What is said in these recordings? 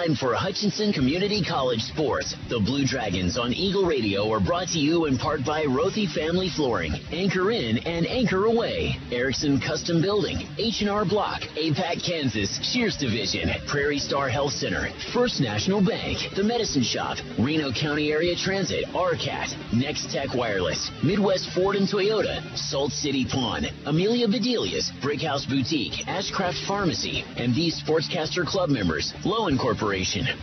time for Hutchinson Community College Sports. The Blue Dragons on Eagle Radio are brought to you in part by Rothy Family Flooring, Anchor In and Anchor Away, Erickson Custom Building, H&R Block, APAC Kansas, Shears Division, Prairie Star Health Center, First National Bank, The Medicine Shop, Reno County Area Transit, RCAT, Next Tech Wireless, Midwest Ford and Toyota, Salt City Pawn, Amelia Bedelia's, Brickhouse Boutique, Ashcraft Pharmacy, MD Sportscaster Club members, Lowen Corporation,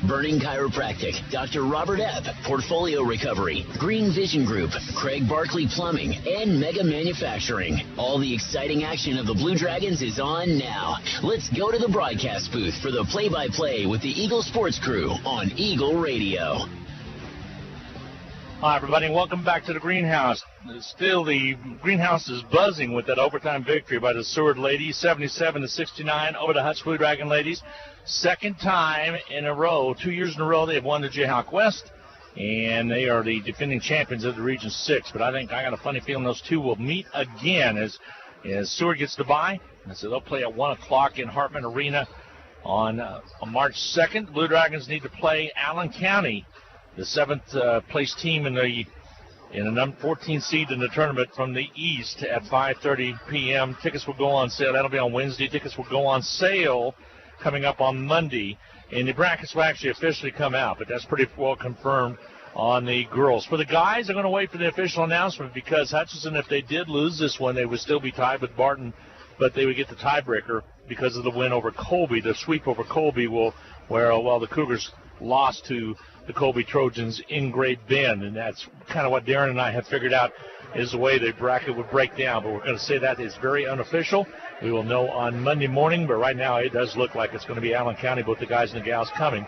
Burning Chiropractic, Dr. Robert Epp, Portfolio Recovery, Green Vision Group, Craig Barkley Plumbing, and Mega Manufacturing. All the exciting action of the Blue Dragons is on now. Let's go to the broadcast booth for the play-by-play with the Eagle Sports Crew on Eagle Radio. Hi, everybody, and welcome back to the Greenhouse. Still, the Greenhouse is buzzing with that overtime victory by the Seward ladies, 77-69 over the Hutch Blue Dragon ladies. Second time in a row, 2 years in a row, they have won the Jayhawk West, and they are the defending champions of the Region 6. But I got a funny feeling those two will meet again as Seward gets the bye. And so they'll play at 1 o'clock in Hartman Arena on March 2nd. Blue Dragons need to play Allen County, the seventh place team in a number 14 seed in the tournament from the East at 5:30 p.m. Tickets will go on sale. That'll be on Wednesday. Tickets will go on sale coming up on Monday. And the brackets will actually officially come out, but that's pretty well confirmed on the girls. For the guys, they're going to wait for the official announcement because Hutchinson, if they did lose this one, they would still be tied with Barton, but they would get the tiebreaker because of the win over Colby. The sweep over Colby where the Cougars lost to the Colby Trojans in Great Bend, and that's kind of what Darren and I have figured out is the way the bracket would break down, but we're going to say that is very unofficial. We will know on Monday morning, but right now it does look like it's going to be Allen County, both the guys and the gals coming.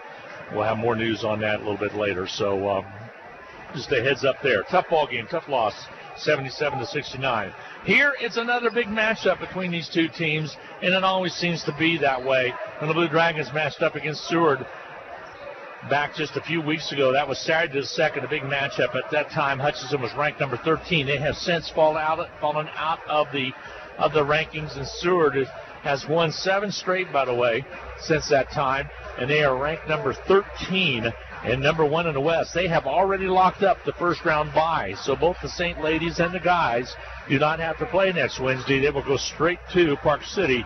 We'll have more news on that a little bit later, so just a heads up there. Tough ball game, tough loss, 77-69. Here, it's another big matchup between these two teams, and it always seems to be that way. When the Blue Dragons matched up against Seward back just a few weeks ago, that was Saturday the 2nd, a big matchup. At that time, Hutchinson was ranked number 13. They have since fallen out of the rankings, and Seward has won 7 straight, by the way, since that time, and they are ranked number 13 and number 1 in the West. They have already locked up the first round bye, so both the Saint ladies and the guys do not have to play next Wednesday. They will go straight to Park City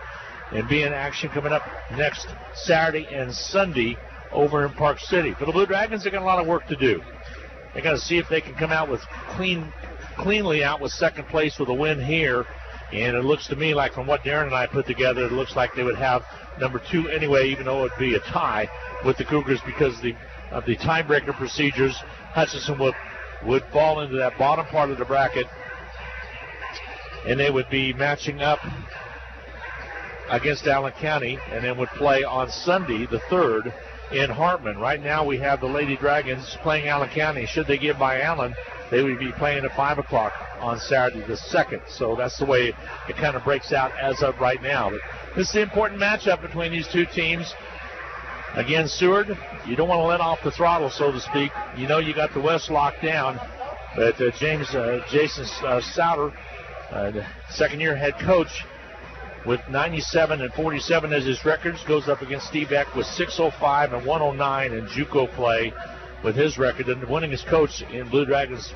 and be in action coming up next Saturday and Sunday over in Park City. For the Blue Dragons, they got a lot of work to do. They got to see if they can come out with cleanly out with second place with a win here. And it looks to me like from what Darren and I put together, it looks like they would have number 2 anyway, even though it would be a tie with the Cougars because of the tiebreaker procedures. Hutchinson would fall into that bottom part of the bracket, and they would be matching up against Allen County, and then would play on Sunday, the 3rd, in Hartman. Right now we have the Lady Dragons playing Allen County. Should they get by Allen, they would be playing at 5 o'clock on Saturday the 2nd. So that's the way it kind of breaks out as of right now. But this is the important matchup between these two teams. Again, Seward, you don't want to let off the throttle, so to speak. You know you got the West locked down. But Jason Souter, the second-year head coach, with 97-47 as his records, goes up against Steve Eck with 605 and 109 in JUCO play with his record, and the winningest coach in Blue Dragons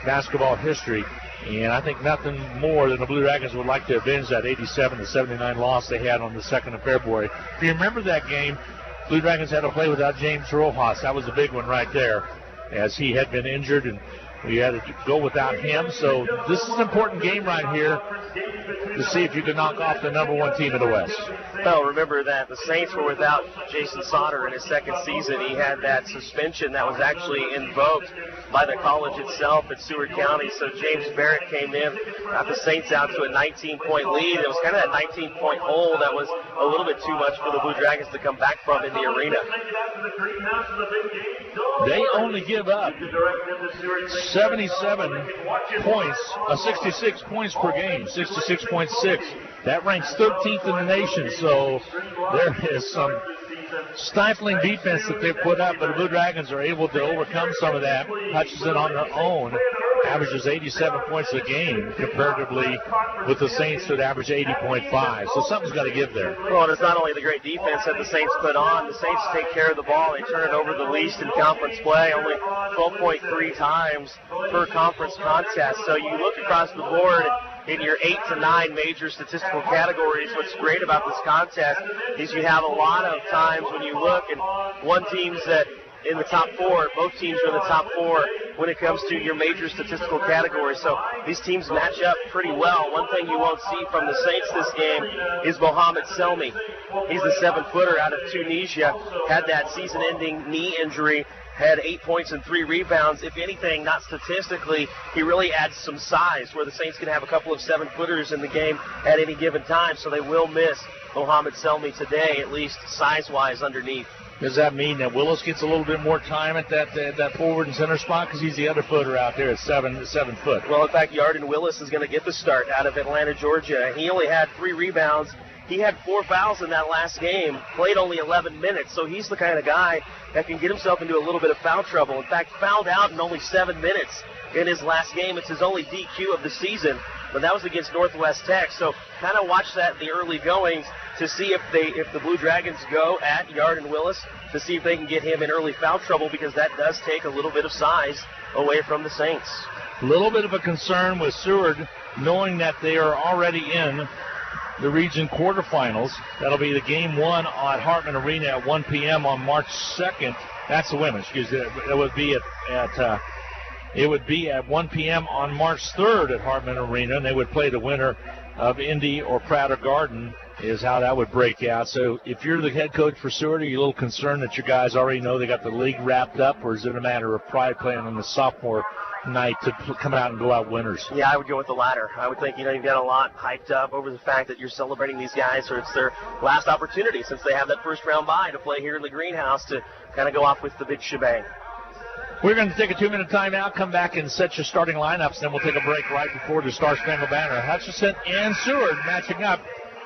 basketball history. And I think nothing more than the Blue Dragons would like to avenge that 87-79 loss they had on the 2nd of February. If you remember that game, Blue Dragons had to play without James Rojas. That was a big one right there, as he had been injured and we had to go without him. So this is an important game right here to see if you can knock off the number 1 team in the West. Well, remember that the Saints were without Jason Sauter in his second season. He had that suspension that was actually invoked by the college itself at Seward County. So James Barrett came in, got the Saints out to a 19-point lead. It was kind of that 19-point hole that was a little bit too much for the Blue Dragons to come back from in the arena. They only give up 77 points, 66 points per game, 66.6. That ranks 13th in the nation, so there is some stifling defense that they've put up, but the Blue Dragons are able to overcome some of that. Hutchinson on their own averages 87 points a game comparatively with the Saints that average 80.5. So something's got to give there. Well, and it's not only the great defense that the Saints put on. The Saints take care of the ball. They turn it over the least in conference play, only 12.3 times per conference contest. So you look across the board in your 8 to 9 major statistical categories. What's great about this contest is you have a lot of times when you look, and one team's that in the top 4, both teams are in the top 4 when it comes to your major statistical categories. So these teams match up pretty well. One thing you won't see from the Saints this game is Mohamed Selmi. He's the 7-footer out of Tunisia, had that season-ending knee injury, had 8 points and 3 rebounds. If anything, not statistically, he really adds some size where the Saints can have a couple of 7-footers in the game at any given time. So they will miss Mohamed Selmi today, at least size-wise underneath. Does that mean that Willis gets a little bit more time at that forward and center spot because he's the other footer out there at 7 foot? Well, in fact, Yarden Willis is going to get the start out of Atlanta, Georgia. He only had 3 rebounds. He had 4 fouls in that last game, played only 11 minutes, so he's the kind of guy that can get himself into a little bit of foul trouble. In fact, fouled out in only 7 minutes in his last game. It's his only DQ of the season, but that was against Northwest Tech. So kind of watch that in the early goings to see if the Blue Dragons go at Yarden Willis to see if they can get him in early foul trouble, because that does take a little bit of size away from the Saints. A little bit of a concern with Seward, knowing that they are already in the region quarterfinals. That'll be the game 1 at Hartman Arena at 1 p.m. on March 2nd. That's the women, excuse me. It would be at 1 p.m. on March 3rd at Hartman Arena, and they would play the winner of Indy or Prater Garden is how that would break out. So if you're the head coach for Seward, are you a little concerned that your guys already know they got the league wrapped up, or is it a matter of pride playing on the sophomore night to come out and go out winners? Yeah, I would go with the latter. I would think, you've got a lot hyped up over the fact that you're celebrating these guys, or it's their last opportunity since they have that first round bye to play here in the greenhouse to kind of go off with the big shebang. We're going to take a 2-minute timeout, come back and set your starting lineups, then we'll take a break right before the Star Spangled Banner. Hutchinson and Seward matching up.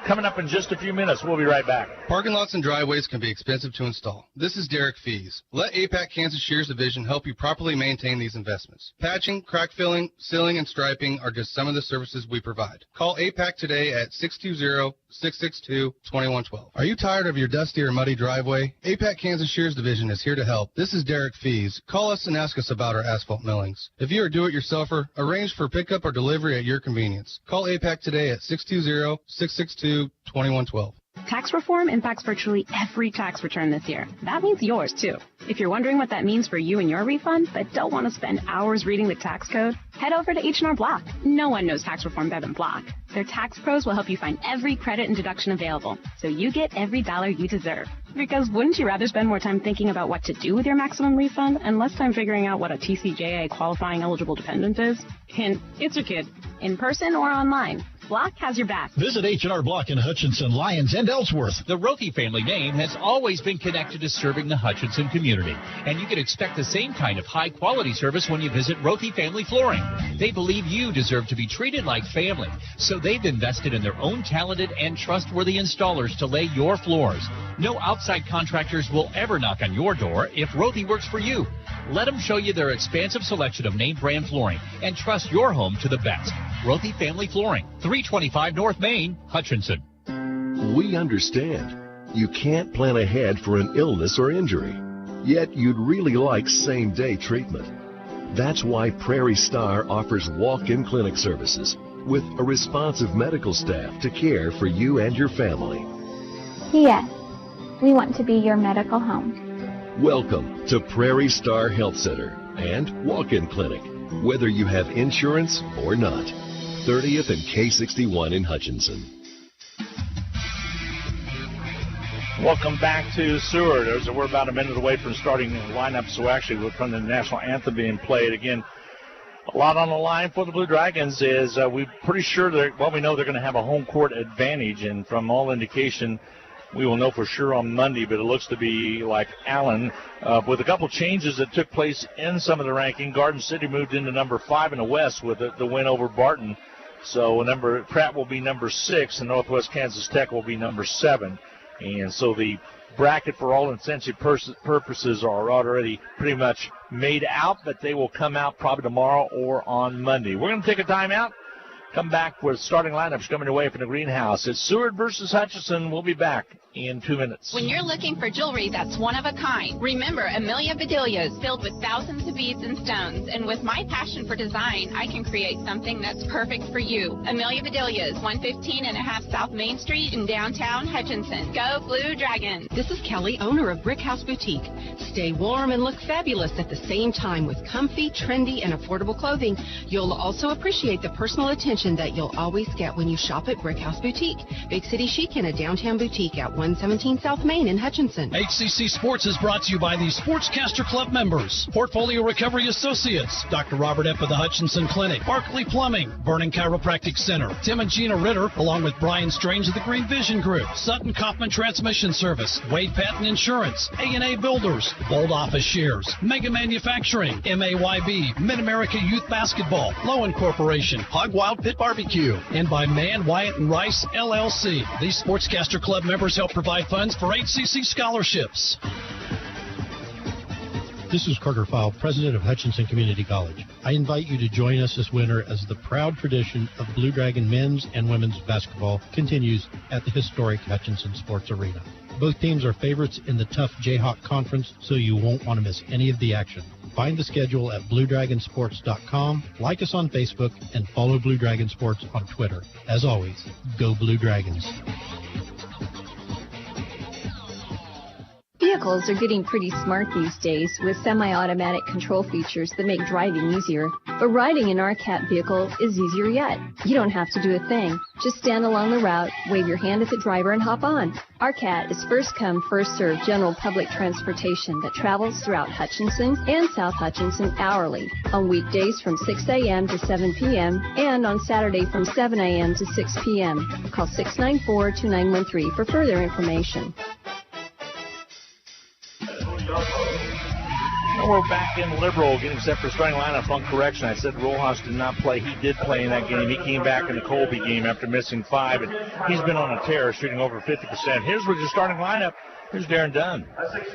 Coming up in just a few minutes. We'll be right back. Parking lots and driveways can be expensive to install. This is Derek Fees. Let APAC Kansas Shears Division help you properly maintain these investments. Patching, crack filling, sealing, and striping are just some of the services we provide. Call APAC today at 620-662-2112. Are you tired of your dusty or muddy driveway? APAC Kansas Shears Division is here to help. This is Derek Fees. Call us and ask us about our asphalt millings. If you're a do-it-yourselfer, arrange for pickup or delivery at your convenience. Call APAC today at 620-662-2112. Tax reform impacts virtually every tax return this year. That means yours, too. If you're wondering what that means for you and your refund, but don't want to spend hours reading the tax code, head over to H&R Block. No one knows tax reform better than Block. Their tax pros will help you find every credit and deduction available, so you get every dollar you deserve. Because wouldn't you rather spend more time thinking about what to do with your maximum refund and less time figuring out what a TCJA qualifying eligible dependent is? Hint, it's your kid. In person or online, Block has your back. Visit H&R Block in Hutchinson, Lyons, and Ellsworth. The Rothy family name has always been connected to serving the Hutchinson community, and you can expect the same kind of high-quality service when you visit Rothy Family Flooring. They believe you deserve to be treated like family, so they've invested in their own talented and trustworthy installers to lay your floors. No outside contractors will ever knock on your door if Rothy works for you. Let them show you their expansive selection of name brand flooring and trust your home to the best. Rothy Family Flooring, 325 North Main, Hutchinson. We understand. You can't plan ahead for an illness or injury, yet you'd really like same-day treatment. That's why Prairie Star offers walk-in clinic services with a responsive medical staff to care for you and your family. Yes, we want to be your medical home. Welcome to Prairie Star Health Center and Walk-In Clinic, whether you have insurance or not. 30th and K61 in Hutchinson. Welcome back to Seward. We're about a minute away from starting the lineup, so actually we're from the national anthem being played. Again, a lot on the line for the Blue Dragons is we're pretty sure we know they're going to have a home court advantage, and from all indication, we will know for sure on Monday, but it looks to be like Allen. With a couple changes that took place in some of the ranking, Garden City moved into number 5 in the West with the win over Barton. So Pratt will be number 6, and Northwest Kansas Tech will be number 7. And so the bracket, for all intents and purposes, are already pretty much made out, but they will come out probably tomorrow or on Monday. We're going to take a timeout. Come back with starting lineups coming away from the greenhouse. It's Seward versus Hutchinson. We'll be back in 2 minutes. When you're looking for jewelry that's one of a kind, remember Amelia Bedelia's filled with thousands of beads and stones. And with my passion for design, I can create something that's perfect for you. Amelia Bedelia's, 115.5 South Main Street in downtown Hutchinson. Go Blue Dragons. This is Kelly, owner of Brick House Boutique. Stay warm and look fabulous at the same time with comfy, trendy, and affordable clothing. You'll also appreciate the personal attention that you'll always get when you shop at Brick House Boutique. Big City Chic in a downtown boutique at 117 South Main in Hutchinson. HCC Sports is brought to you by the Sportscaster Club members, Portfolio Recovery Associates, Dr. Robert Epp of the Hutchinson Clinic, Barkley Plumbing, Vernon Chiropractic Center, Tim and Gina Ritter, along with Brian Strange of the Green Vision Group, Sutton Kaufman Transmission Service, Wade Patton Insurance, A&A Builders, Bold Office Shares, Mega Manufacturing, MAYB, Mid-America Youth Basketball, Lowen Corporation, Hog Wild Pit Barbecue, and by Mann, Wyatt, and Rice, LLC. These Sportscaster Club members help provide funds for HCC scholarships. This is Carter File, president of Hutchinson Community College. I invite you to join us this winter as the proud tradition of Blue Dragon men's and women's basketball continues at the historic Hutchinson Sports Arena. Both teams are favorites in the tough Jayhawk Conference, so you won't want to miss any of the action. Find the schedule at BlueDragonSports.com, like us on Facebook, and follow Blue Dragon Sports on Twitter. As always, go Blue Dragons. Vehicles are getting pretty smart these days with semi-automatic control features that make driving easier. But riding an RCAT vehicle is easier yet. You don't have to do a thing. Just stand along the route, wave your hand at the driver, and hop on. RCAT is first come, first served general public transportation that travels throughout Hutchinson and South Hutchinson hourly, on weekdays from 6 a.m. to 7 p.m. and on Saturday from 7 a.m. to 6 p.m. Call 694-2913 for further information. We're back in Liberal, getting set for starting lineup on correction. I said Rojas did not play. He did play in that game. He came back in the Colby game after missing 5, and he's been on a tear, shooting over 50%. Here's with your starting lineup. Here's Darren Dunn.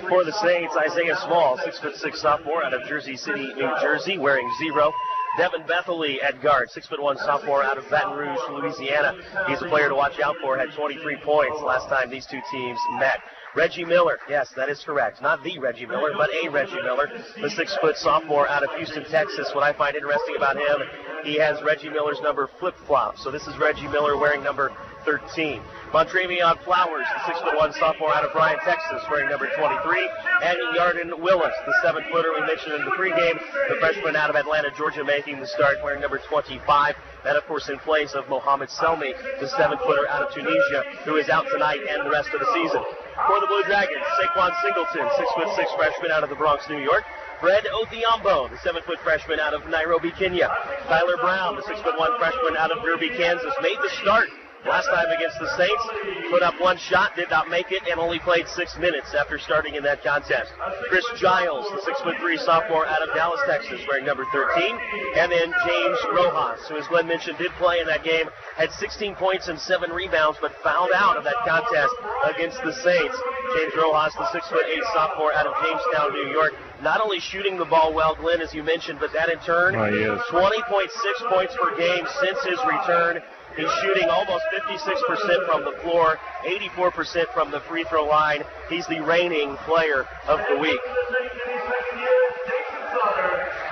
For the Saints, Isaiah Small, 6'6" sophomore out of Jersey City, New Jersey, wearing 0. Devin Bethley at guard, 6'1" sophomore out of Baton Rouge, Louisiana. He's a player to watch out for, had 23 points last time these two teams met. Reggie Miller, yes, that is correct. Not the Reggie Miller, but a Reggie Miller, the 6-foot sophomore out of Houston, Texas. What I find interesting about him, he has Reggie Miller's number flip-flop. So this is Reggie Miller wearing number 13. Montrevion Flowers, the 6'1" sophomore out of Bryan, Texas, wearing number 23. And Yarden Willis, the 7-footer we mentioned in the pregame, the freshman out of Atlanta, Georgia, making the start, wearing number 25. That, of course, in place of Mohamed Selmi, the 7-footer out of Tunisia, who is out tonight and the rest of the season. For the Blue Dragons, Saquon Singleton, 6'6" freshman out of the Bronx, New York. Fred Odhiambo, the 7-foot freshman out of Nairobi, Kenya. Tyler Brown, the 6'1" freshman out of Derby, Kansas, made the start last time against the Saints. Put up one shot, did not make it, and only played 6 minutes after starting in that contest. Chris Giles, the 6'3" sophomore out of Dallas, Texas, wearing number 13. And then James Rojas, who, as Glenn mentioned, did play in that game, had 16 points and 7 rebounds, but fouled out of that contest against the Saints. James Rojas, the 6'8" sophomore out of Jamestown, New York, not only shooting the ball well, Glenn, as you mentioned, but that in turn, 20.6 points per game since his return. He's shooting almost 56% from the floor, 84% from the free throw line. He's the reigning player of the week.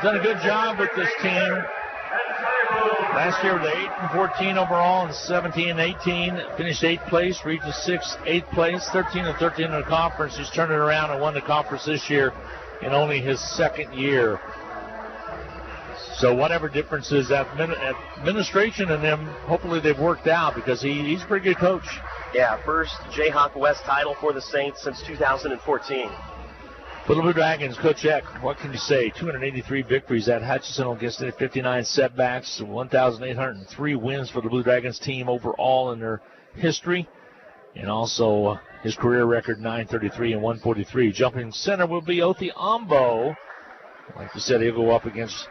Done a good job with this team. Last year, they 8-14 overall and 17-18. Finished 8th place, reached 8th place, 13-13 in the conference. He's turned it around and won the conference this year in only his second year. So whatever differences administration and them, hopefully they've worked out, because he's a pretty good coach. Yeah, first Jayhawk West title for the Saints since 2014. For the Blue Dragons, Coach Eck, what can you say? 283 victories at Hutchinson against 59 setbacks, 1,803 wins for the Blue Dragons team overall in their history. And also his career record, 933 and 143. Jumping center will be Odhiambo. Like you said, he'll go up against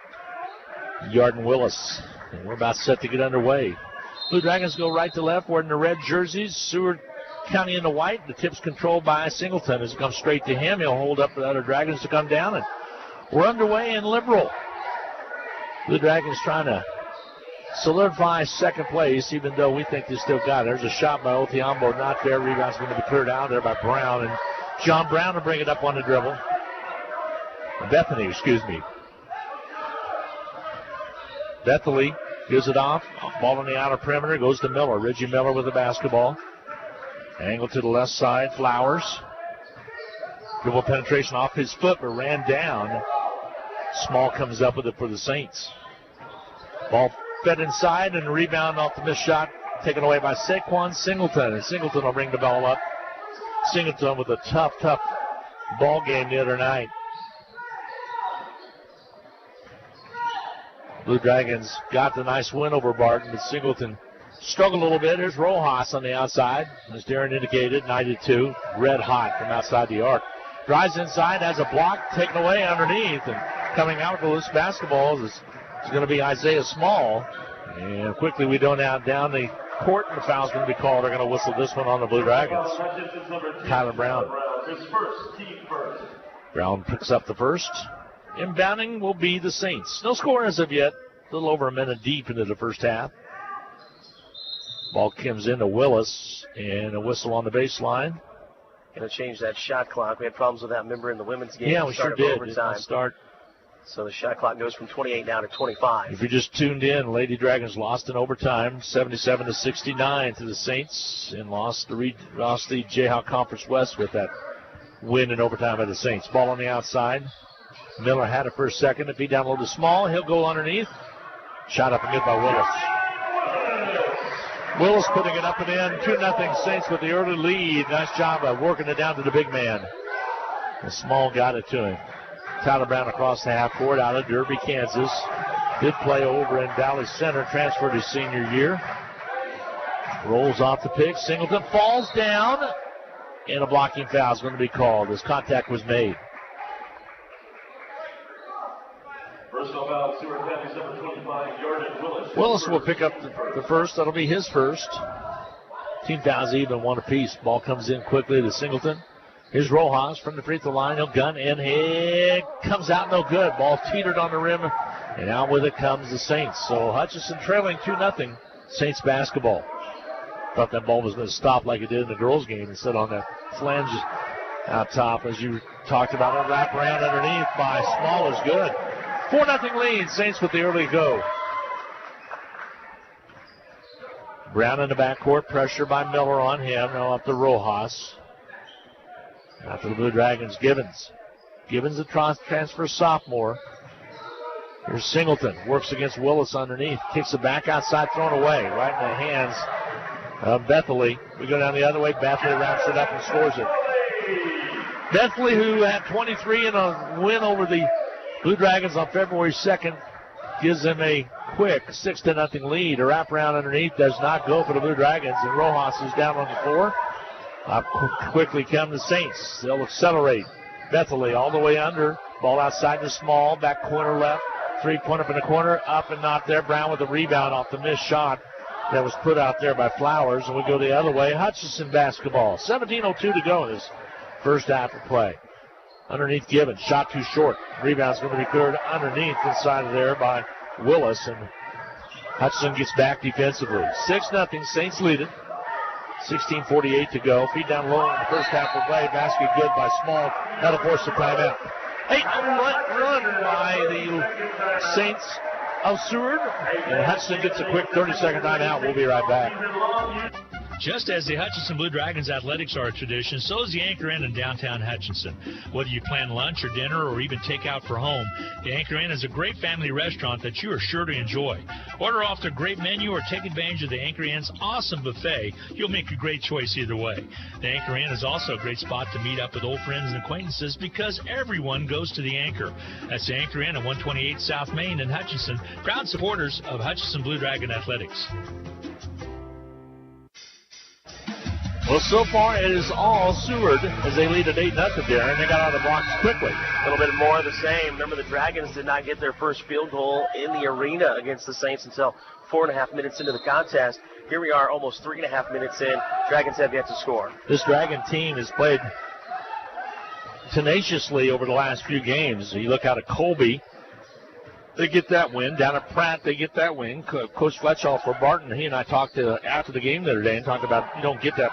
Yarden Willis. And we're about set to get underway. Blue Dragons go right to left, wearing the red jerseys. Seward County into white. The tip's controlled by Singleton. As it comes straight to him, he'll hold up for the other Dragons to come down. And we're underway in Liberal. The Dragons trying to solidify second place, even though we think they still got it. There's a shot by Othiambo, not there. Rebound's going to be cleared out there by Brown. And John Brown will bring it up on the dribble. Bethany. Bethany gives it off. Ball on the outer perimeter. Goes to Miller. Reggie Miller with the basketball. Angle to the left side. Flowers. Dribble penetration off his foot, but ran down. Small comes up with it for the Saints. Ball fed inside, and rebound off the missed shot taken away by Saquon Singleton. And Singleton will bring the ball up. Singleton with a tough ball game the other night. Blue Dragons got the nice win over Barton, but Singleton struggled a little bit. Here's Rojas on the outside. As Darren indicated, 92, red hot from outside the arc. Drives inside, has a block taken away underneath, and coming out with the loose basketball is going to be Isaiah Small. And quickly we go now down the court, and the foul's going to be called. They're going to whistle this one on the Blue Dragons. Kyler Brown. Brown picks up the first. Inbounding will be the Saints. No score as of yet. A little over a minute deep into the first half. Ball comes into Willis, and a whistle on the baseline. Going to change that shot clock. We had problems with that, member, in the women's game. Yeah, we sure did. Overtime. Start. So the shot clock goes from 28 now to 25. If you just tuned in, Lady Dragons lost in overtime, 77-69 to the Saints, and lost the Jayhawk Conference West with that win in overtime by the Saints. Ball on the outside. Miller had it for a second. If he down a little small, he'll go underneath. Shot up and good by Willis. Willis putting it up and in. 2-0 Saints with the early lead. Nice job of working it down to the big man. And Small got it to him. Tyler Brown across the half court out of Derby, Kansas. Did play over in Valley Center. Transferred his senior year. Rolls off the pick. Singleton falls down. And a blocking foul is going to be called as contact was made. Personal foul, Seward County, number 25, Jordan Willis. Willis will pick up the first. That'll be his first. Team fouls even, one apiece. Ball comes in quickly to Singleton. Here's Rojas from the free throw line. He'll gun in. He comes out no good. Ball teetered on the rim, and out with it comes the Saints. So Hutchinson trailing 2-0. Saints basketball. Thought that ball was going to stop like it did in the girls' game instead on that flange out top, as you talked about. A wraparound underneath by Small is good. 4-0 lead. Saints with the early go. Brown in the backcourt. Pressure by Miller on him. Now up to Rojas. After the Blue Dragons, Gibbons. Gibbons, a transfer sophomore. Here's Singleton. Works against Willis underneath. Kicks it back outside, thrown away. Right in the hands of Bethany. We go down the other way. Bethany wraps it up and scores it. Bethany, who had 23 in a win over the Blue Dragons on February 2nd, gives them a quick 6-0 lead. A wraparound underneath does not go for the Blue Dragons, and Rojas is down on the floor. Up quickly come the Saints. They'll accelerate. Bethany all the way under. Ball outside the Small. Back corner left. Three-pointer up in the corner. Up and not there. Brown with the rebound off the missed shot that was put out there by Flowers. And we go the other way. Hutchinson basketball. 17:02 to go in this first half of play. Underneath Gibbons. Shot too short. Rebound's going to be cleared underneath inside of there by Willis. And Hutchinson gets back defensively. 6-0. Saints lead it. 16:48 to go. Feed down low in the first half of play. Basket good by Small. That'll force the timeout. 8-run by the Saints of Seward. And Hutchinson gets a quick 30-second timeout. We'll be right back. Just as the Hutchinson Blue Dragons athletics are a tradition, so is the Anchor Inn in downtown Hutchinson. Whether you plan lunch or dinner or even take out for home, the Anchor Inn is a great family restaurant that you are sure to enjoy. Order off their great menu or take advantage of the Anchor Inn's awesome buffet. You'll make a great choice either way. The Anchor Inn is also a great spot to meet up with old friends and acquaintances because everyone goes to the Anchor. That's the Anchor Inn at 128 South Main in Hutchinson, proud supporters of Hutchinson Blue Dragon Athletics. Well, so far it is all Seward as they lead at 8-0 there, and they got out of the blocks quickly. A little bit more of the same. Remember, the Dragons did not get their first field goal in the arena against the Saints until 4.5 minutes into the contest. Here we are almost 3.5 minutes in. Dragons have yet to score. This Dragon team has played tenaciously over the last few games. You look out at Colby, they get that win. Down at Pratt, they get that win. Coach Fletchall for Barton, he and I talked after the game the other day and talked about you don't get that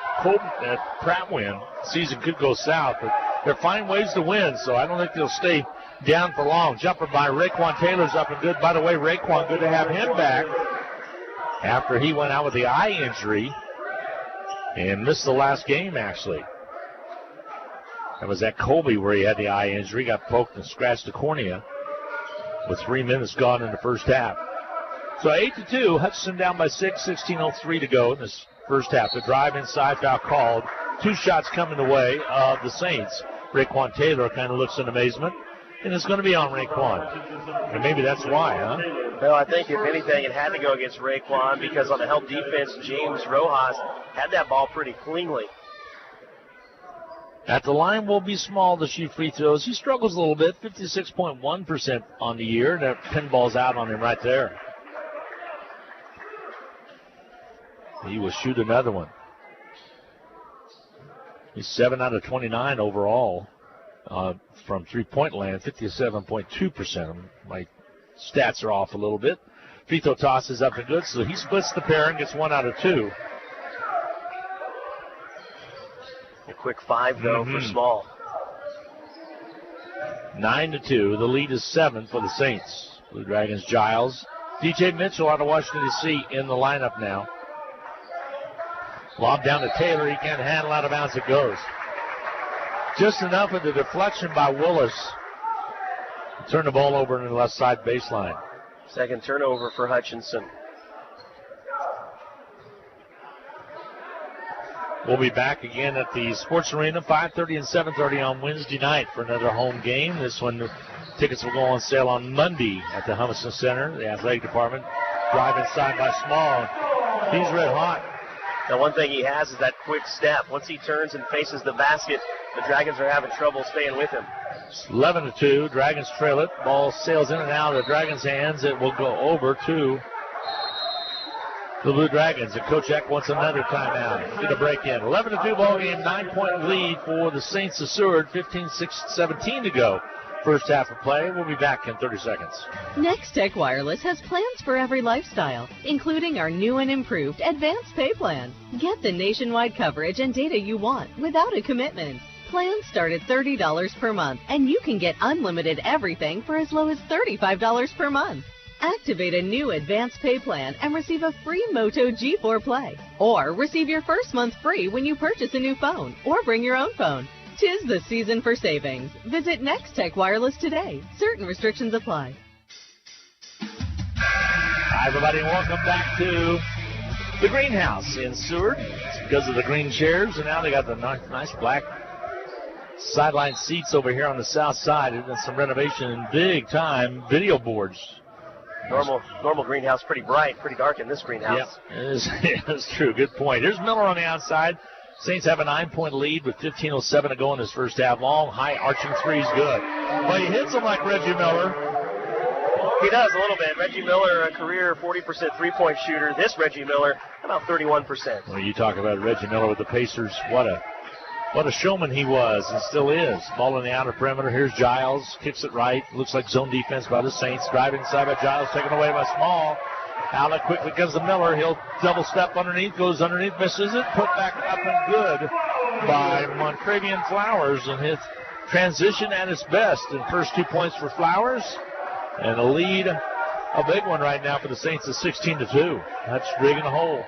Pratt win. Season could go south, but they're finding ways to win, so I don't think they'll stay down for long. Jumper by Raekwon Taylor's up and good. By the way, Raekwon, good to have him back after he went out with the eye injury and missed the last game, actually. That was at Colby where he had the eye injury, got poked and scratched the cornea with 3 minutes gone in the first half. So 8-2, Hutchinson down by 6, 16:03 to go in this first half. The drive inside, foul called. 2 shots coming the way of the Saints. Raekwon Taylor kind of looks in amazement, and it's going to be on Raekwon. And maybe that's why, huh? Well, I think if anything, it had to go against Raekwon because on the help defense, James Rojas had that ball pretty cleanly. At the line will be small to shoot free throws. He struggles a little bit, 56.1% on the year. That pinball's out on him right there. He will shoot another one. He's 7 out of 29 overall from three-point land, 57.2%. My stats are off a little bit. Free throw toss is up and good, so he splits the pair and gets 1 out of 2. A quick 5, though, for Small. 9-2. The lead is 7 for the Saints. Blue Dragons, Giles. DJ Mitchell out of Washington, D.C. in the lineup now. Lob down to Taylor. He can't handle, out of bounds it goes. Just enough of the deflection by Willis. Turn the ball over in the left side baseline. Second turnover for Hutchinson. We'll be back again at the Sports Arena, 5:30 and 7:30 on Wednesday night for another home game. This one, tickets will go on sale on Monday at the Hutchinson Center, the athletic department. Drive inside by Small. He's red hot. Now, one thing he has is that quick step. Once he turns and faces the basket, the Dragons are having trouble staying with him. 11-2. Dragons trail it. Ball sails in and out of the Dragons' hands. It will go over to the Blue Dragons. And Coach Eck wants another timeout. Get a break in. 11-2 ball game. 9-point lead for the Saints of Seward. 15-17 to go. First half of play. We'll be back in 30 seconds. Next Tech Wireless has plans for every lifestyle, including our new and improved Advanced Pay Plan. Get the nationwide coverage and data you want without a commitment. Plans start at $30 per month, and you can get unlimited everything for as low as $35 per month. Activate a new Advanced Pay Plan and receive a free Moto G4 Play. Or receive your first month free when you purchase a new phone or bring your own phone. 'Tis the season for savings. Visit Next Tech Wireless today. Certain restrictions apply. Hi, everybody. Welcome back to the greenhouse in Seward. It's because of the green chairs, and now they got the nice black sideline seats over here on the south side. There's been some renovation and big-time video boards. Normal greenhouse, pretty bright, pretty dark in this greenhouse. Yeah, it's true. Good point. Here's Miller on the outside. Saints have a 9-point lead with 15:07 to go in this first half. Long, high, arching three's good. Well, he hits them like Reggie Miller. He does a little bit. Reggie Miller, a career 40% three-point shooter. This Reggie Miller, about 31%. Well, you talk about Reggie Miller with the Pacers. What a showman he was and still is. Ball in the outer perimeter. Here's Giles. Kicks it right. Looks like zone defense by the Saints. Driving inside by Giles. Taken away by Small. Outlet quickly comes to Miller. He'll double step underneath. Goes underneath. Misses it. Put back up and good by Moncravian Flowers. And his transition at its best. And first 2 points for Flowers. And a lead. A big one right now for the Saints is 16-2. That's digging a hole.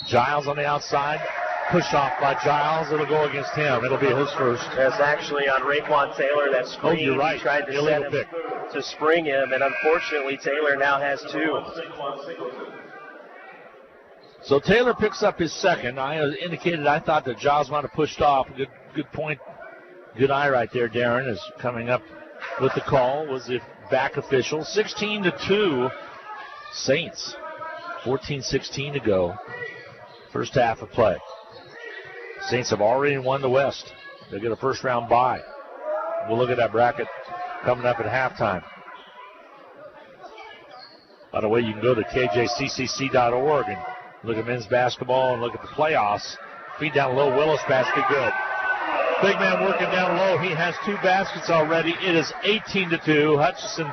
Giles on the outside. Push off by Giles. It'll go against him. It'll be his first. That's actually on Raekwon Taylor. That screen. Oh, you're right. He tried to set him to spring him, and unfortunately Taylor now has 2. So Taylor picks up his second. I indicated I thought that Giles might have pushed off. Good point. Good eye right there, Darren, is coming up with the call. Was the back official. 16-2 Saints. 14-16 to go. First half of play. Saints have already won the West. They get a first-round bye. We'll look at that bracket coming up at halftime. By the way, you can go to kjccc.org and look at men's basketball and look at the playoffs. Feed down low, Willis basket good. Big man working down low. He has 2 baskets already. It is 18-2. Hutchinson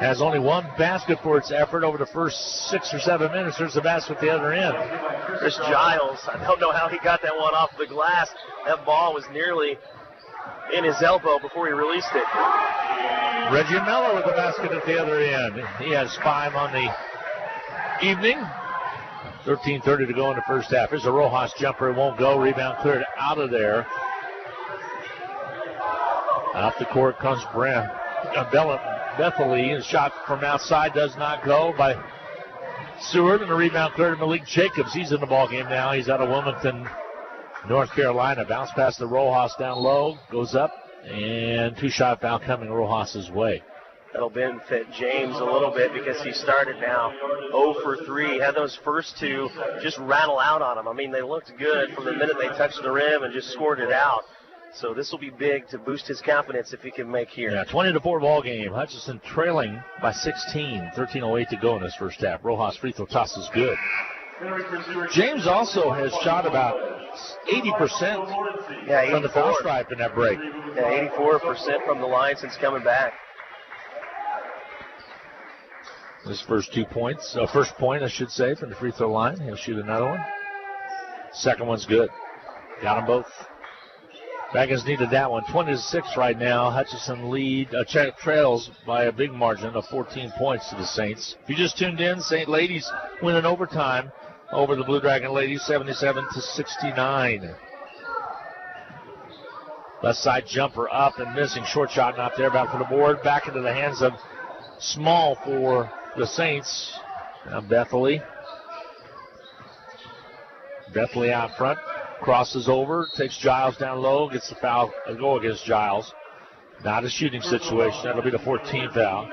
has only 1 basket for its effort over the first 6 or 7 minutes. There's the basket at the other end. Chris Giles, I don't know how he got that one off the glass. That ball was nearly in his elbow before he released it. Reggie Miller with the basket at the other end. He has 5 on the evening. 13:30 to go in the first half. Here's a Rojas jumper. It won't go. Rebound cleared out of there. Off the court comes Bethany. A shot from outside does not go by Seward. And the rebound cleared to Malik Jacobs. He's in the ball game now. He's out of Wilmington, North Carolina. Bounce past the Rojas down low. Goes up. And 2-shot foul coming Rojas' way. That'll benefit James a little bit because he started now 0 for 3. Had those first 2 just rattle out on him. I mean, they looked good from the minute they touched the rim and just scored it out. So this will be big to boost his confidence if he can make here. Yeah, 20-4 ball game. Hutchinson trailing by 16. 13:08 to go in this first half. Rojas free throw toss is good. James also has shot about 80% from the foul stripe in that break. Yeah, 84% from the line since coming back. His first 2 points, first point, I should say, from the free throw line. He'll shoot another one. Second one's good. Got them both. Dragons needed that one. 20-6 right now. Hutchinson trails by a big margin of 14 points to the Saints. If you just tuned in, Saint Ladies win in overtime over the Blue Dragon Ladies, 77-69. Left side jumper up and missing. Short shot not there. Back for the board. Back into the hands of Small for the Saints. Now Bethany out front. Crosses over. Takes Giles down low. Gets the foul. A go against Giles. Not a shooting situation. That'll be the 14th foul.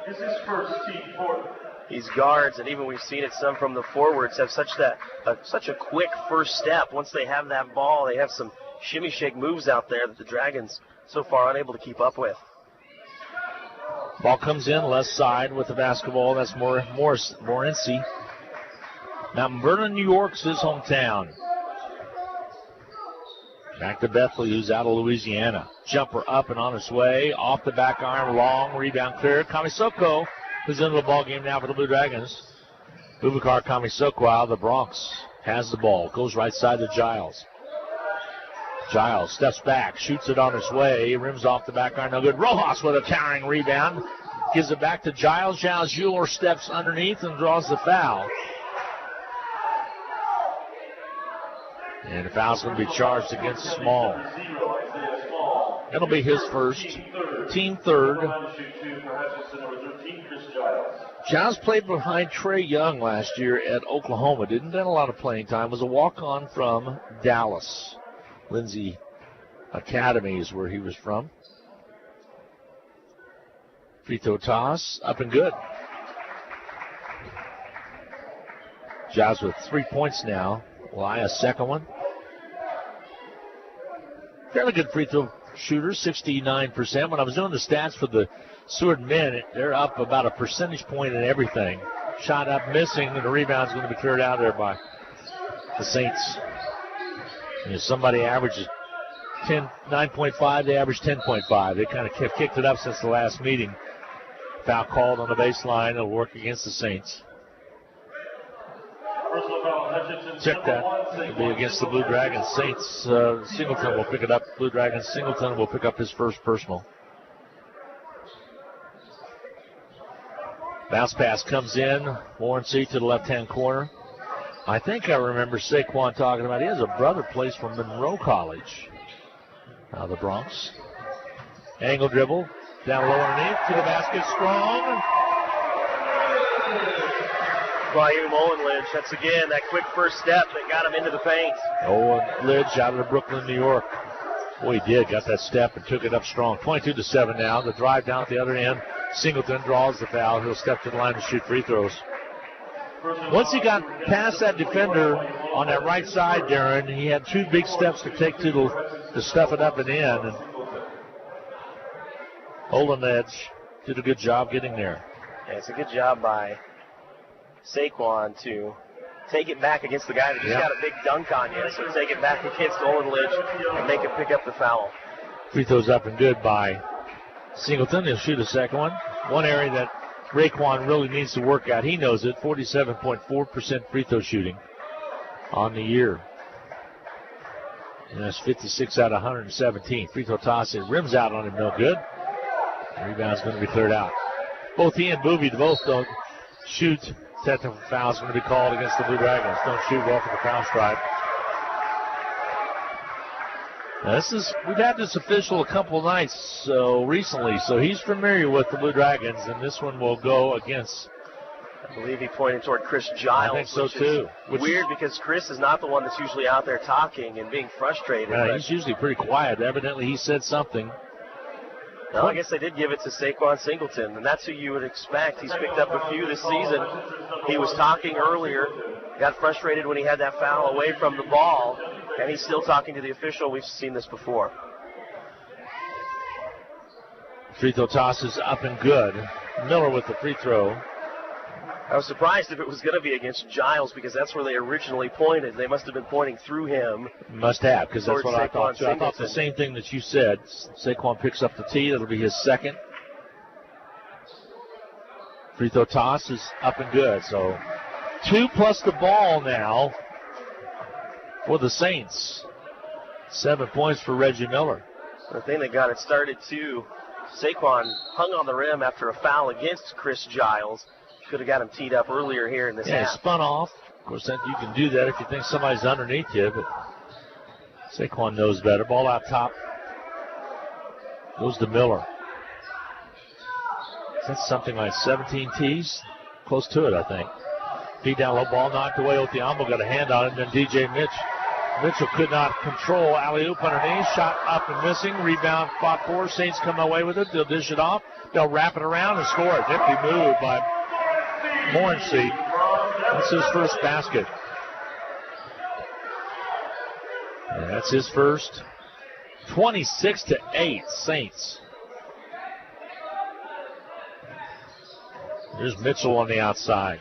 This is first team fourth. These guards, and even we've seen it some from the forwards, have such a quick first step. Once they have that ball, they have some shimmy shake moves out there that the Dragons so far unable to keep up with. Ball comes in left side with the basketball. That's Morency. Mount Vernon, New York's his hometown. Back to Bethany, who's out of Louisiana. Jumper up and on its way. Off the back arm, long rebound cleared. Kamisoko, who's into the ball game now for the Blue Dragons. Boubacar Kamisoko out of the Bronx has the ball. Goes right side to Giles. Giles steps back, shoots it on his way. Rims off the back iron, no good. Rojas with a towering rebound. Gives it back to Giles. Giles Euler steps underneath and draws the foul. And the foul's going to be charged against Small. It'll be his first, team third. Giles played behind Trey Young last year at Oklahoma. Didn't get a lot of playing time. Was a walk-on from Dallas. Lindsay Academy is where he was from. Free throw toss, up and good. Giles with 3 points now. Elias, second one. Fairly good free throw shooter, 69%. When I was doing the stats for the Seward men, they're up about a percentage point in everything. Shot up, missing, and the rebound's going to be cleared out there by the Saints. And somebody averages 9.5, they average 10.5. They kind of kicked it up since the last meeting. Foul called on the baseline. It'll work against the Saints. Check that. It'll be against the Blue Dragons. Saints, Singleton will pick it up. Blue Dragons, Singleton will pick up his first personal. Bounce pass comes in. Morency to the left-hand corner. I think I remember Saquon talking about he has a brother plays for Monroe College. Out of the Bronx. Angle dribble. Down low underneath to the basket. Strong. Ryan Mullen-Lidge, that's again that quick first step that got him into the paint. Owen Lidge out of Brooklyn, New York. Boy, he did. Got that step and took it up strong. 22-7 now. The drive down at the other end. Singleton draws the foul. He'll step to the line to shoot free throws. Once he got past that defender on that right side, Darren, he had 2 big steps to take to stuff it up and in. And Olin Edge did a good job getting there. Yeah, it's a good job by Saquon to take it back against the guy that just got a big dunk on you. So take it back against Olin Edge and make him pick up the foul. Free throws up and good by Singleton. He'll shoot a second one. One area that Raekwon really needs to work out. He knows it. 47.4% free throw shooting on the year. And that's 56 out of 117. Free throw toss. It rims out on him. No good. Rebound's going to be cleared out. Both he and Boovie both don't shoot. Technical foul's going to be called against the Blue Dragons. Don't shoot well for the foul stripe. Now we've had this official a couple nights recently, so he's familiar with the Blue Dragons, and this one will go against. I believe he pointed toward Chris Giles. I think so too. Weird because Chris is not the one that's usually out there talking and being frustrated. He's usually pretty quiet. Evidently, he said something. No, I guess they did give it to Saquon Singleton, and that's who you would expect. He's picked up a few this season. He was talking earlier, got frustrated when he had that foul away from the ball, and he's still talking to the official. We've seen this before. Free throw toss is up and good. Miller with the free throw. I was surprised if it was going to be against Giles because that's where they originally pointed. They must have been pointing through him. Must have, because that's what I thought too. I thought the same thing that you said. Saquon picks up the tee. That'll be his second. Free throw toss is up and good. So 2 plus the ball now for the Saints. 7 points for Reggie Miller. The thing that got it started too, Saquon hung on the rim after a foul against Chris Giles. Could have got him teed up earlier here in this half. He spun off. Of course, you can do that if you think somebody's underneath you, but Saquon knows better. Ball out top. Goes to Miller. That's something like 17 tees. Close to it, I think. Feed down low, ball knocked away. Othiambo got a hand on it, and then DJ Mitchell could not control. Alley-oop underneath. Shot up and missing. Rebound fought for. Saints come away with it. They'll dish it off. They'll wrap it around and score it. Nifty move by Morency. That's his first basket. And that's his first. 26-8 Saints. There's Mitchell on the outside.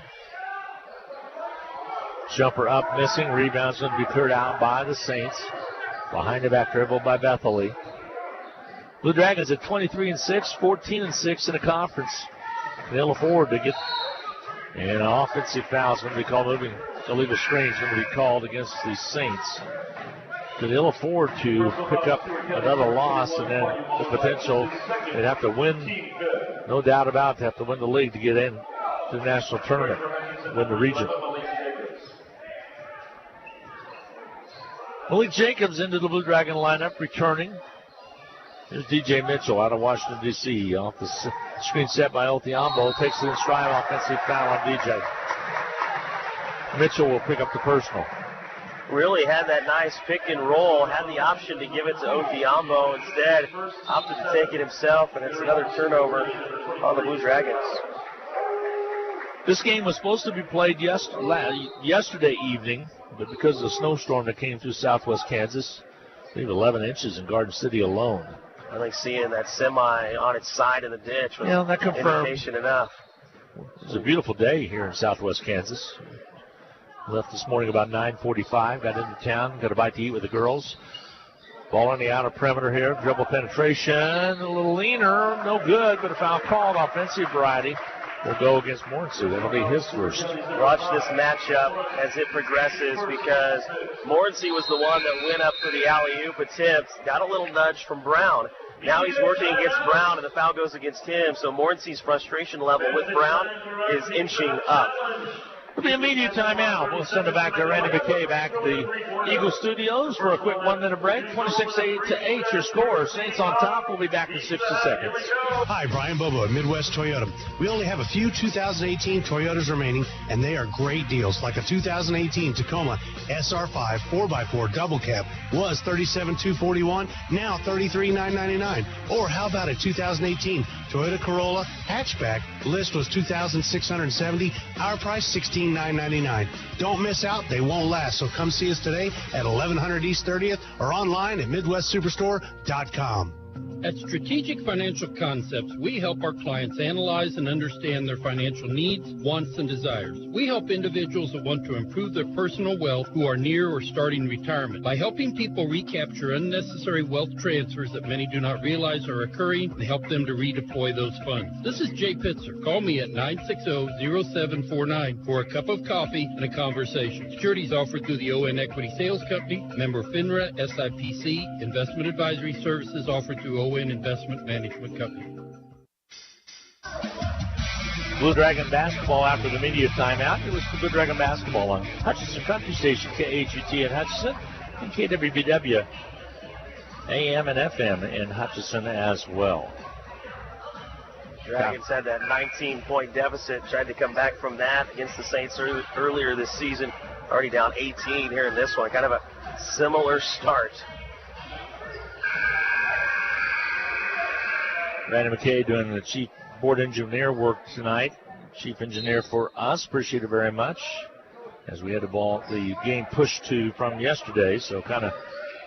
Jumper up, missing. Rebound's going to be cleared out by the Saints. Behind the back dribble by Bethely. Blue Dragons at 23-6, 14-6 in the conference. They'll afford to get an offensive foul is going to be called. Moving illegal screen is going to be called against the Saints. So they'll afford to pick up another loss, and then the potential they'd have to win, no doubt about it, have to win the league to get in to the national tournament, win the region. Malik Jacobs into the Blue Dragon lineup, returning. Here's DJ Mitchell out of Washington, D.C. Off the screen set by Othiambo. Takes it in stride, offensive foul on DJ. Mitchell will pick up the personal. Really had that nice pick and roll. Had the option to give it to Othiambo. Instead, opted to take it himself, and it's another turnover on the Blue Dragons. This game was supposed to be played yesterday evening, but because of the snowstorm that came through southwest Kansas, I believe 11 inches in Garden City alone. I think seeing that semi on its side in the ditch was that confirmed. indication enough. It was a beautiful day here in southwest Kansas. Left this morning about 9:45, got into town, got a bite to eat with the girls. Ball on the outer perimeter here, dribble penetration, a little leaner, no good, but a foul called, offensive variety. Will go against Morency. That'll be his first. Watch this matchup as it progresses because Morency was the one that went up for the alley-oop attempt. Got a little nudge from Brown. Now he's working against Brown, and the foul goes against him. So Morency's frustration level with Brown is inching up. It'll be a media timeout. We'll send it back to Randy McKay back to the Eagle Studios for a quick 1-minute break. 26-8 your score. Saints on top. We'll be back in 60 seconds. Hi, Brian Bobo at Midwest Toyota. We only have a few 2018 Toyotas remaining, and they are great deals. Like a 2018 Tacoma SR5 4x4 double cab was $37,241, now $33,999. Or how about a 2018 Toyota Corolla hatchback. List was $2,670. Our price $16,999. Don't miss out. They won't last. So come see us today at 1100 East 30th or online at MidwestSuperstore.com. At Strategic Financial Concepts, we help our clients analyze and understand their financial needs, wants, and desires. We help individuals that want to improve their personal wealth who are near or starting retirement. By helping people recapture unnecessary wealth transfers that many do not realize are occurring, and help them to redeploy those funds. This is Jay Pitzer. Call me at 960-0749 for a cup of coffee and a conversation. Securities offered through the ON Equity Sales Company, member FINRA, SIPC. Investment advisory services offered through ON Investment Management Company. Blue Dragon basketball after the media timeout. It was the Blue Dragon basketball on Hutchinson Country Station, KHUT in Hutchinson, and KWBW AM and FM in Hutchinson as well. Dragons had that 19-point deficit, tried to come back from that against the Saints earlier this season. Already down 18 here in this one. Kind of a similar start. Randy McKay doing the chief board engineer work tonight. Chief engineer for us. Appreciate it very much. As we had the game pushed to from yesterday, so kind of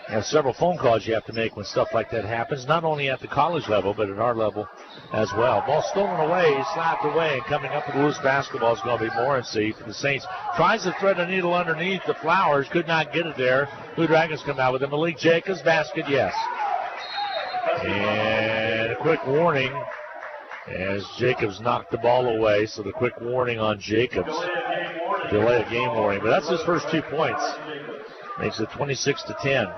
have several phone calls you have to make when stuff like that happens, not only at the college level, but at our level as well. Ball stolen away, slapped away, and coming up with loose basketball is going to be Morency for the Saints. Tries to thread a needle underneath the Flowers, could not get it there. Blue Dragons come out with it. Malik Jacobs, basket, yes. And a quick warning as Jacobs knocked the ball away. So the quick warning on Jacobs. Delay of game warning. But that's his first 2 points. Makes it 26-10.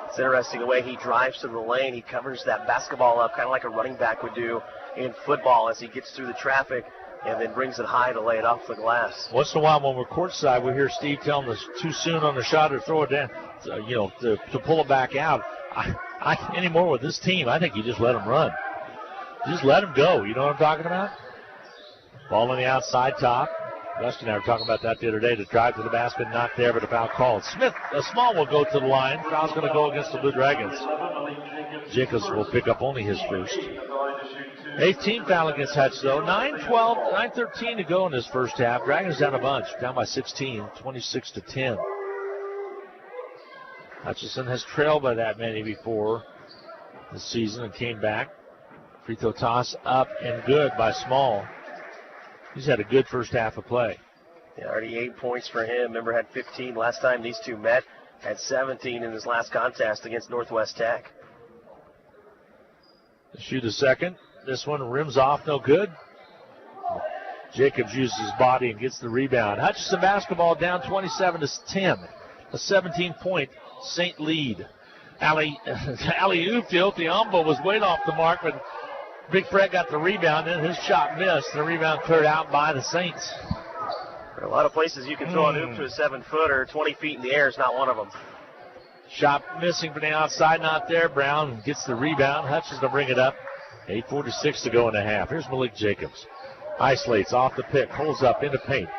It's interesting the way he drives to the lane. He covers that basketball up kind of like a running back would do in football as he gets through the traffic and then brings it high to lay it off the glass. Once in a while when we're courtside, we hear Steve telling us too soon on the shot or throw it down, to pull it back out. Anymore with this team, I think you just let them run. Just let them go. You know what I'm talking about? Ball on the outside top. Dustin and I were talking about that the other day. To drive to the basket, not there, but a foul called. Smith, a small will go to the line. Foul's going to go against the Blue Dragons. Jacobs will pick up only his first. 18 foul against Hutch, though. 9:13 to go in this first half. Dragons down a bunch, down by 16, 26-10. Hutchinson has trailed by that many before this season and came back. Free throw toss up and good by Small. He's had a good first half of play. Yeah, already 8 points for him. Remember, had 15 last time these two met. Had 17 in his last contest against Northwest Tech. Shoot a second. This one rims off, no good. Jacobs uses his body and gets the rebound. Hutchinson basketball down 27-10. A 17-point Saint lead. Alley-oop to Othiombo was way off the mark, but Big Fred got the rebound, and his shot missed. The rebound cleared out by the Saints. There are a lot of places you can throw an oop to a 7-footer. 20 feet in the air is not one of them. Shot missing from the outside, not there. Brown gets the rebound. Hutchins to bring it up. 8:46 to go in the half. Here's Malik Jacobs. Isolates off the pick, holds up into paint.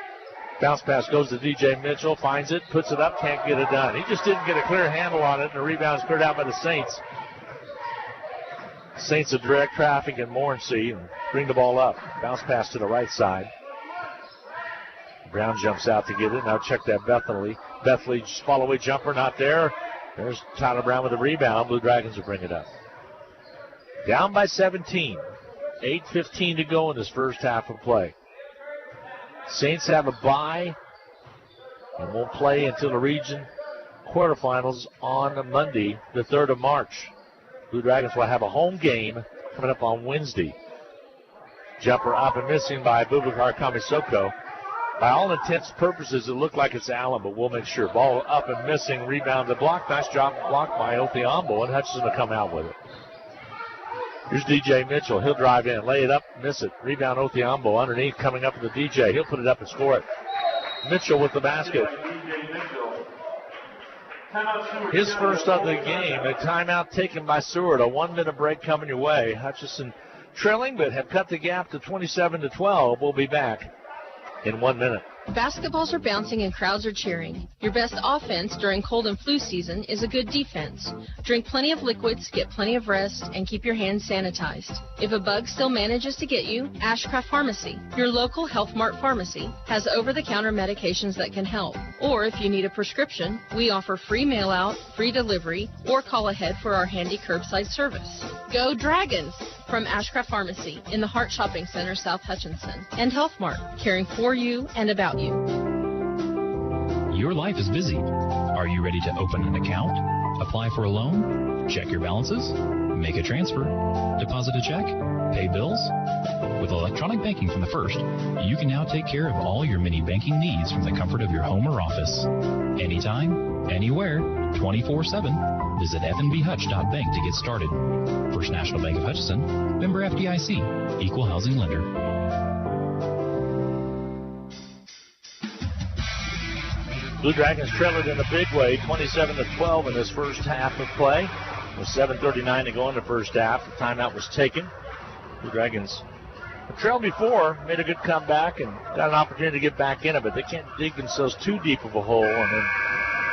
Bounce pass goes to DJ Mitchell, finds it, puts it up, can't get it done. He just didn't get a clear handle on it, and the rebound is cleared out by the Saints. Saints of direct traffic and Morency and bring the ball up. Bounce pass to the right side. Brown jumps out to get it. Now check that Bethley. Bethley follow-away jumper, not there. There's Tyler Brown with the rebound. Blue Dragons will bring it up. Down by 17. 8:15 to go in this first half of play. Saints have a bye and won't play until the region quarterfinals on Monday, the 3rd of March. Blue Dragons will have a home game coming up on Wednesday. Jumper up and missing by Boubacar Kamisoko. By all intents and purposes, it looked like it's Allen, but we'll make sure. Ball up and missing, rebound to block. Nice job blocked by Othiombo, and Hutchinson will come out with it. Here's DJ Mitchell. He'll drive in, lay it up, miss it. Rebound Othiombo underneath, coming up to the DJ. He'll put it up and score it. Mitchell with the basket. His first of the game. A timeout taken by Seward. A 1-minute break coming your way. Hutchinson trailing, but have cut the gap to 27-12. We'll be back in 1 minute. Basketballs are bouncing and crowds are cheering. Your best offense during cold and flu season is a good defense. Drink plenty of liquids, get plenty of rest, and keep your hands sanitized. If a bug still manages to get you, Ashcraft Pharmacy, your local Health Mart pharmacy, has over-the-counter medications that can help. Or if you need a prescription, we offer free mail-out, free delivery, or call ahead for our handy curbside service. Go Dragons! From Ashcraft Pharmacy in the Hart Shopping Center, South Hutchinson, and Health Mart, caring for you and about you. Your life is busy. Are you ready to open an account, apply for a loan, check your balances, make a transfer, deposit a check, pay bills? With electronic banking from the First, you can now take care of all your mini banking needs from the comfort of your home or office. Anytime, anywhere, 24/7. Visit fnbhutch.bank to get started. First National Bank of Hutchinson, member FDIC, equal housing lender. Blue Dragons trailed in a big way, 27-12 in this first half of play. With 7:39 to go in the first half, the timeout was taken. Blue Dragons trailed before, made a good comeback, and got an opportunity to get back in it, but they can't dig themselves too deep of a hole, and then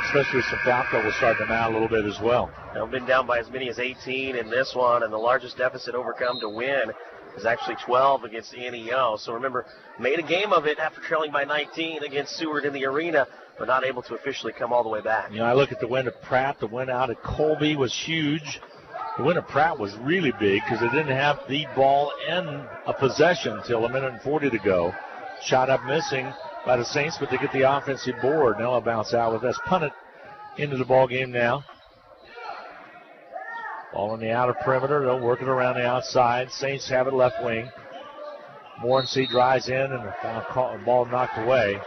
especially with some foul trouble starting them out a little bit as well. They've been down by as many as 18 in this one, and the largest deficit overcome to win is actually 12 against NEO. So remember, made a game of it after trailing by 19 against Seward in the arena, but not able to officially come all the way back. You know, I look at the win at Pratt. The win out at Colby was huge. The win at Pratt was really big because they didn't have the ball in a possession until 1:40 to go. Shot up missing by the Saints, but they get the offensive board. Now they'll bounce out with us. Punt it into the ball game now. Ball on the outer perimeter. They'll work it around the outside. Saints have it left wing. Morency drives in and a ball knocked away,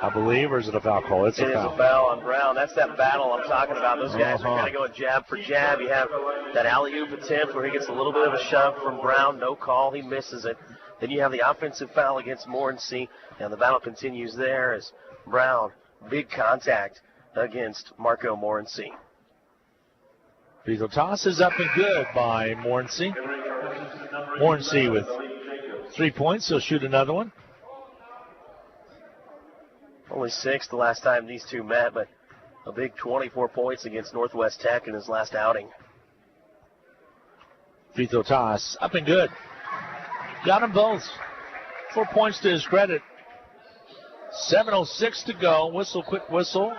I believe, or is it a foul call? It's a foul. It is a foul on Brown. That's that battle I'm talking about. Those guys are kind of going jab for jab. You have that alley-oop attempt where he gets a little bit of a shove from Brown. No call. He misses it. Then you have the offensive foul against Morency, and the battle continues there as Brown, big contact against Marco Morency. Free throw toss is up and good by Morency. Morency with 3 points. He'll shoot another one. Only 6 the last time these two met, but a big 24 points against Northwest Tech in his last outing. Free throw toss up and good. Got them both. 4 points to his credit. 7:06 to go. Whistle, quick whistle.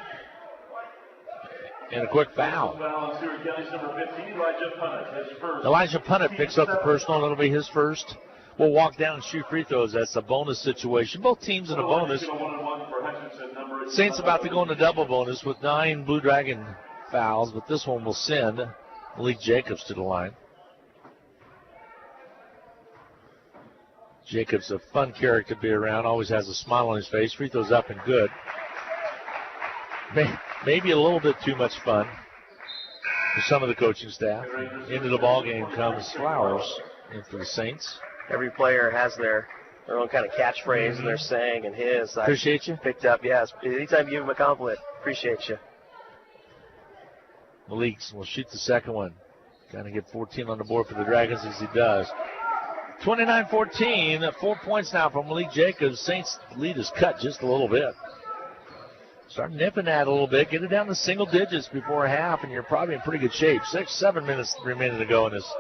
And a quick foul. Elijah Punnett picks up the personal. That'll be his first. We'll walk down and shoot free throws. That's a bonus situation. Both teams in a bonus. Saints about to go into double bonus with 9 Blue Dragon fouls, but this one will send Malik Jacobs to the line. Jacobs, a fun character to be around, always has a smile on his face. Free throws up and good. Maybe a little bit too much fun for some of the coaching staff. Into the ball game comes Flowers in for the Saints. Every player has their own kind of catchphrase and they're saying, and his. Appreciate you. Picked up, yes. Anytime you give him a compliment, appreciate you. Malik will shoot the second one. Trying to get 14 on the board for the Dragons as he does. 29-14, 4 points now from Malik Jacobs. Saints lead is cut just a little bit. Start nipping at it a little bit. Get it down to single digits before a half, and you're probably in pretty good shape. 7 minutes remaining to go in this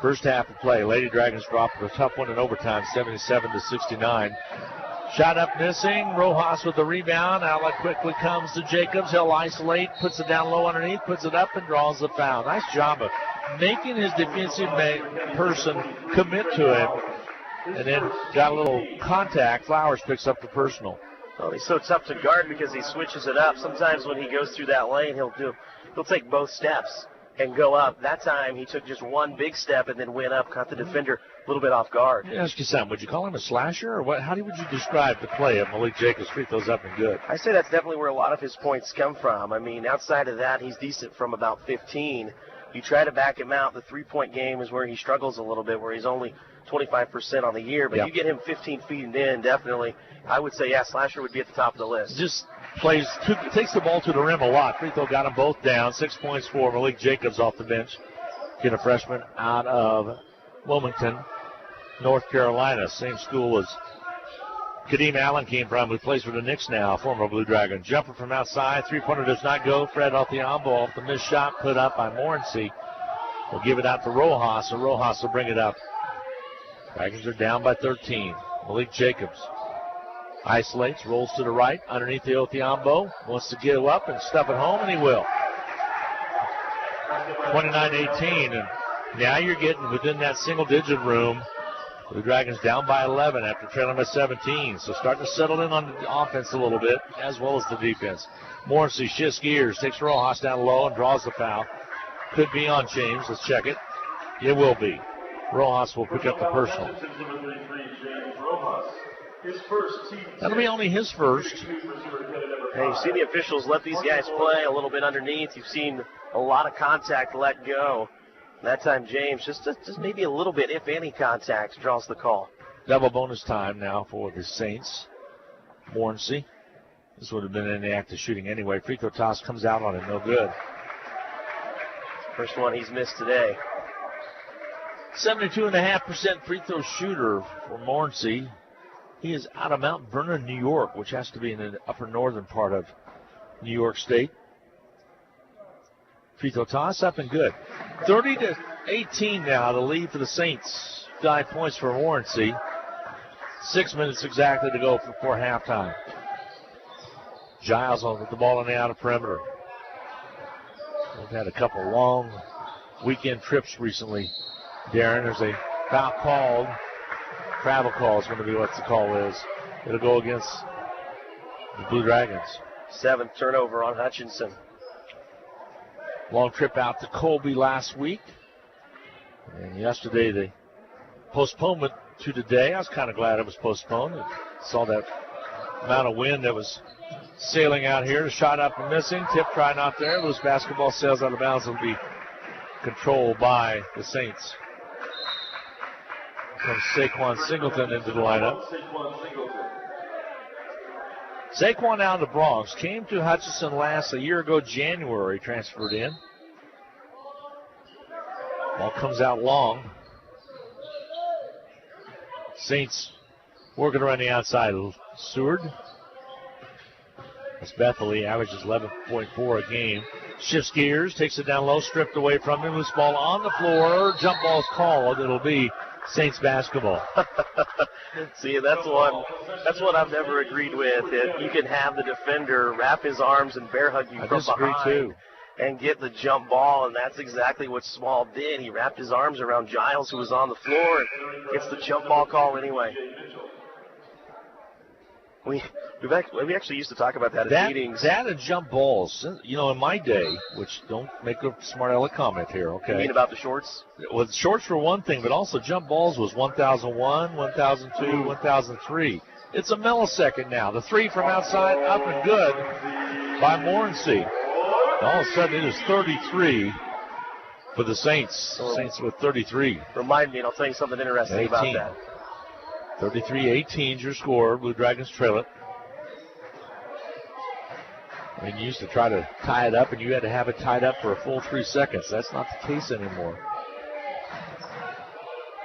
first half of play. Lady Dragons dropped a tough one in overtime, 77-69. Shot up missing. Rojas with the rebound. Outlet quickly comes to Jacobs. He'll isolate, puts it down low underneath, puts it up, and draws the foul. Nice job of making his defensive person commit to him. And then got a little contact. Flowers picks up the personal. Well, he's so tough to guard because he switches it up. Sometimes when he goes through that lane, he'll take both steps and go up. That time he took just one big step and then went up, caught the defender a little bit off guard. Let me ask you something. Would you call him a slasher, or what? How would you describe the play of Malik Jacobs? Free throws up and good. I say that's definitely where a lot of his points come from. I mean, outside of that, he's decent from about 15. You try to back him out. The three-point game is where he struggles a little bit, where he's only 25% on the year. But you get him 15 feet and in, definitely, I would say, slasher would be at the top of the list. Just takes the ball to the rim a lot. Free throw got them both down. 6 points for Malik Jacobs off the bench. Get a freshman out of Wilmington, North Carolina. Same school as Kadeem Allen came from, who plays for the Knicks now, former Blue Dragon. Jumper from outside, three-pointer does not go. Fred Othiambo off the missed shot put up by Morency. Will give it out to Rojas, so Rojas will bring it up. Dragons are down by 13. Malik Jacobs isolates, rolls to the right, underneath the Othiambo, wants to get up and stuff it home, and he will. 29-18, and now you're getting within that single-digit room. The Dragons down by 11 after trailing by 17, so starting to settle in on the offense a little bit, as well as the defense. Morrissey shifts gears, takes Rojas down low and draws the foul. Could be on James. Let's check it. It will be. Rojas will pick up the personal. That'll be only his first. Hey, you've seen the officials let these guys play a little bit underneath. You've seen a lot of contact let go. That time, James, just maybe a little bit, if any contact, draws the call. Double bonus time now for the Saints. Morency. This would have been in the act of shooting anyway. Free throw toss comes out on it. No good. First one he's missed today. 72.5% free throw shooter for Morency. He is out of Mount Vernon, New York, which has to be in the upper northern part of New York State. Free throw toss up and good. 30-18 now, the lead for the Saints. 5 points for Morency. 6 minutes exactly to go before halftime. Giles with the ball on the outer perimeter. We've had a couple long weekend trips recently. Darren, there's a foul called. Travel call is going to be what the call is. It'll go against the Blue Dragons. 7th turnover on Hutchinson. Long trip out to Colby last week. And yesterday the postponement to today. I was kind of glad it was postponed. I saw that amount of wind that was sailing out here. The shot up and missing. Tip try not there. Loose basketball sails out of bounds. Will be controlled by the Saints. Comes Saquon Singleton into the lineup. Saquon out of the Bronx. Came to Hutchinson a year ago, January, transferred in. Ball comes out long. Saints working around the outside. Seward. That's Bethely, averages 11.4 a game. Shifts gears, takes it down low, stripped away from him. Loose ball on the floor. Jump ball's called. It'll be Saints basketball. See, that's what I've never agreed with. You can have the defender wrap his arms and bear hug you from behind too. And get the jump ball, and that's exactly what Small did. He wrapped his arms around Giles, who was on the floor, and gets the jump ball call anyway. We actually used to talk about that at meetings. That and jump balls, you know, in my day, which don't make a smart aleck comment here, okay? You mean about the shorts? Well, the shorts were one thing, but also jump balls was 1001, 1002, 1003. It's a millisecond now. The three from outside, up and good by Morency. All of a sudden, it is 33 for the Saints. Saints with 33. Remind me, and I'll tell you something interesting about that. 33-18 is your score. Blue Dragons trail it. I mean, you used to try to tie it up, and you had to have it tied up for a full 3 seconds. That's not the case anymore.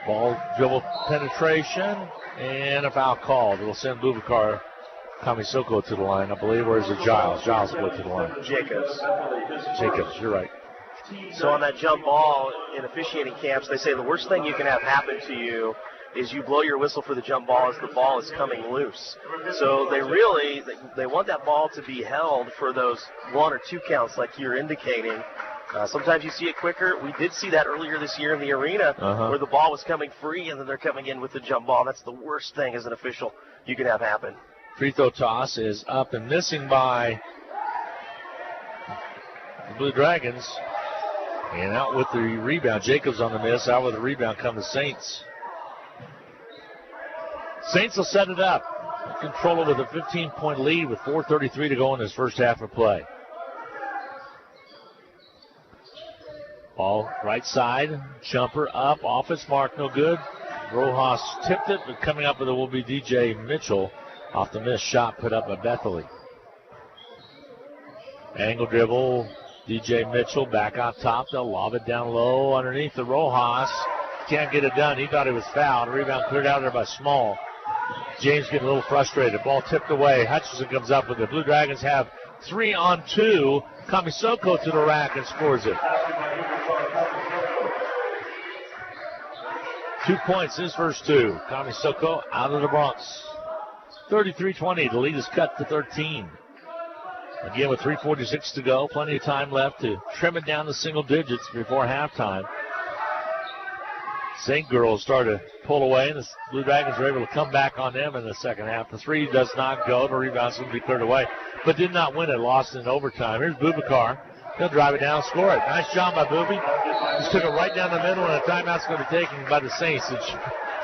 Ball dribble penetration, and a foul called. It'll send Boubacar Kamisoko to the line, I believe. Or is it Giles? Giles will go to the line. Jacobs, you're right. So on that jump ball, in officiating camps, they say the worst thing you can have happen to you is you blow your whistle for the jump ball as the ball is coming loose. So they want that ball to be held for those 1 or 2 counts like you're indicating. Sometimes you see it quicker. We did see that earlier this year in the arena where the ball was coming free and then they're coming in with the jump ball. That's the worst thing as an official you can have happen. Free throw toss is up and missing by the Blue Dragons. And out with the rebound. Jacobs on the miss. Out with the rebound come the Saints. Saints will set it up. Control it with a 15-point lead with 4:33 to go in this first half of play. Ball right side. Jumper up. Off its mark. No good. Rojas tipped it, but coming up with it will be DJ Mitchell off the missed shot put up by Bethely. Angle dribble. DJ Mitchell back on top. They'll lob it down low underneath the Rojas. Can't get it done. He thought it was fouled. Rebound cleared out there by Small. James getting a little frustrated. Ball tipped away. Hutchinson comes up with it. Blue Dragons have 3-on-2. Kamisoko to the rack and scores it. 2 points, his first two. Kamisoko out of the Bronx. 33-20. The lead is cut to 13. Again, with 3:46 to go, plenty of time left to trim it down to single digits before halftime. St. Girls start to pull away, and the Blue Dragons are able to come back on them in the second half. The three does not go. The rebound's going to be cleared away, but did not win it. Lost in overtime. Here's Bubakar. He'll drive it down, score it. Nice job by Booby. Just took it right down the middle, and a timeout's going to be taken by the Saints.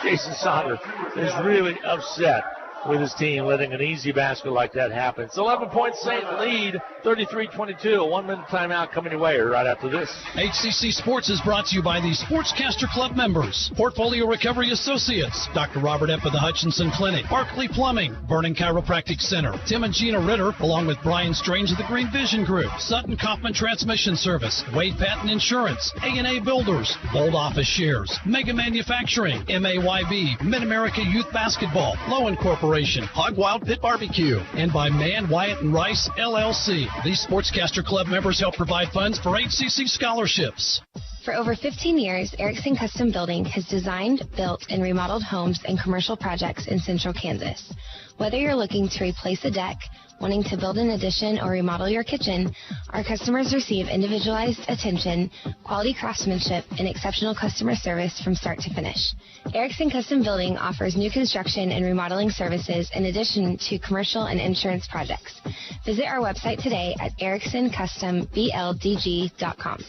Jason Sauter is really upset with his team letting an easy basket like that happen. It's 11-point Saint lead, 33-22. A 1-minute timeout coming away right after this. HCC Sports is brought to you by the Sportscaster Club members. Portfolio Recovery Associates, Dr. Robert Epp of the Hutchinson Clinic, Barkley Plumbing, Vernon Chiropractic Center, Tim and Gina Ritter, along with Brian Strange of the Green Vision Group, Sutton Kaufman Transmission Service, Wade Patton Insurance, A&A Builders, Bold Office Shares, Mega Manufacturing, MAYB, Mid-America Youth Basketball, Lowen Corporation, Hog Wild Pit Barbecue, and by Mann, Wyatt, and Rice, LLC. These Sportscaster Club members help provide funds for HCC scholarships. For over 15 years, Erickson Custom Building has designed, built, and remodeled homes and commercial projects in central Kansas. Whether you're looking to replace a deck, wanting to build an addition, or remodel your kitchen, our customers receive individualized attention, quality craftsmanship, and exceptional customer service from start to finish. Erickson Custom Building offers new construction and remodeling services in addition to commercial and insurance projects. Visit our website today at ericksoncustombldg.com.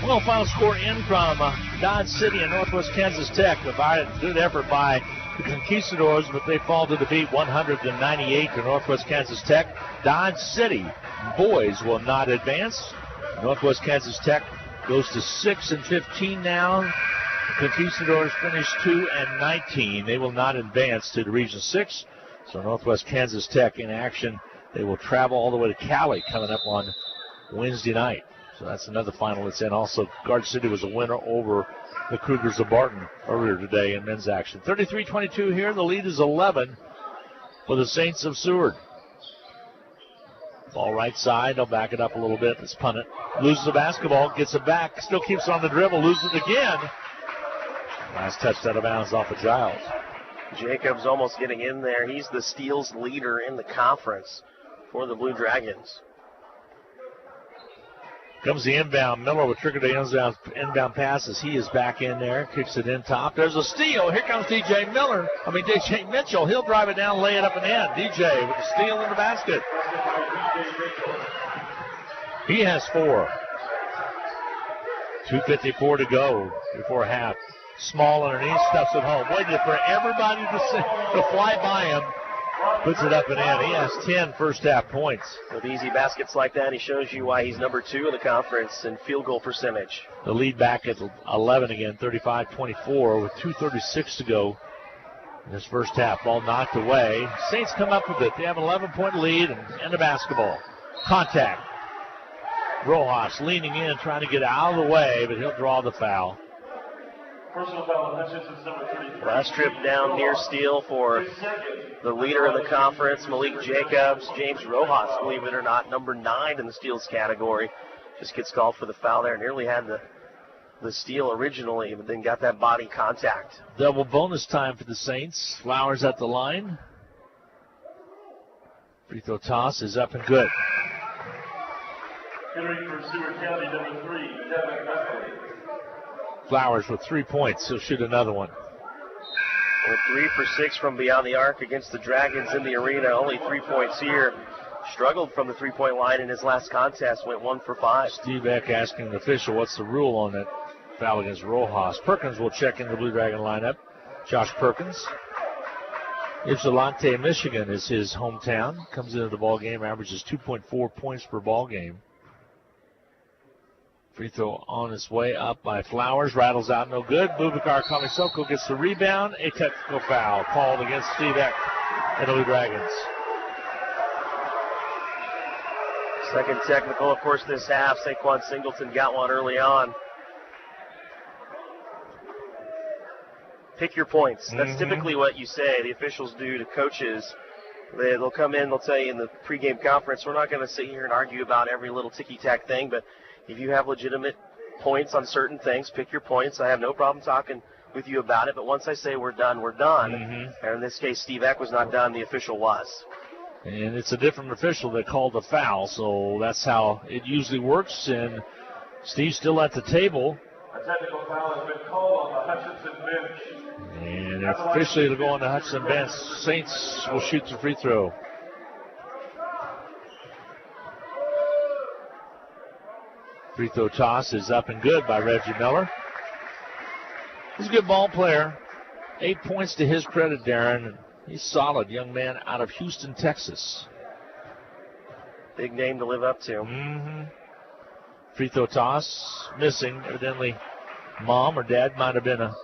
Well, final score in from Dodge City and Northwest Kansas Tech. A good effort by the Conquistadors, but they fall to defeat 198 to Northwest Kansas Tech. Dodge City boys will not advance. Northwest Kansas Tech goes to 6-15 now. The Conquistadors finish 2-19. They will not advance to the Region 6. So Northwest Kansas Tech in action. They will travel all the way to Cali coming up on Wednesday night. So that's another final that's in. Also, Garden City was a winner over the Cougars of Barton earlier today in men's action. 33-22 here. The lead is 11 for the Saints of Seward. Ball right side. They'll back it up a little bit. Let's punt it. Loses the basketball. Gets it back. Still keeps it on the dribble. Loses it again. Nice touch out of bounds off of Giles. Jacobs almost getting in there. He's the steals leader in the conference for the Blue Dragons. Comes the inbound. Miller with trigger to inbound passes. He is back in there. Kicks it in top. There's a steal. Here comes DJ Mitchell. He'll drive it down, lay it up and in. DJ with the steal in the basket. He has 4. 2:54 to go before half. Small underneath, stuffs it home. Waited for everybody to fly by him. Puts it up and in. He has 10 first half points. With easy baskets like that, he shows you why he's number 2 in the conference in field goal percentage. The lead back at 11 again, 35-24 with 2:36 to go in this first half. Ball knocked away. Saints come up with it. They have an 11-point lead and the basketball. Contact. Rojas leaning in, trying to get out of the way, but he'll draw the foul. Personal foul, Hutchinson's number 33. Last trip down near steal for the leader in the conference, Malik Jacobs. James Rojas, believe it or not, number 9 in the steals category. Just gets called for the foul there. Nearly had the steal originally, but then got that body contact. Double bonus time for the Saints. Flowers at the line. Free throw toss is up and good. Entering for Seward County, number 3, Devin Buckley. Flowers with 3 points. He'll shoot another one. With 3 for 6 from beyond the arc against the Dragons in the arena. Only 3 points here. Struggled from the three-point line in his last contest. Went 1 for 5. Steve Eck asking the official what's the rule on that foul against Rojas. Perkins will check in the Blue Dragon lineup. Josh Perkins. Ypsilanti, Michigan is his hometown. Comes into the ball game, averages 2.4 points per ball game. Free throw on its way up by Flowers. Rattles out, no good. Bubakar Kamisoko gets the rebound. A technical foul called against Steve Eck and the Blue Dragons. Second technical, of course, this half. Saquon Singleton got one early on. Pick your points. That's typically what you say the officials do to coaches. They'll come in, they'll tell you in the pregame conference, we're not going to sit here and argue about every little ticky-tack thing, but if you have legitimate points on certain things, pick your points. I have no problem talking with you about it, but once I say we're done, we're done. And in this case, Steve Eck was not done, the official was. And it's a different official that called the foul, so that's how it usually works. And Steve's still at the table. A technical foul has been called on the Hutchinson bench. And officially it'll go on the Hutchinson bench. Saints will shoot the free throw. Free throw toss is up and good by Reggie Miller. He's a good ball player. 8 points to his credit, Darren. He's solid, young man out of Houston, Texas. Big name to live up to. Free throw toss, missing. Evidently, mom or dad might have been a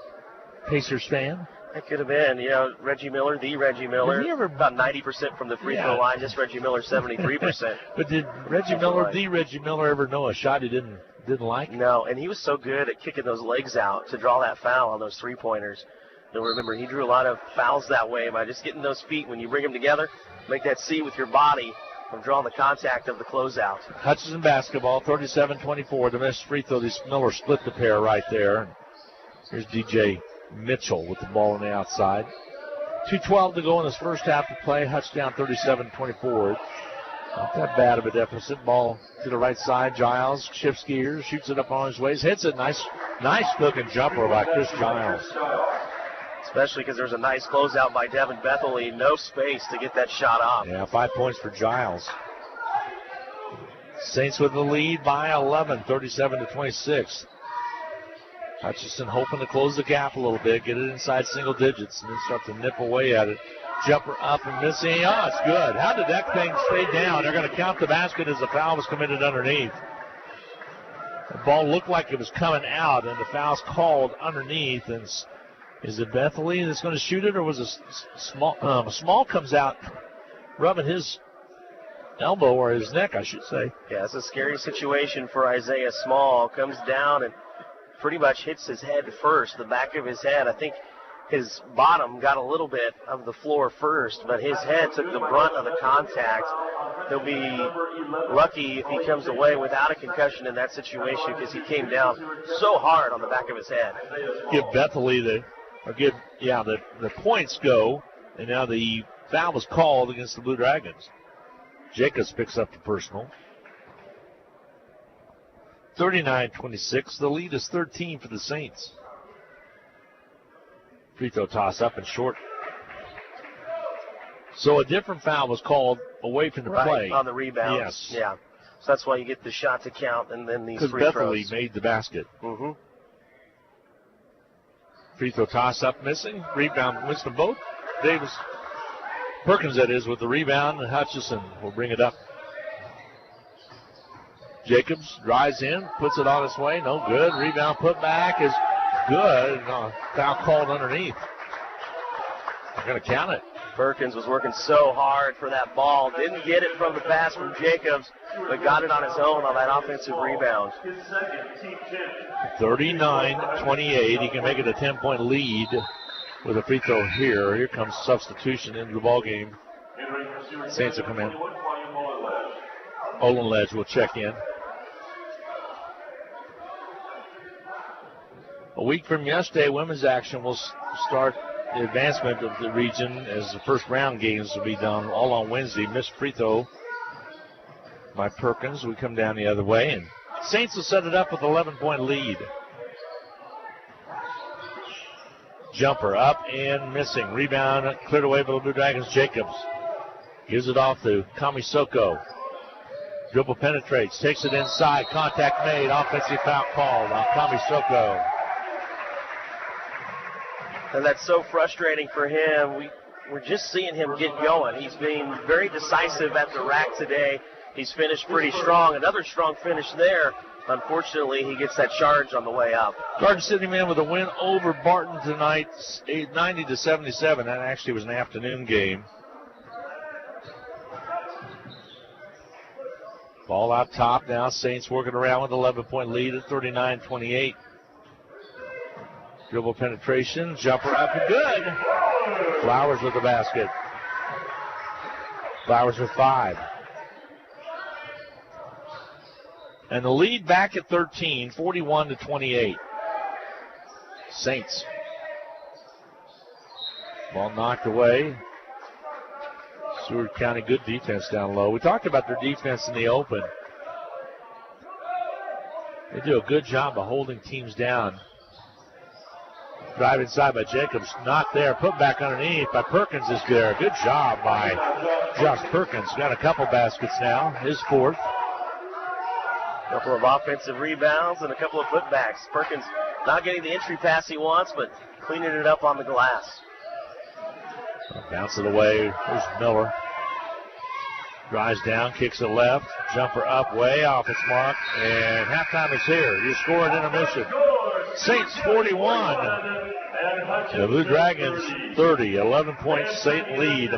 Pacers fan. It could have been. You know, Reggie Miller, the Reggie Miller, about 90% from the free throw line. This Reggie Miller, 73%. But did Reggie Miller, the Reggie Miller, ever know a shot he didn't like? No, and he was so good at kicking those legs out to draw that foul on those three-pointers. You'll remember he drew a lot of fouls that way by just getting those feet. When you bring them together, make that C with your body from drawing the contact of the closeout. Hutchinson basketball, 37-24. The missed free throw. Miller split the pair right there. Here's DJ Mitchell with the ball on the outside. 2:12 to go in this first half of play. Hutch down 37-24. Not that bad of a deficit. Ball to the right side. Giles shifts gears, shoots it up on his waist, hits it. Nice looking jumper by Chris Giles. Especially because there's a nice closeout by Devin Bethely. No space to get that shot off. Yeah, 5 points for Giles. Saints with the lead by 11, 37-26. Hutchinson hoping to close the gap a little bit, get it inside single digits, and then start to nip away at it. Jumper up and missing. Oh, it's good. How did that thing stay down? They're going to count the basket as the foul was committed underneath. The ball looked like it was coming out, and the foul's called underneath. And is it Bethely that's going to shoot it, or was it Small comes out rubbing his elbow or his neck, I should say. Yeah, it's a scary situation for Isaiah Small. Comes down and pretty much hits his head first, the back of his head. I think his bottom got a little bit of the floor first, but his head took the brunt of the contact. He'll be lucky if he comes away without a concussion in that situation because he came down so hard on the back of his head. Give Bethely the points go, and now the foul was called against the Blue Dragons. Jacobs picks up the personal. 39-26. The lead is 13 for the Saints. Free throw toss up and short. So a different foul was called away from the play. On the rebound. Yes. Yeah. So that's why you get the shot to count and then these free throws. Because Bethely made the basket. Free throw toss up missing. Rebound Winston Boat. Perkins, that is, with the rebound, and Hutchinson will bring it up. Jacobs drives in, puts it on his way, no good. Rebound put back is good. Foul called underneath. They're going to count it. Perkins was working so hard for that ball. Didn't get it from the pass from Jacobs, but got it on his own on that offensive rebound. 39-28. He can make it a 10-point lead with a free throw here. Here comes substitution into the ball game. Saints will come in. Olenledge will check in. A week from yesterday, women's action will start the advancement of the region as the first round games will be done all on Wednesday. Missed free throw by Perkins. We come down the other way, and Saints will set it up with an 11-point lead. Jumper up and missing. Rebound cleared away by the Blue Dragons. Jacobs gives it off to Kamisoko. Dribble penetrates, takes it inside. Contact made. Offensive foul called on Kamisoko. And that's so frustrating for him. We're just seeing him get going. He's being very decisive at the rack today. He's finished pretty strong. Another strong finish there. Unfortunately, he gets that charge on the way up. Garden City men with a win over Barton tonight, 90-77. That actually was an afternoon game. Ball out top now. Saints working around with an 11-point lead at 39-28. Dribble penetration, jumper up and good. Flowers with the basket. Flowers with 5. And the lead back at 13, 41-28. Saints. Ball knocked away. Seward County, good defense down low. We talked about their defense in the open. They do a good job of holding teams down. Drive inside by Jacobs, not there. Put back underneath by Perkins is there. Good job by Josh Perkins. Got a couple baskets now, his 4th. A couple of offensive rebounds and a couple of putbacks. Perkins not getting the entry pass he wants, but cleaning it up on the glass. Bounce it away. There's Miller. Drives down, kicks it left. Jumper up, way off its mark. And halftime is here. You score at intermission. Saints 41. The Blue Dragons 30. 11-point Saint lead.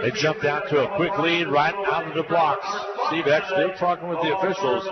They jumped out to a quick lead right out of the blocks. Steve Eck still talking with the officials.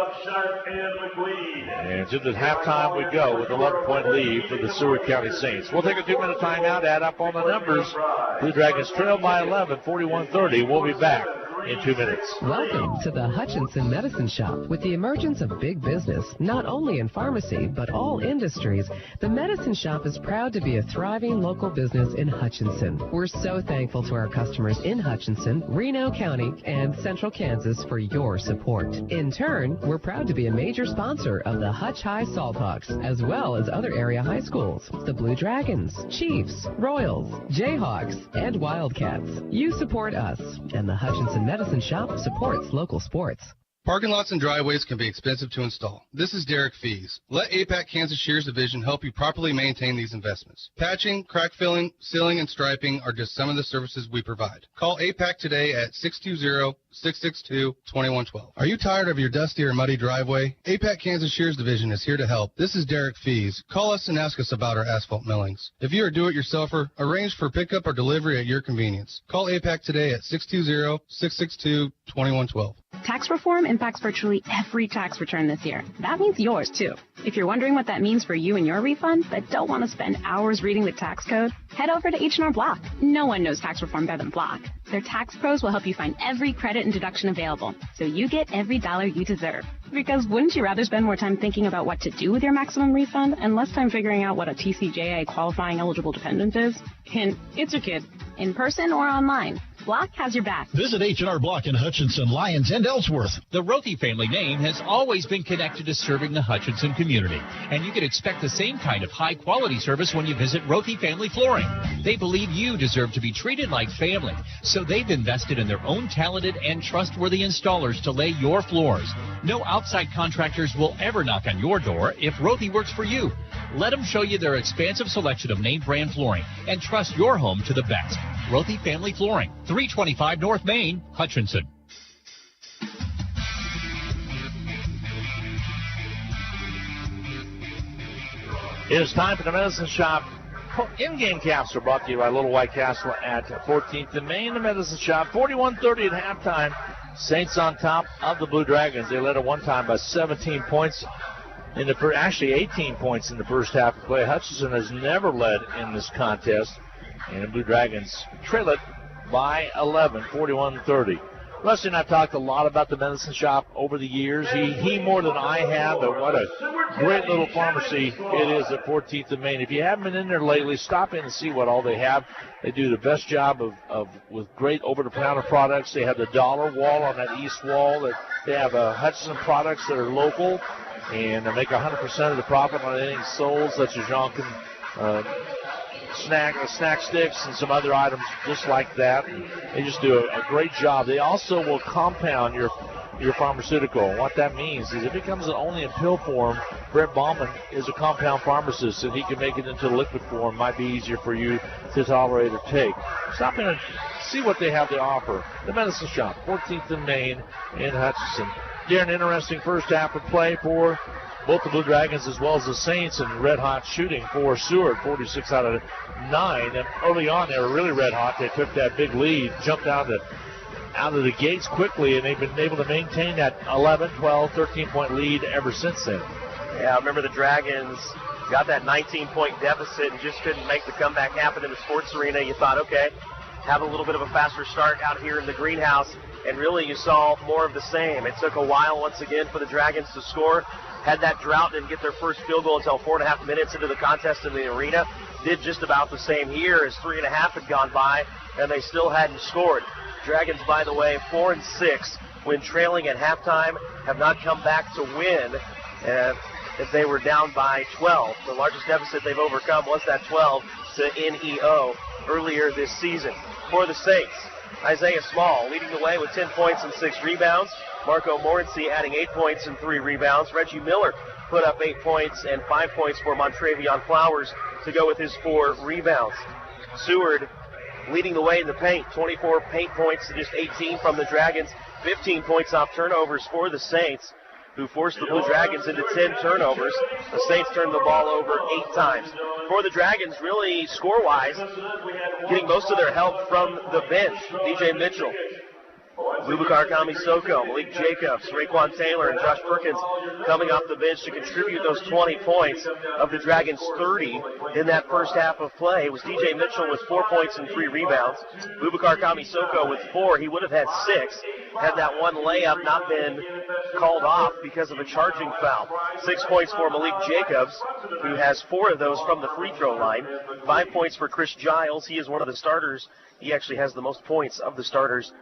And to the halftime we go with 11-point lead for the Seward County Saints. We'll take a 2-minute timeout, add up all the numbers. Blue Dragons trail by 11, 41-30. We'll be back in 2 minutes. Welcome to the Hutchinson Medicine Shop. With the emergence of big business, not only in pharmacy, but all industries, the Medicine Shop is proud to be a thriving local business in Hutchinson. We're so thankful to our customers in Hutchinson, Reno County, and Central Kansas for your support. In turn, we're proud to be a major sponsor of the Hutch High Salthawks, as well as other area high schools, the Blue Dragons, Chiefs, Royals, Jayhawks, and Wildcats. You support us, and the Hutchinson Medicine Shop supports local sports. Parking lots and driveways can be expensive to install. This is Derek Fees. Let APAC Kansas Shears Division help you properly maintain these investments. Patching, crack filling, sealing, and striping are just some of the services we provide. Call APAC today at 620-662-2112. Are you tired of your dusty or muddy driveway? APAC Kansas Shears Division is here to help. This is Derek Fees. Call us and ask us about our asphalt millings. If you are a do-it-yourselfer, arrange for pickup or delivery at your convenience. Call APAC today at 620-662-2112. Tax reform impacts virtually every tax return this year. That means yours, too. If you're wondering what that means for you and your refund, but don't want to spend hours reading the tax code, head over to H&R Block. No one knows tax reform better than Block. Their tax pros will help you find every credit and deduction available, so you get every dollar you deserve. Because wouldn't you rather spend more time thinking about what to do with your maximum refund and less time figuring out what a TCJA qualifying eligible dependent is? Hint, it's your kid. In person or online, Block has your back. Visit H&R Block in Hutchinson, Lyons, and Ellsworth. The Rothy family name has always been connected to serving the Hutchinson community, and you can expect the same kind of high-quality service when you visit Rothy Family Flooring. They believe you deserve to be treated like family, so they've invested in their own talented and trustworthy installers to lay your floors. No outside contractors will ever knock on your door if Rothy works for you. Let them show you their expansive selection of name brand flooring and trust your home to the best. Rothy Family Flooring, 325 North Main, Hutchinson. It is time for the Medicine Shop. In-game caps are brought to you by Little White Castle at 14th and Main. The Medicine Shop, 41-30 at halftime. Saints on top of the Blue Dragons. They led at one time by 17 points. Actually 18 points in the first half of play. Hutchinson has never led in this contest. And the Blue Dragons trail it by 11, 41-30. Rusty and I have talked a lot about the Medicine Shop over the years. He more than I have, but what a great little pharmacy it is at 14th and Main. If you haven't been in there lately, stop in and see what all they have. They do the best job with great over-the-counter products. They have the dollar wall on that east wall. They have Hutchinson products that are local, and they make 100% of the profit on anything sold, such as Jonkin snack sticks and some other items just like that. They just do a great job. They also will compound your pharmaceutical. And what that means is if it comes only in pill form, Brett Bauman is a compound pharmacist, and he can make it into liquid form. Might be easier for you to tolerate or take. Stop in and see what they have to offer. The Medicine Shop, 14th and Main in Hutchinson. An interesting first half of play for both the Blue Dragons as well as the Saints, and red-hot shooting for Seward, 46 out of 9. And early on, they were really red-hot. They took that big lead, jumped out of the gates quickly, and they've been able to maintain that 11, 12, 13-point lead ever since then. Yeah, I remember the Dragons got that 19-point deficit and just couldn't make the comeback happen in the sports arena. You thought, okay, have a little bit of a faster start out here in the greenhouse, and really you saw more of the same. It took a while once again for the Dragons to score. Had that drought, didn't get their first field goal until 4.5 minutes into the contest in the arena. Did just about the same here as 3.5 had gone by, and they still hadn't scored. Dragons, by the way, 4-6 when trailing at halftime, have not come back to win if they were down by 12. The largest deficit they've overcome was that 12 to NEO earlier this season. For the Saints, Isaiah Small leading the way with 10 points and 6 rebounds. Marco Morency adding 8 points and 3 rebounds. Reggie Miller put up 8 points and 5 points for Montrevion Flowers to go with his 4 rebounds. Seward leading the way in the paint, 24 paint points to just 18 from the Dragons, 15 points off turnovers for the Saints, who forced the Blue Dragons into 10 turnovers. The Saints turned the ball over 8 times. For the Dragons, really score-wise, getting most of their help from the bench. DJ Mitchell, Boubacar Kamisoko, Malik Jacobs, Raekwon Taylor, and Josh Perkins coming off the bench to contribute those 20 points of the Dragons' 30 in that first half of play. It was DJ Mitchell with 4 points and 3 rebounds. Boubacar Kamisoko with 4. He would have had 6 had that one layup not been called off because of a charging foul. 6 points for Malik Jacobs, who has 4 of those from the free throw line. 5 points for Chris Giles. He is one of the starters. He actually has the most points of the starters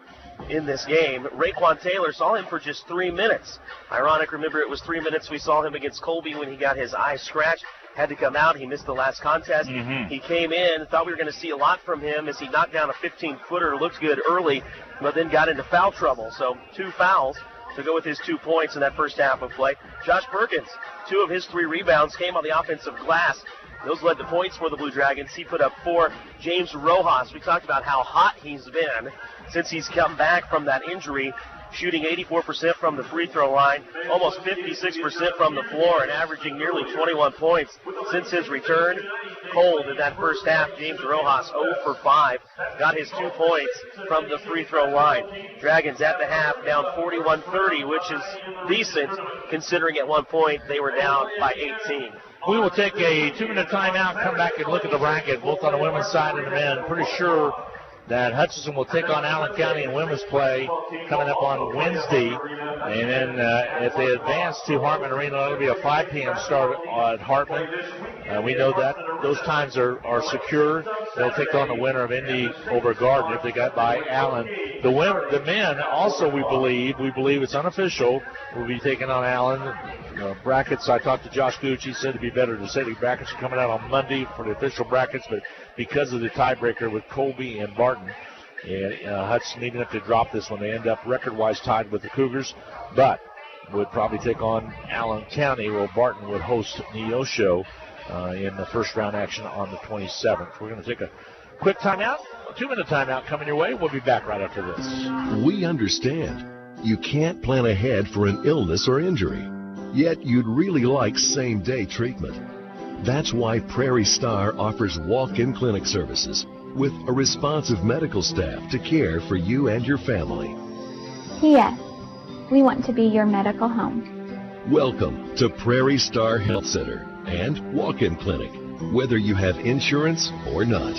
in this game. Raekwon Taylor saw him for just 3 minutes. Ironic, remember it was 3 minutes we saw him against Colby when he got his eye scratched. Had to come out. He missed the last contest. He came in, thought we were going to see a lot from him as he knocked down a 15-footer, looked good early, but then got into foul trouble. So 2 fouls to go with his 2 points in that first half of play. Josh Perkins, 2 of his 3 rebounds came on the offensive glass. Those led to points for the Blue Dragons. He put up 4. James Rojas, we talked about how hot he's been since he's come back from that injury, shooting 84% from the free throw line, almost 56% from the floor, and averaging nearly 21 points since his return. Cold in that first half. James Rojas 0 for 5. Got his 2 points from the free throw line. Dragons at the half down 41-30, which is decent considering at one point they were down by 18. We will take a 2-minute timeout, come back and look at the bracket, both on the women's side and the men. Pretty sure that Hutchinson will take on Allen County in women's play coming up on Wednesday. And then if they advance to Hartman Arena, it'll be a 5 p.m. start at Hartman. We know that those times are secure. They'll take on the winner of Indy over Garden if they got by Allen. The men also, we believe it's unofficial, will be taking on Allen. Brackets, I talked to Josh Gooch. He said it'd be better to say the brackets are coming out on Monday for the official brackets, but because of the tiebreaker with Colby and Barton, and Hudson needing up to drop this one, they end up record-wise tied with the Cougars, but would probably take on Allen County, where Barton would host Neosho in the first round action on the 27th. We're going to take a quick timeout, a 2-minute timeout coming your way. We'll be back right after this. We understand you can't plan ahead for an illness or injury, yet you'd really like same-day treatment. That's why Prairie Star offers walk-in clinic services with a responsive medical staff to care for you and your family. P.S. We want to be your medical home. Welcome to Prairie Star Health Center and Walk-In Clinic, whether you have insurance or not.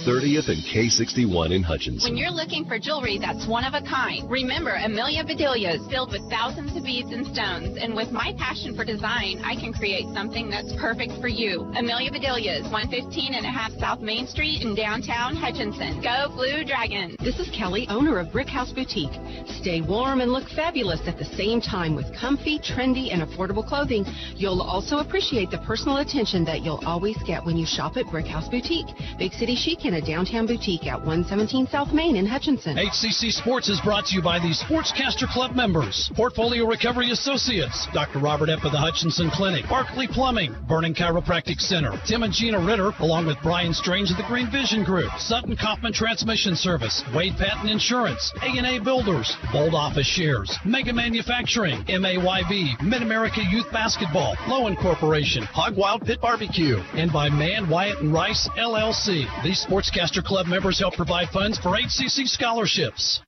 30th and K61 in Hutchinson. When you're looking for jewelry that's one of a kind, remember Amelia Bedelias, filled with thousands of beads and stones. And with my passion for design, I can create something that's perfect for you. Amelia Bedelias, 115.5 South Main Street in downtown Hutchinson. Go Blue Dragon. This is Kelly, owner of Brick House Boutique. Stay warm and look fabulous at the same time with comfy, trendy, and affordable clothing. You'll also appreciate the personal attention that you'll always get when you shop at Brick House Boutique. Big City Chic in a downtown boutique at 117 South Main in Hutchinson. HCC Sports is brought to you by the Sportscaster Club members, Portfolio Recovery Associates, Dr. Robert Epp of the Hutchinson Clinic, Barkley Plumbing, Vernon Chiropractic Center, Tim and Gina Ritter, along with Brian Strange of the Green Vision Group, Sutton Kaufman Transmission Service, Wade Patton Insurance, A&A Builders, Bold Office Shares, Mega Manufacturing, MAYB, Mid-America Youth Basketball, Lowen Corporation, Hog Wild Pit Barbecue, and by Mann, Wyatt, and Rice, LLC. These Sportscaster Club members help provide funds for HCC scholarships.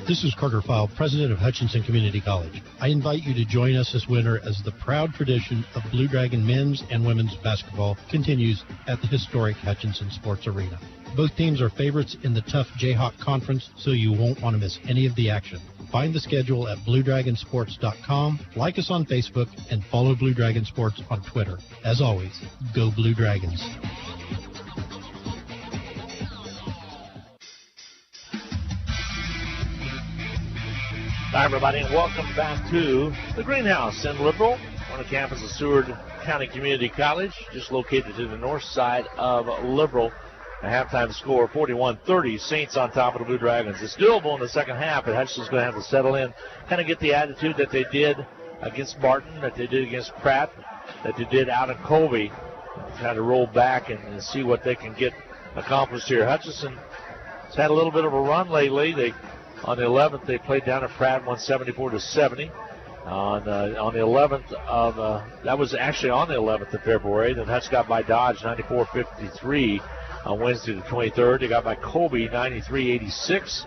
This is Carter File, president of Hutchinson Community College. I invite you to join us this winter as the proud tradition of Blue Dragon men's and women's basketball continues at the historic Hutchinson Sports Arena. Both teams are favorites in the tough Jayhawk Conference, so you won't want to miss any of the action. Find the schedule at BlueDragonSports.com, like us on Facebook, and follow Blue Dragon Sports on Twitter. As always, go Blue Dragons. Hi, everybody, and welcome back to the Greenhouse in Liberal on the campus of Seward County Community College, just located to the north side of Liberal. A halftime score, 41-30, Saints on top of the Blue Dragons. It's doable in the second half, but Hutchinson's going to have to settle in, kind of get the attitude that they did against Barton, that they did against Pratt, that they did out in Colby, kind of roll back and see what they can get accomplished here. Hutchinson has had a little bit of a run lately. On the 11th, they played down at Pratt, 174-70. On the 11th of that was actually on the 11th of February. Then Hutch got by Dodge, 94-53. On Wednesday the 23rd, they got by Colby 93-86,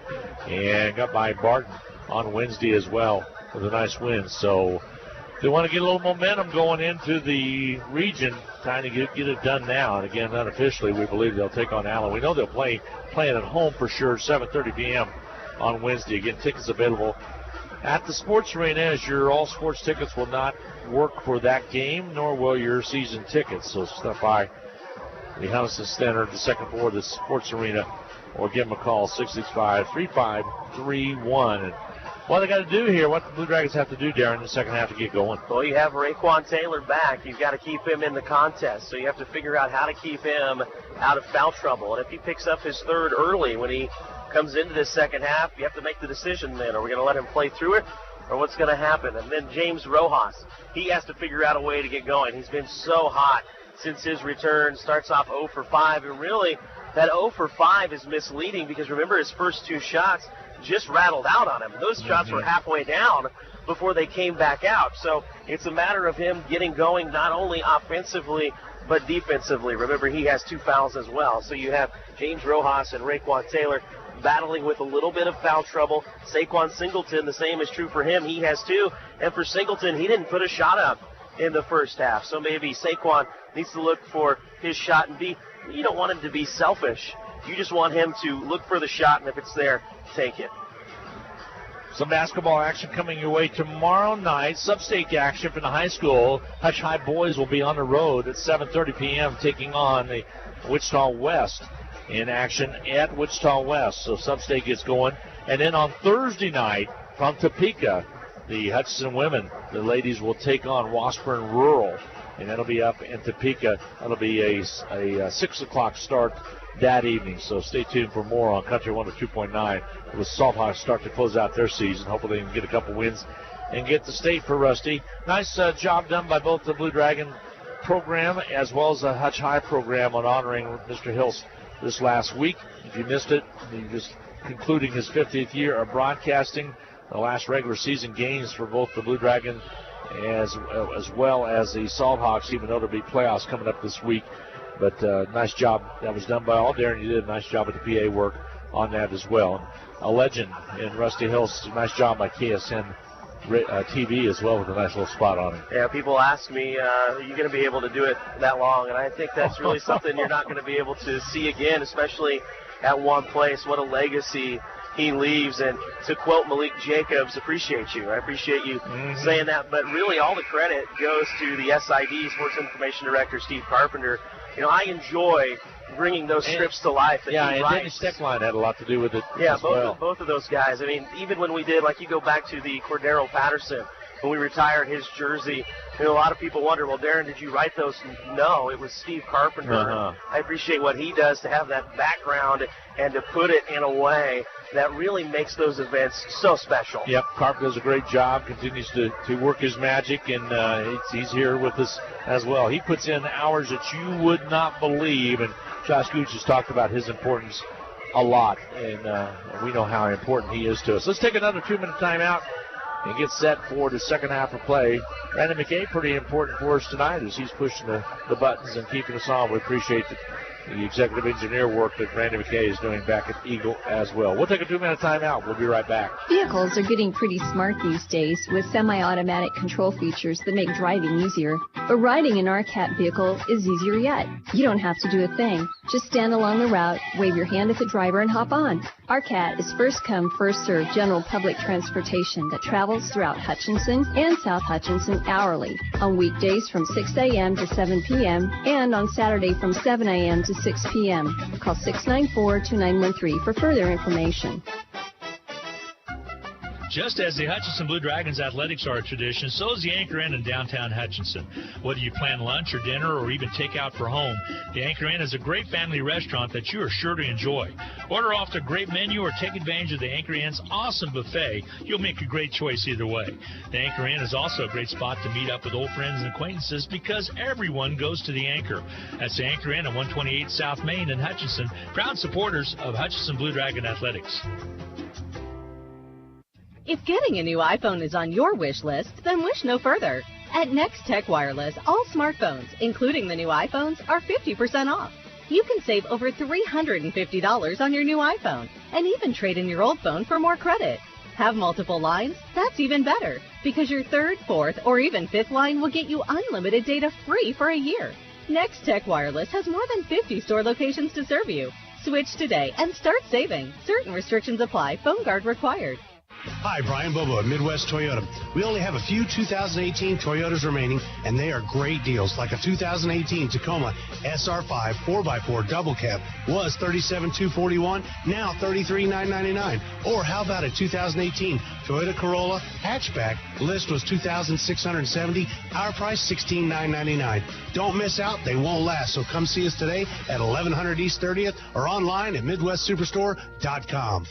and got by Barton on Wednesday as well with a nice win. So they want to get a little momentum going into the region, trying to get it done now. And again, unofficially, we believe they'll take on Allen. We know they'll playing at home for sure, 7:30 p.m. on Wednesday. Again, tickets available at the sports arena, as your all sports tickets will not work for that game, nor will your season tickets. So stop by the Hutchinson Center, the second floor of the sports arena, or give them a call, 665-3531. And what they got to do here, what the Blue Dragons have to do, Darren, in the second half to get going? Well, you have Raekwon Taylor back. You've got to keep him in the contest, so you have to figure out how to keep him out of foul trouble. And if he picks up his third early when he comes into this second half, you have to make the decision then. Are we going to let him play through it, or what's going to happen? And then James Rojas, he has to figure out a way to get going. He's been so hot since his return. Starts off 0 for 5, and really that 0 for 5 is misleading because remember his first two shots just rattled out on him. Those shots were halfway down before they came back out. So it's a matter of him getting going not only offensively but defensively. Remember, he has 2 fouls as well. So you have James Rojas and Raekwon Taylor battling with a little bit of foul trouble. Saquon Singleton, the same is true for him. He has 2. And for Singleton, he didn't put a shot up in the first half. So maybe Saquon needs to look for his shot and you don't want him to be selfish. You just want him to look for the shot, and if it's there, take it. Some basketball action coming your way tomorrow night. Sub-state action from the high school. Hutch High boys will be on the road at 7:30 p.m. taking on the Wichita West in action at Wichita West. So sub-state gets going. And then on Thursday night from Topeka, the Hutchinson women, the ladies will take on Washburn Rural. And that'll be up in Topeka. That'll be a 6 o'clock start that evening. So stay tuned for more on Country 102.9 with Salthawks start to close out their season. Hopefully they can get a couple wins and get the state for Rusty. Nice job done by both the Blue Dragon program as well as the Hutch High program on honoring Mr. Hills this last week. If you missed it, he's just concluding his 50th year of broadcasting. The last regular season games for both the Blue Dragon as well as the Salthawks, even though there'll be playoffs coming up this week. But nice job that was done by all. Darren, you did a nice job with the PA work on that as well. A legend in Rusty Hills. Nice job by KSN TV as well with a nice little spot on it. Yeah, people ask me, are you going to be able to do it that long? And I think that's really something you're not going to be able to see again, especially at one place. What a legacy he leaves. And to quote Malik Jacobs, appreciate you. I appreciate you saying that. But really all the credit goes to the SID, Sports Information Director, Steve Carpenter. You know, I enjoy bringing those scripts to life. And Danny Steckline had a lot to do with it. Yeah, as well. both of those guys. I mean, even when we did, like you go back to the Cordero Patterson, when we retired his jersey, you know, a lot of people wonder, well, Darren, did you write those? No, it was Steve Carpenter. I appreciate what he does to have that background and to put it in a way that really makes those events so special. Yep, Carp does a great job, continues to work his magic, and he's here with us as well. He puts in hours that you would not believe, and Josh Gooch has talked about his importance a lot, and we know how important he is to us. Let's take another 2-minute timeout and get set for the second half of play. Brandon McKay, pretty important for us tonight as he's pushing the buttons and keeping us on. We appreciate the executive engineer work that Randy McKay is doing back at Eagle as well. We'll take a 2-minute timeout. We'll be right back. Vehicles are getting pretty smart these days with semi-automatic control features that make driving easier. But riding an RCAT vehicle is easier yet. You don't have to do a thing. Just stand along the route, wave your hand at the driver, and hop on. RCAT is first come, first served general public transportation that travels throughout Hutchinson and South Hutchinson hourly, on weekdays from 6 a.m. to 7 p.m. and on Saturday from 7 a.m. to 6 p.m. Call 694-2913 for further information. Just as the Hutchinson Blue Dragons athletics are a tradition, so is the Anchor Inn in downtown Hutchinson. Whether you plan lunch or dinner or even take out for home, the Anchor Inn is a great family restaurant that you are sure to enjoy. Order off the great menu or take advantage of the Anchor Inn's awesome buffet. You'll make a great choice either way. The Anchor Inn is also a great spot to meet up with old friends and acquaintances because everyone goes to the Anchor. That's the Anchor Inn at 128 South Main in Hutchinson, proud supporters of Hutchinson Blue Dragon Athletics. If getting a new iPhone is on your wish list, then wish no further. At Next Tech Wireless, all smartphones, including the new iPhones, are 50% off. You can save over $350 on your new iPhone and even trade in your old phone for more credit. Have multiple lines? That's even better because your third, fourth, or even fifth line will get you unlimited data free for a year. Next Tech Wireless has more than 50 store locations to serve you. Switch today and start saving. Certain restrictions apply. Phone guard required. Hi, Brian Bobo at Midwest Toyota. We only have a few 2018 Toyotas remaining, and they are great deals, like a 2018 Tacoma SR5 4x4 double cab was $37,241, now $33,999. Or how about a 2018 Toyota Corolla hatchback? The list was $2,670, our price $16,999. Don't miss out, they won't last, so come see us today at 1100 East 30th or online at MidwestSuperstore.com.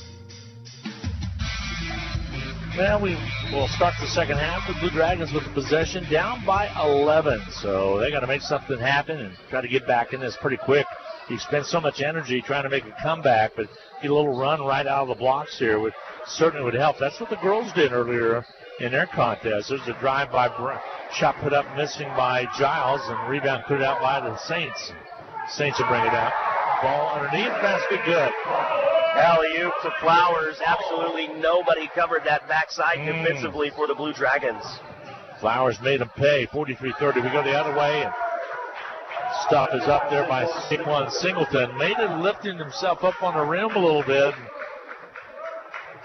Well, we will start the second half with Blue Dragons with the possession down by 11. So they got to make something happen and try to get back in this pretty quick. You spend so much energy trying to make a comeback, but get a little run right out of the blocks here certainly would help. That's what the girls did earlier in their contest. There's a drive by shot put up missing by Giles and rebound put out by the Saints. Saints will bring it out. Ball underneath, basket good. Alley-oop to Flowers. Absolutely nobody covered that backside defensively for the Blue Dragons. Flowers made them pay. 43-30. We go the other way, and stop is up there by Saquon Singleton. Made it lifting himself up on the rim a little bit.